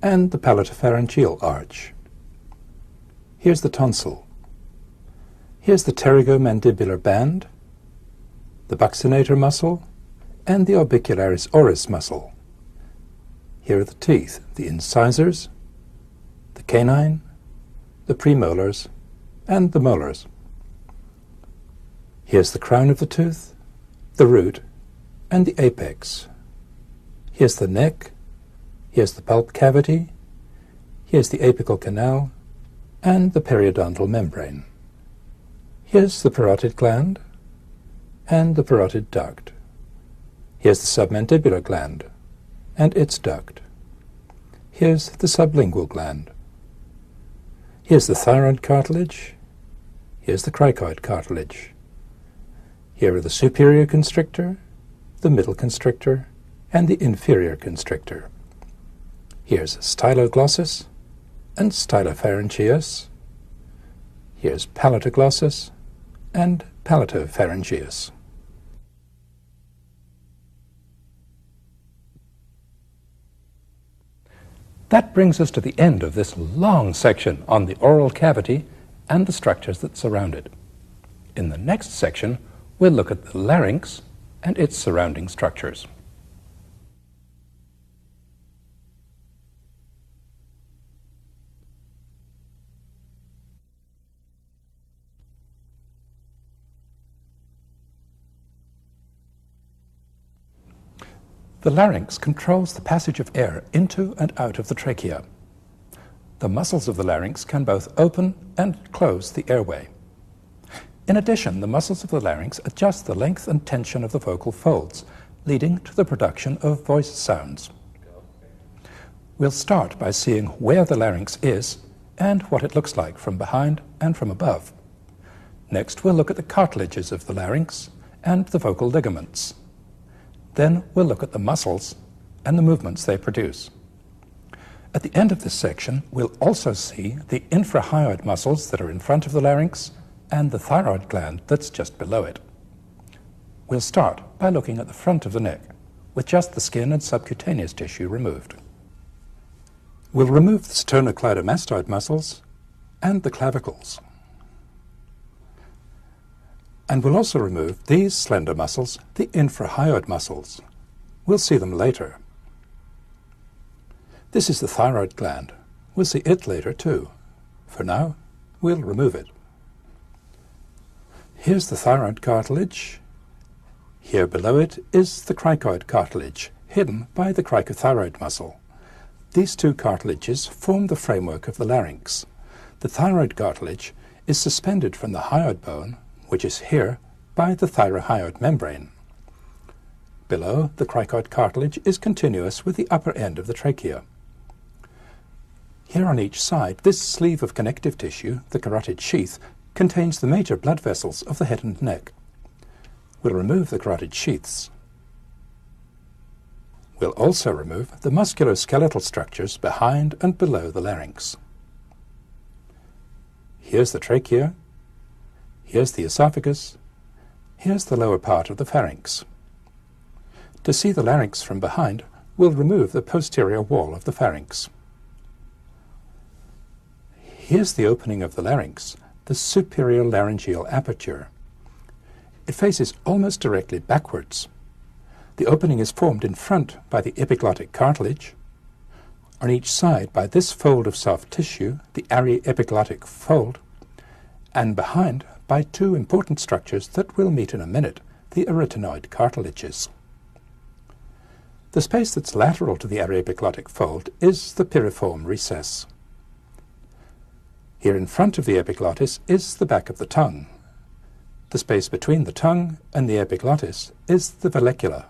and the palatopharyngeal arch. Here's the tonsil. Here's the pterygomandibular band, the buccinator muscle, and the orbicularis oris muscle. Here are the teeth, the incisors, the canine, the premolars, and the molars. Here's the crown of the tooth, the root, and the apex. Here's the neck, here's the pulp cavity, here's the apical canal, and the periodontal membrane. Here's the parotid gland, and the parotid duct. Here's the submandibular gland, and its duct. Here's the sublingual gland. Here's the thyroid cartilage. Here's the cricoid cartilage. Here are the superior constrictor, the middle constrictor, and the inferior constrictor. Here's styloglossus and stylopharyngeus. Here's palatoglossus and palatopharyngeus. That brings us to the end of this long section on the oral cavity and the structures that surround it. In the next section, we'll look at the larynx and its surrounding structures. The larynx controls the passage of air into and out of the trachea. The muscles of the larynx can both open and close the airway. In addition, the muscles of the larynx adjust the length and tension of the vocal folds, leading to the production of voice sounds. We'll start by seeing where the larynx is and what it looks like from behind and from above. Next, we'll look at the cartilages of the larynx and the vocal ligaments. Then we'll look at the muscles and the movements they produce. At the end of this section, we'll also see the infrahyoid muscles that are in front of the larynx and the thyroid gland that's just below it. We'll start by looking at the front of the neck, with just the skin and subcutaneous tissue removed. We'll remove the sternocleidomastoid muscles and the clavicles. And we'll also remove these slender muscles, the infrahyoid muscles. We'll see them later. This is the thyroid gland. We'll see it later too. For now, we'll remove it. Here's the thyroid cartilage. Here below it is the cricoid cartilage, hidden by the cricothyroid muscle. These two cartilages form the framework of the larynx. The thyroid cartilage is suspended from the hyoid bone, which is here, by the thyrohyoid membrane. Below, the cricoid cartilage is continuous with the upper end of the trachea. Here on each side, this sleeve of connective tissue, the carotid sheath, contains the major blood vessels of the head and neck. We'll remove the carotid sheaths. We'll also remove the musculoskeletal structures behind and below the larynx. Here's the trachea. Here's the esophagus. Here's the lower part of the pharynx. To see the larynx from behind, we'll remove the posterior wall of the pharynx. Here's the opening of the larynx, the superior laryngeal aperture. It faces almost directly backwards. The opening is formed in front by the epiglottic cartilage, on each side by this fold of soft tissue, the aryepiglottic fold, and behind by two important structures that we'll meet in a minute, the arytenoid cartilages. The space that's lateral to the aryepiglottic fold is the piriform recess. Here in front of the epiglottis is the back of the tongue. The space between the tongue and the epiglottis is the vallecula.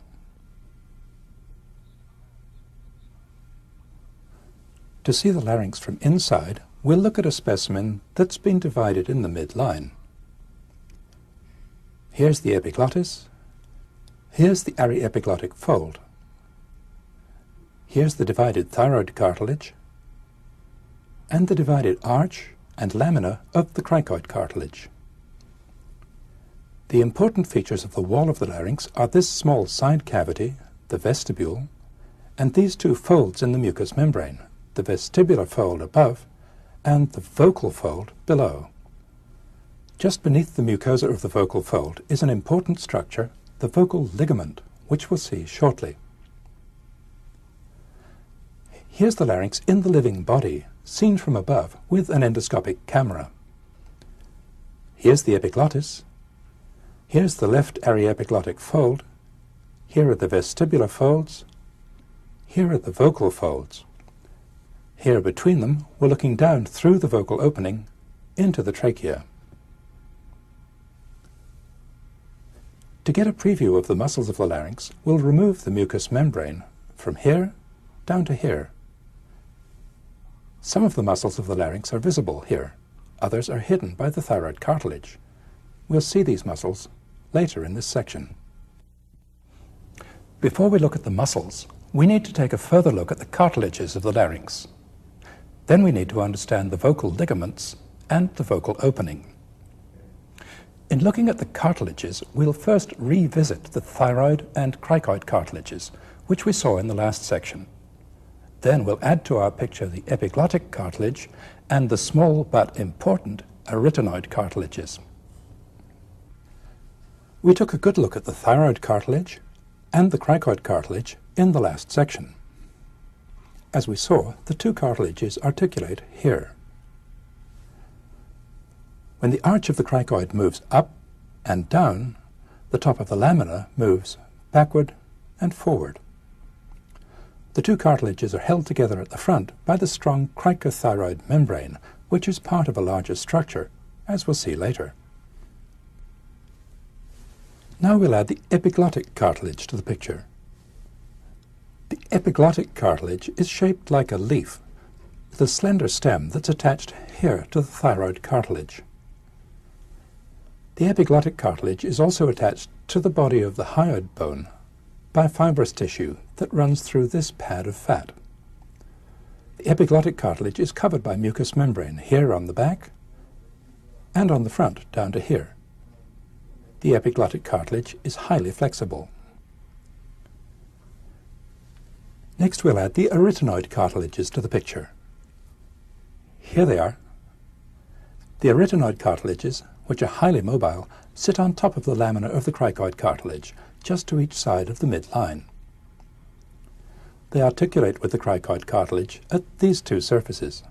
To see the larynx from inside, we'll look at a specimen that's been divided in the midline. Here's the epiglottis. Here's the aryepiglottic fold. Here's the divided thyroid cartilage and the divided arch and lamina of the cricoid cartilage. The important features of the wall of the larynx are this small side cavity, the vestibule, and these two folds in the mucous membrane, the vestibular fold above and the vocal fold below. Just beneath the mucosa of the vocal fold is an important structure, the vocal ligament, which we'll see shortly. Here's the larynx in the living body, seen from above with an endoscopic camera. Here's the epiglottis. Here's the left aryepiglottic fold. Here are the vestibular folds. Here are the vocal folds. Here between them, we're looking down through the vocal opening into the trachea. To get a preview of the muscles of the larynx, we'll remove the mucous membrane from here down to here. Some of the muscles of the larynx are visible here. Others are hidden by the thyroid cartilage. We'll see these muscles later in this section. Before we look at the muscles, we need to take a further look at the cartilages of the larynx. Then we need to understand the vocal ligaments and the vocal opening. In looking at the cartilages, we'll first revisit the thyroid and cricoid cartilages, which we saw in the last section. Then we'll add to our picture the epiglottic cartilage and the small but important arytenoid cartilages. We took a good look at the thyroid cartilage and the cricoid cartilage in the last section. As we saw, the two cartilages articulate here. When the arch of the cricoid moves up and down, the top of the lamina moves backward and forward. The two cartilages are held together at the front by the strong cricothyroid membrane, which is part of a larger structure, as we'll see later. Now we'll add the epiglottic cartilage to the picture. The epiglottic cartilage is shaped like a leaf, with a slender stem that's attached here to the thyroid cartilage. The epiglottic cartilage is also attached to the body of the hyoid bone by fibrous tissue that runs through this pad of fat. The epiglottic cartilage is covered by mucous membrane here on the back and on the front down to here. The epiglottic cartilage is highly flexible. Next we'll add the arytenoid cartilages to the picture. Here they are. The arytenoid cartilages, which are highly mobile, sit on top of the lamina of the cricoid cartilage, just to each side of the midline. They articulate with the cricoid cartilage at these two surfaces.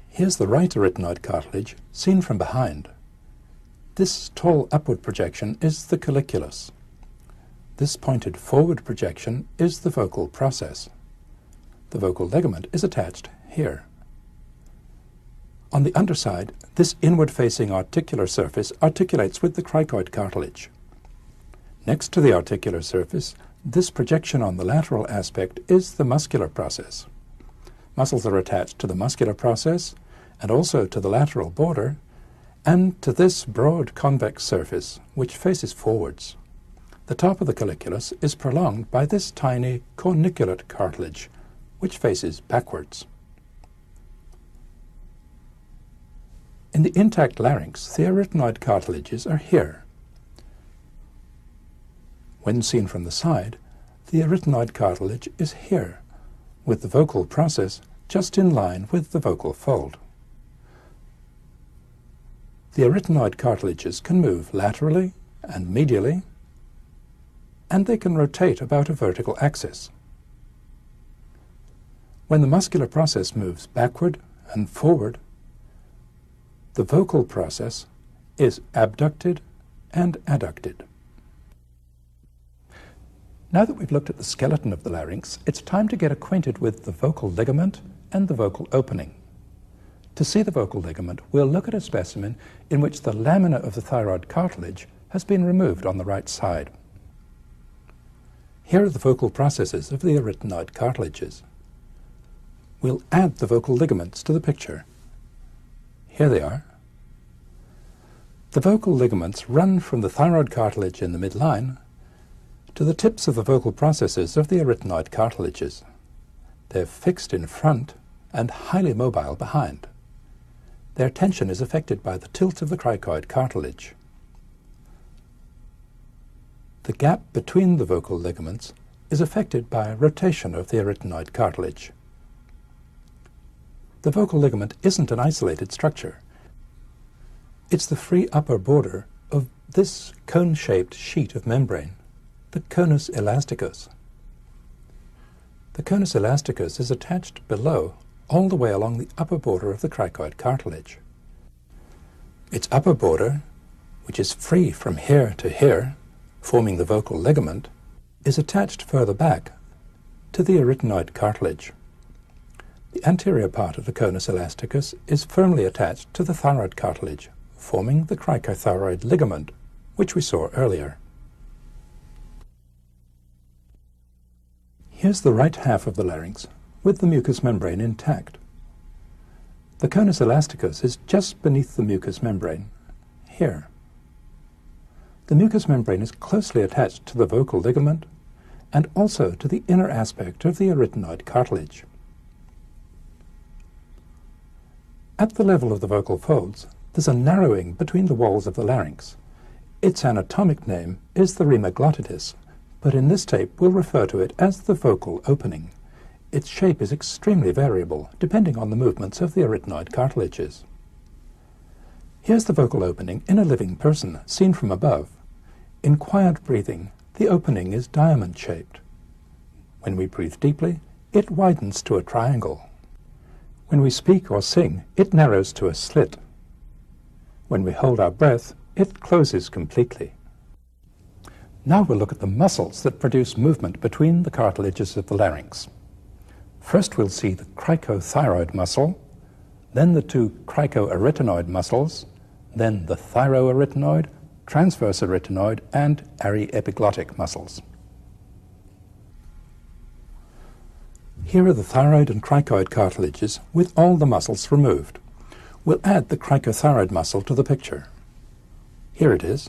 Here's the right arytenoid cartilage, seen from behind. This tall upward projection is the colliculus. This pointed forward projection is the vocal process. The vocal ligament is attached here. On the underside, this inward-facing articular surface articulates with the cricoid cartilage. Next to the articular surface, this projection on the lateral aspect is the muscular process. Muscles are attached to the muscular process and also to the lateral border and to this broad convex surface which faces forwards. The top of the colliculus is prolonged by this tiny corniculate cartilage which faces backwards. In the intact larynx, the arytenoid cartilages are here. When seen from the side, the arytenoid cartilage is here, with the vocal process just in line with the vocal fold. The arytenoid cartilages can move laterally and medially, and they can rotate about a vertical axis. When the muscular process moves backward and forward, the vocal process is abducted and adducted. Now that we've looked at the skeleton of the larynx, it's time to get acquainted with the vocal ligament and the vocal opening. To see the vocal ligament, we'll look at a specimen in which the lamina of the thyroid cartilage has been removed on the right side. Here are the vocal processes of the arytenoid cartilages. We'll add the vocal ligaments to the picture. Here they are. The vocal ligaments run from the thyroid cartilage in the midline to the tips of the vocal processes of the arytenoid cartilages. They're fixed in front and highly mobile behind. Their tension is affected by the tilt of the cricoid cartilage. The gap between the vocal ligaments is affected by rotation of the arytenoid cartilage. The vocal ligament isn't an isolated structure. It's the free upper border of this cone-shaped sheet of membrane, the conus elasticus. The conus elasticus is attached below all the way along the upper border of the cricoid cartilage. Its upper border, which is free from here to here, forming the vocal ligament, is attached further back to the arytenoid cartilage. The anterior part of the conus elasticus is firmly attached to the thyroid cartilage, forming the cricothyroid ligament, which we saw earlier. Here's the right half of the larynx, with the mucous membrane intact. The conus elasticus is just beneath the mucous membrane, here. The mucous membrane is closely attached to the vocal ligament and also to the inner aspect of the arytenoid cartilage. At the level of the vocal folds, there's a narrowing between the walls of the larynx. Its anatomic name is the rima glottis, but in this tape we'll refer to it as the vocal opening. Its shape is extremely variable, depending on the movements of the arytenoid cartilages. Here's the vocal opening in a living person, seen from above. In quiet breathing, the opening is diamond-shaped. When we breathe deeply, it widens to a triangle. When we speak or sing, it narrows to a slit. When we hold our breath, it closes completely. Now we'll look at the muscles that produce movement between the cartilages of the larynx. First we'll see the cricothyroid muscle, then the two cricoarytenoid muscles, then the thyroarytenoid, transverse arytenoid, and aryepiglottic muscles. Here are the thyroid and cricoid cartilages with all the muscles removed. We'll add the cricothyroid muscle to the picture. Here it is.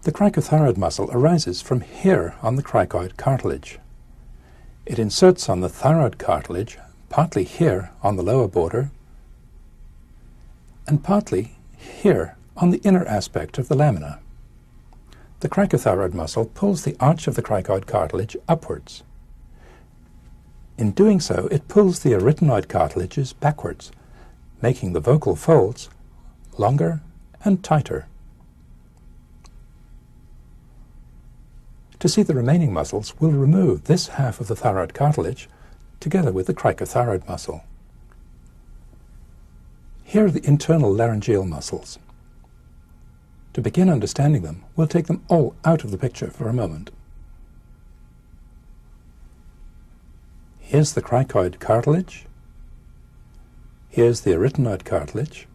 The cricothyroid muscle arises from here on the cricoid cartilage. It inserts on the thyroid cartilage, partly here on the lower border, and partly here on the inner aspect of the lamina. The cricothyroid muscle pulls the arch of the cricoid cartilage upwards. In doing so, it pulls the arytenoid cartilages backwards, making the vocal folds longer and tighter. To see the remaining muscles, we'll remove this half of the thyroid cartilage together with the cricothyroid muscle. Here are the internal laryngeal muscles. To begin understanding them, we'll take them all out of the picture for a moment. Here's the cricoid cartilage. Here's the arytenoid cartilage.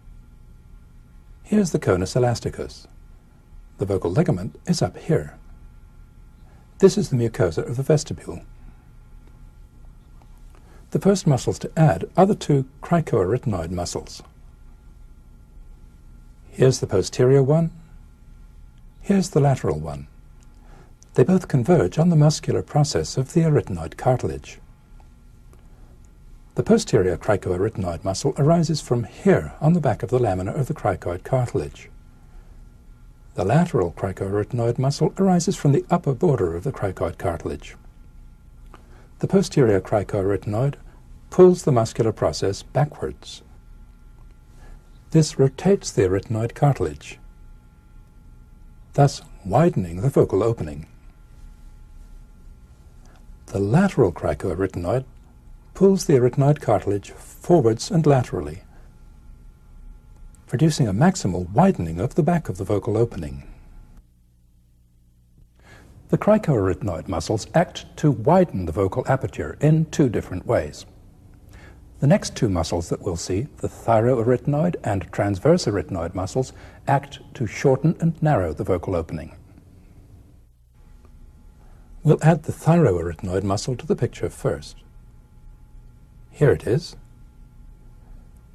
Here's the conus elasticus. The vocal ligament is up here. This is the mucosa of the vestibule. The first muscles to add are the two cricoarytenoid muscles. Here's the posterior one. Here's the lateral one. They both converge on the muscular process of the arytenoid cartilage. The posterior cricoarytenoid muscle arises from here on the back of the lamina of the cricoid cartilage. The lateral cricoarytenoid muscle arises from the upper border of the cricoid cartilage. The posterior cricoarytenoid pulls the muscular process backwards. This rotates the arytenoid cartilage, thus widening the vocal opening. The lateral cricoarytenoid pulls the arytenoid cartilage forwards and laterally, producing a maximal widening of the back of the vocal opening. The cricoarytenoid muscles act to widen the vocal aperture in two different ways. The next two muscles that we'll see, the thyroarytenoid and transverse arytenoid muscles, act to shorten and narrow the vocal opening. We'll add the thyroarytenoid muscle to the picture first. Here it is.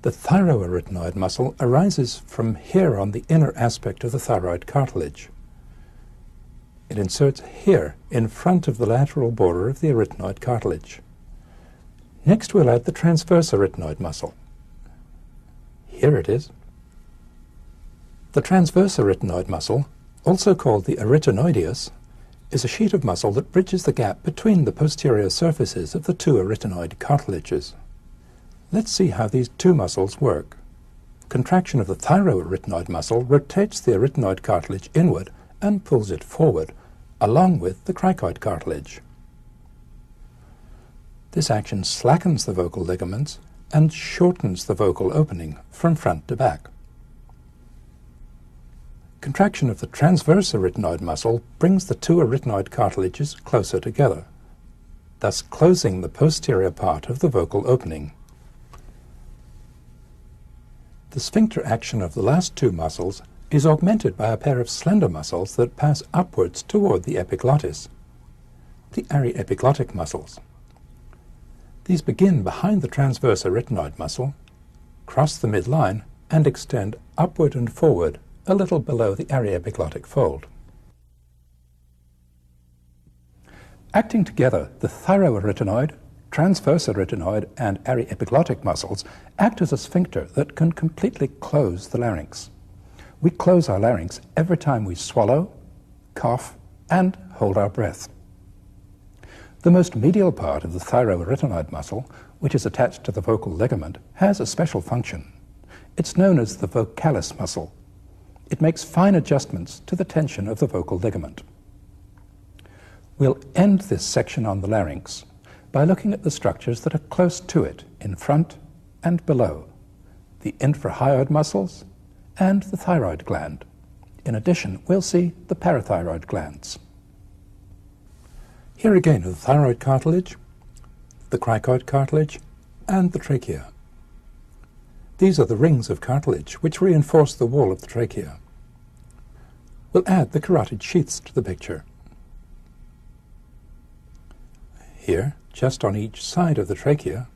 The thyroarytenoid muscle arises from here on the inner aspect of the thyroid cartilage. It inserts here in front of the lateral border of the arytenoid cartilage. Next we'll add the transverse arytenoid muscle. Here it is. The transverse arytenoid muscle, also called the arytenoideus, is a sheet of muscle that bridges the gap between the posterior surfaces of the two arytenoid cartilages. Let's see how these two muscles work. Contraction of the thyroarytenoid muscle rotates the arytenoid cartilage inward and pulls it forward, along with the cricoid cartilage. This action slackens the vocal ligaments and shortens the vocal opening from front to back. Contraction of the transverse arytenoid muscle brings the two arytenoid cartilages closer together, thus closing the posterior part of the vocal opening. The sphincter action of the last two muscles is augmented by a pair of slender muscles that pass upwards toward the epiglottis, the aryepiglottic muscles. These begin behind the transverse arytenoid muscle, cross the midline, and extend upward and forward a little below the aryepiglottic fold. Acting together, the thyroarytenoid, transverse arytenoid, and aryepiglottic muscles act as a sphincter that can completely close the larynx. We close our larynx every time we swallow, cough, and hold our breath. The most medial part of the thyroarytenoid muscle, which is attached to the vocal ligament, has a special function. It's known as the vocalis muscle. It makes fine adjustments to the tension of the vocal ligament. We'll end this section on the larynx by looking at the structures that are close to it in front and below, the infrahyoid muscles and the thyroid gland. In addition, we'll see the parathyroid glands. Here again are the thyroid cartilage, the cricoid cartilage, and the trachea. These are the rings of cartilage which reinforce the wall of the trachea. We'll add the carotid sheaths to the picture. Here, just on each side of the trachea,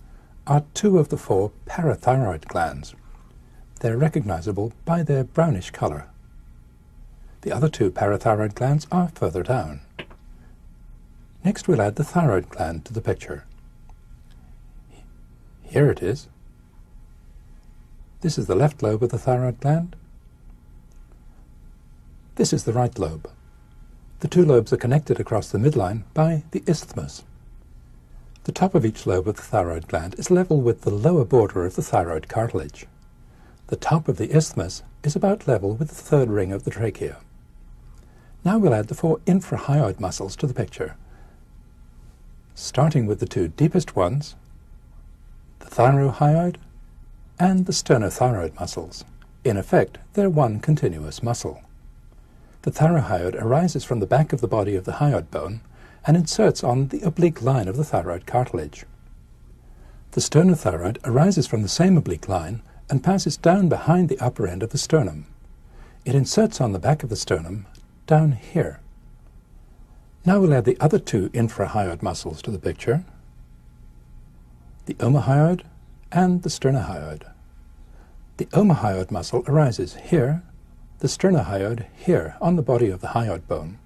are 2 of the 4 parathyroid glands. They're recognizable by their brownish color. The other 2 parathyroid glands are further down. Next we'll add the thyroid gland to the picture. Here it is. This is the left lobe of the thyroid gland. This is the right lobe. The 2 lobes are connected across the midline by the isthmus. The top of each lobe of the thyroid gland is level with the lower border of the thyroid cartilage. The top of the isthmus is about level with the 3rd ring of the trachea. Now we'll add the 4 infrahyoid muscles to the picture, starting with the 2 deepest ones, the thyrohyoid and the sternothyroid muscles. In effect, they're one continuous muscle. The thyrohyoid arises from the back of the body of the hyoid bone and inserts on the oblique line of the thyroid cartilage. The sternothyroid arises from the same oblique line and passes down behind the upper end of the sternum. It inserts on the back of the sternum down here. Now we'll add the other 2 infrahyoid muscles to the picture, the omohyoid and the sternohyoid. The omohyoid muscle arises here, the sternohyoid here on the body of the hyoid bone.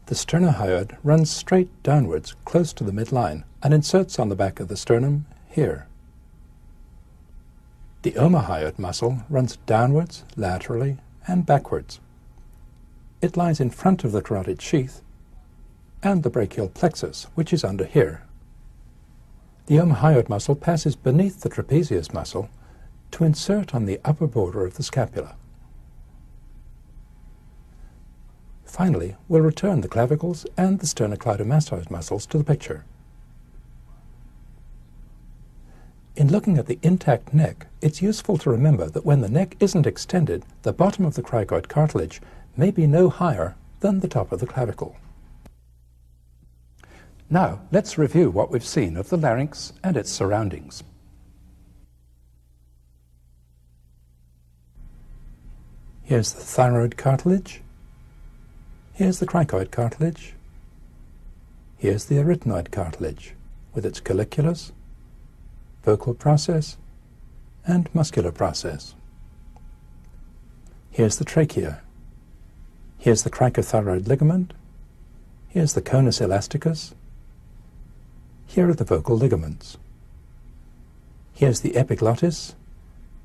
The sternohyoid runs straight downwards close to the midline and inserts on the back of the sternum here. The omohyoid muscle runs downwards, laterally, and backwards. It lies in front of the carotid sheath and the brachial plexus, which is under here. The omohyoid muscle passes beneath the trapezius muscle to insert on the upper border of the scapula. Finally, we'll return the clavicles and the sternocleidomastoid muscles to the picture. In looking at the intact neck, it's useful to remember that when the neck isn't extended, the bottom of the cricoid cartilage may be no higher than the top of the clavicle. Now, let's review what we've seen of the larynx and its surroundings. Here's the thyroid cartilage. Here's the cricoid cartilage. Here's the arytenoid cartilage with its colliculus, vocal process, and muscular process. Here's the trachea. Here's the cricothyroid ligament. Here's the conus elasticus. Here are the vocal ligaments. Here's the epiglottis,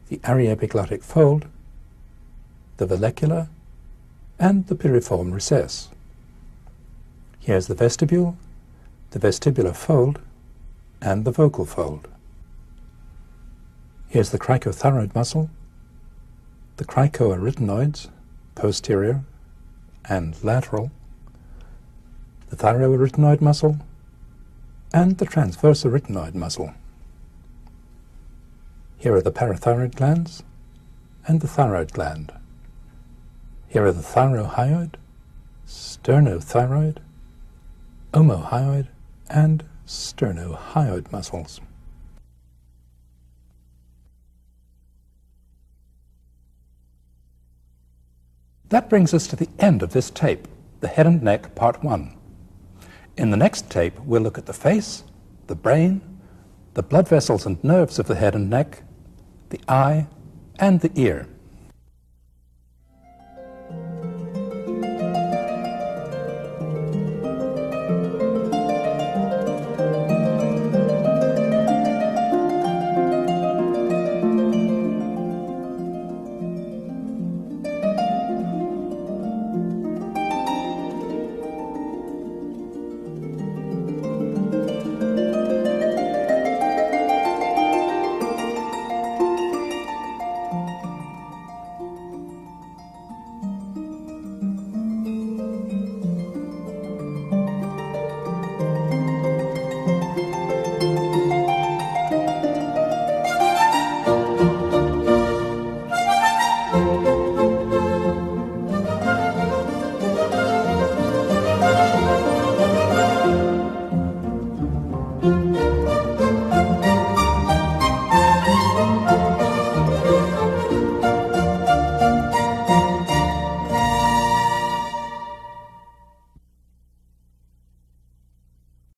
the aryepiglottic fold, the vallecula, and the piriform recess. Here's the vestibule, the vestibular fold, and the vocal fold. Here's the cricothyroid muscle, the cricoarytenoids, posterior and lateral, the thyroarytenoid muscle, and the transverse arytenoid muscle. Here are the parathyroid glands and the thyroid gland. Here are the thyrohyoid, sternothyroid, omohyoid, and sternohyoid muscles. That brings us to the end of this tape, the Head and Neck Part 1. In the next tape, we'll look at the face, the brain, the blood vessels and nerves of the head and neck, the eye, and the ear.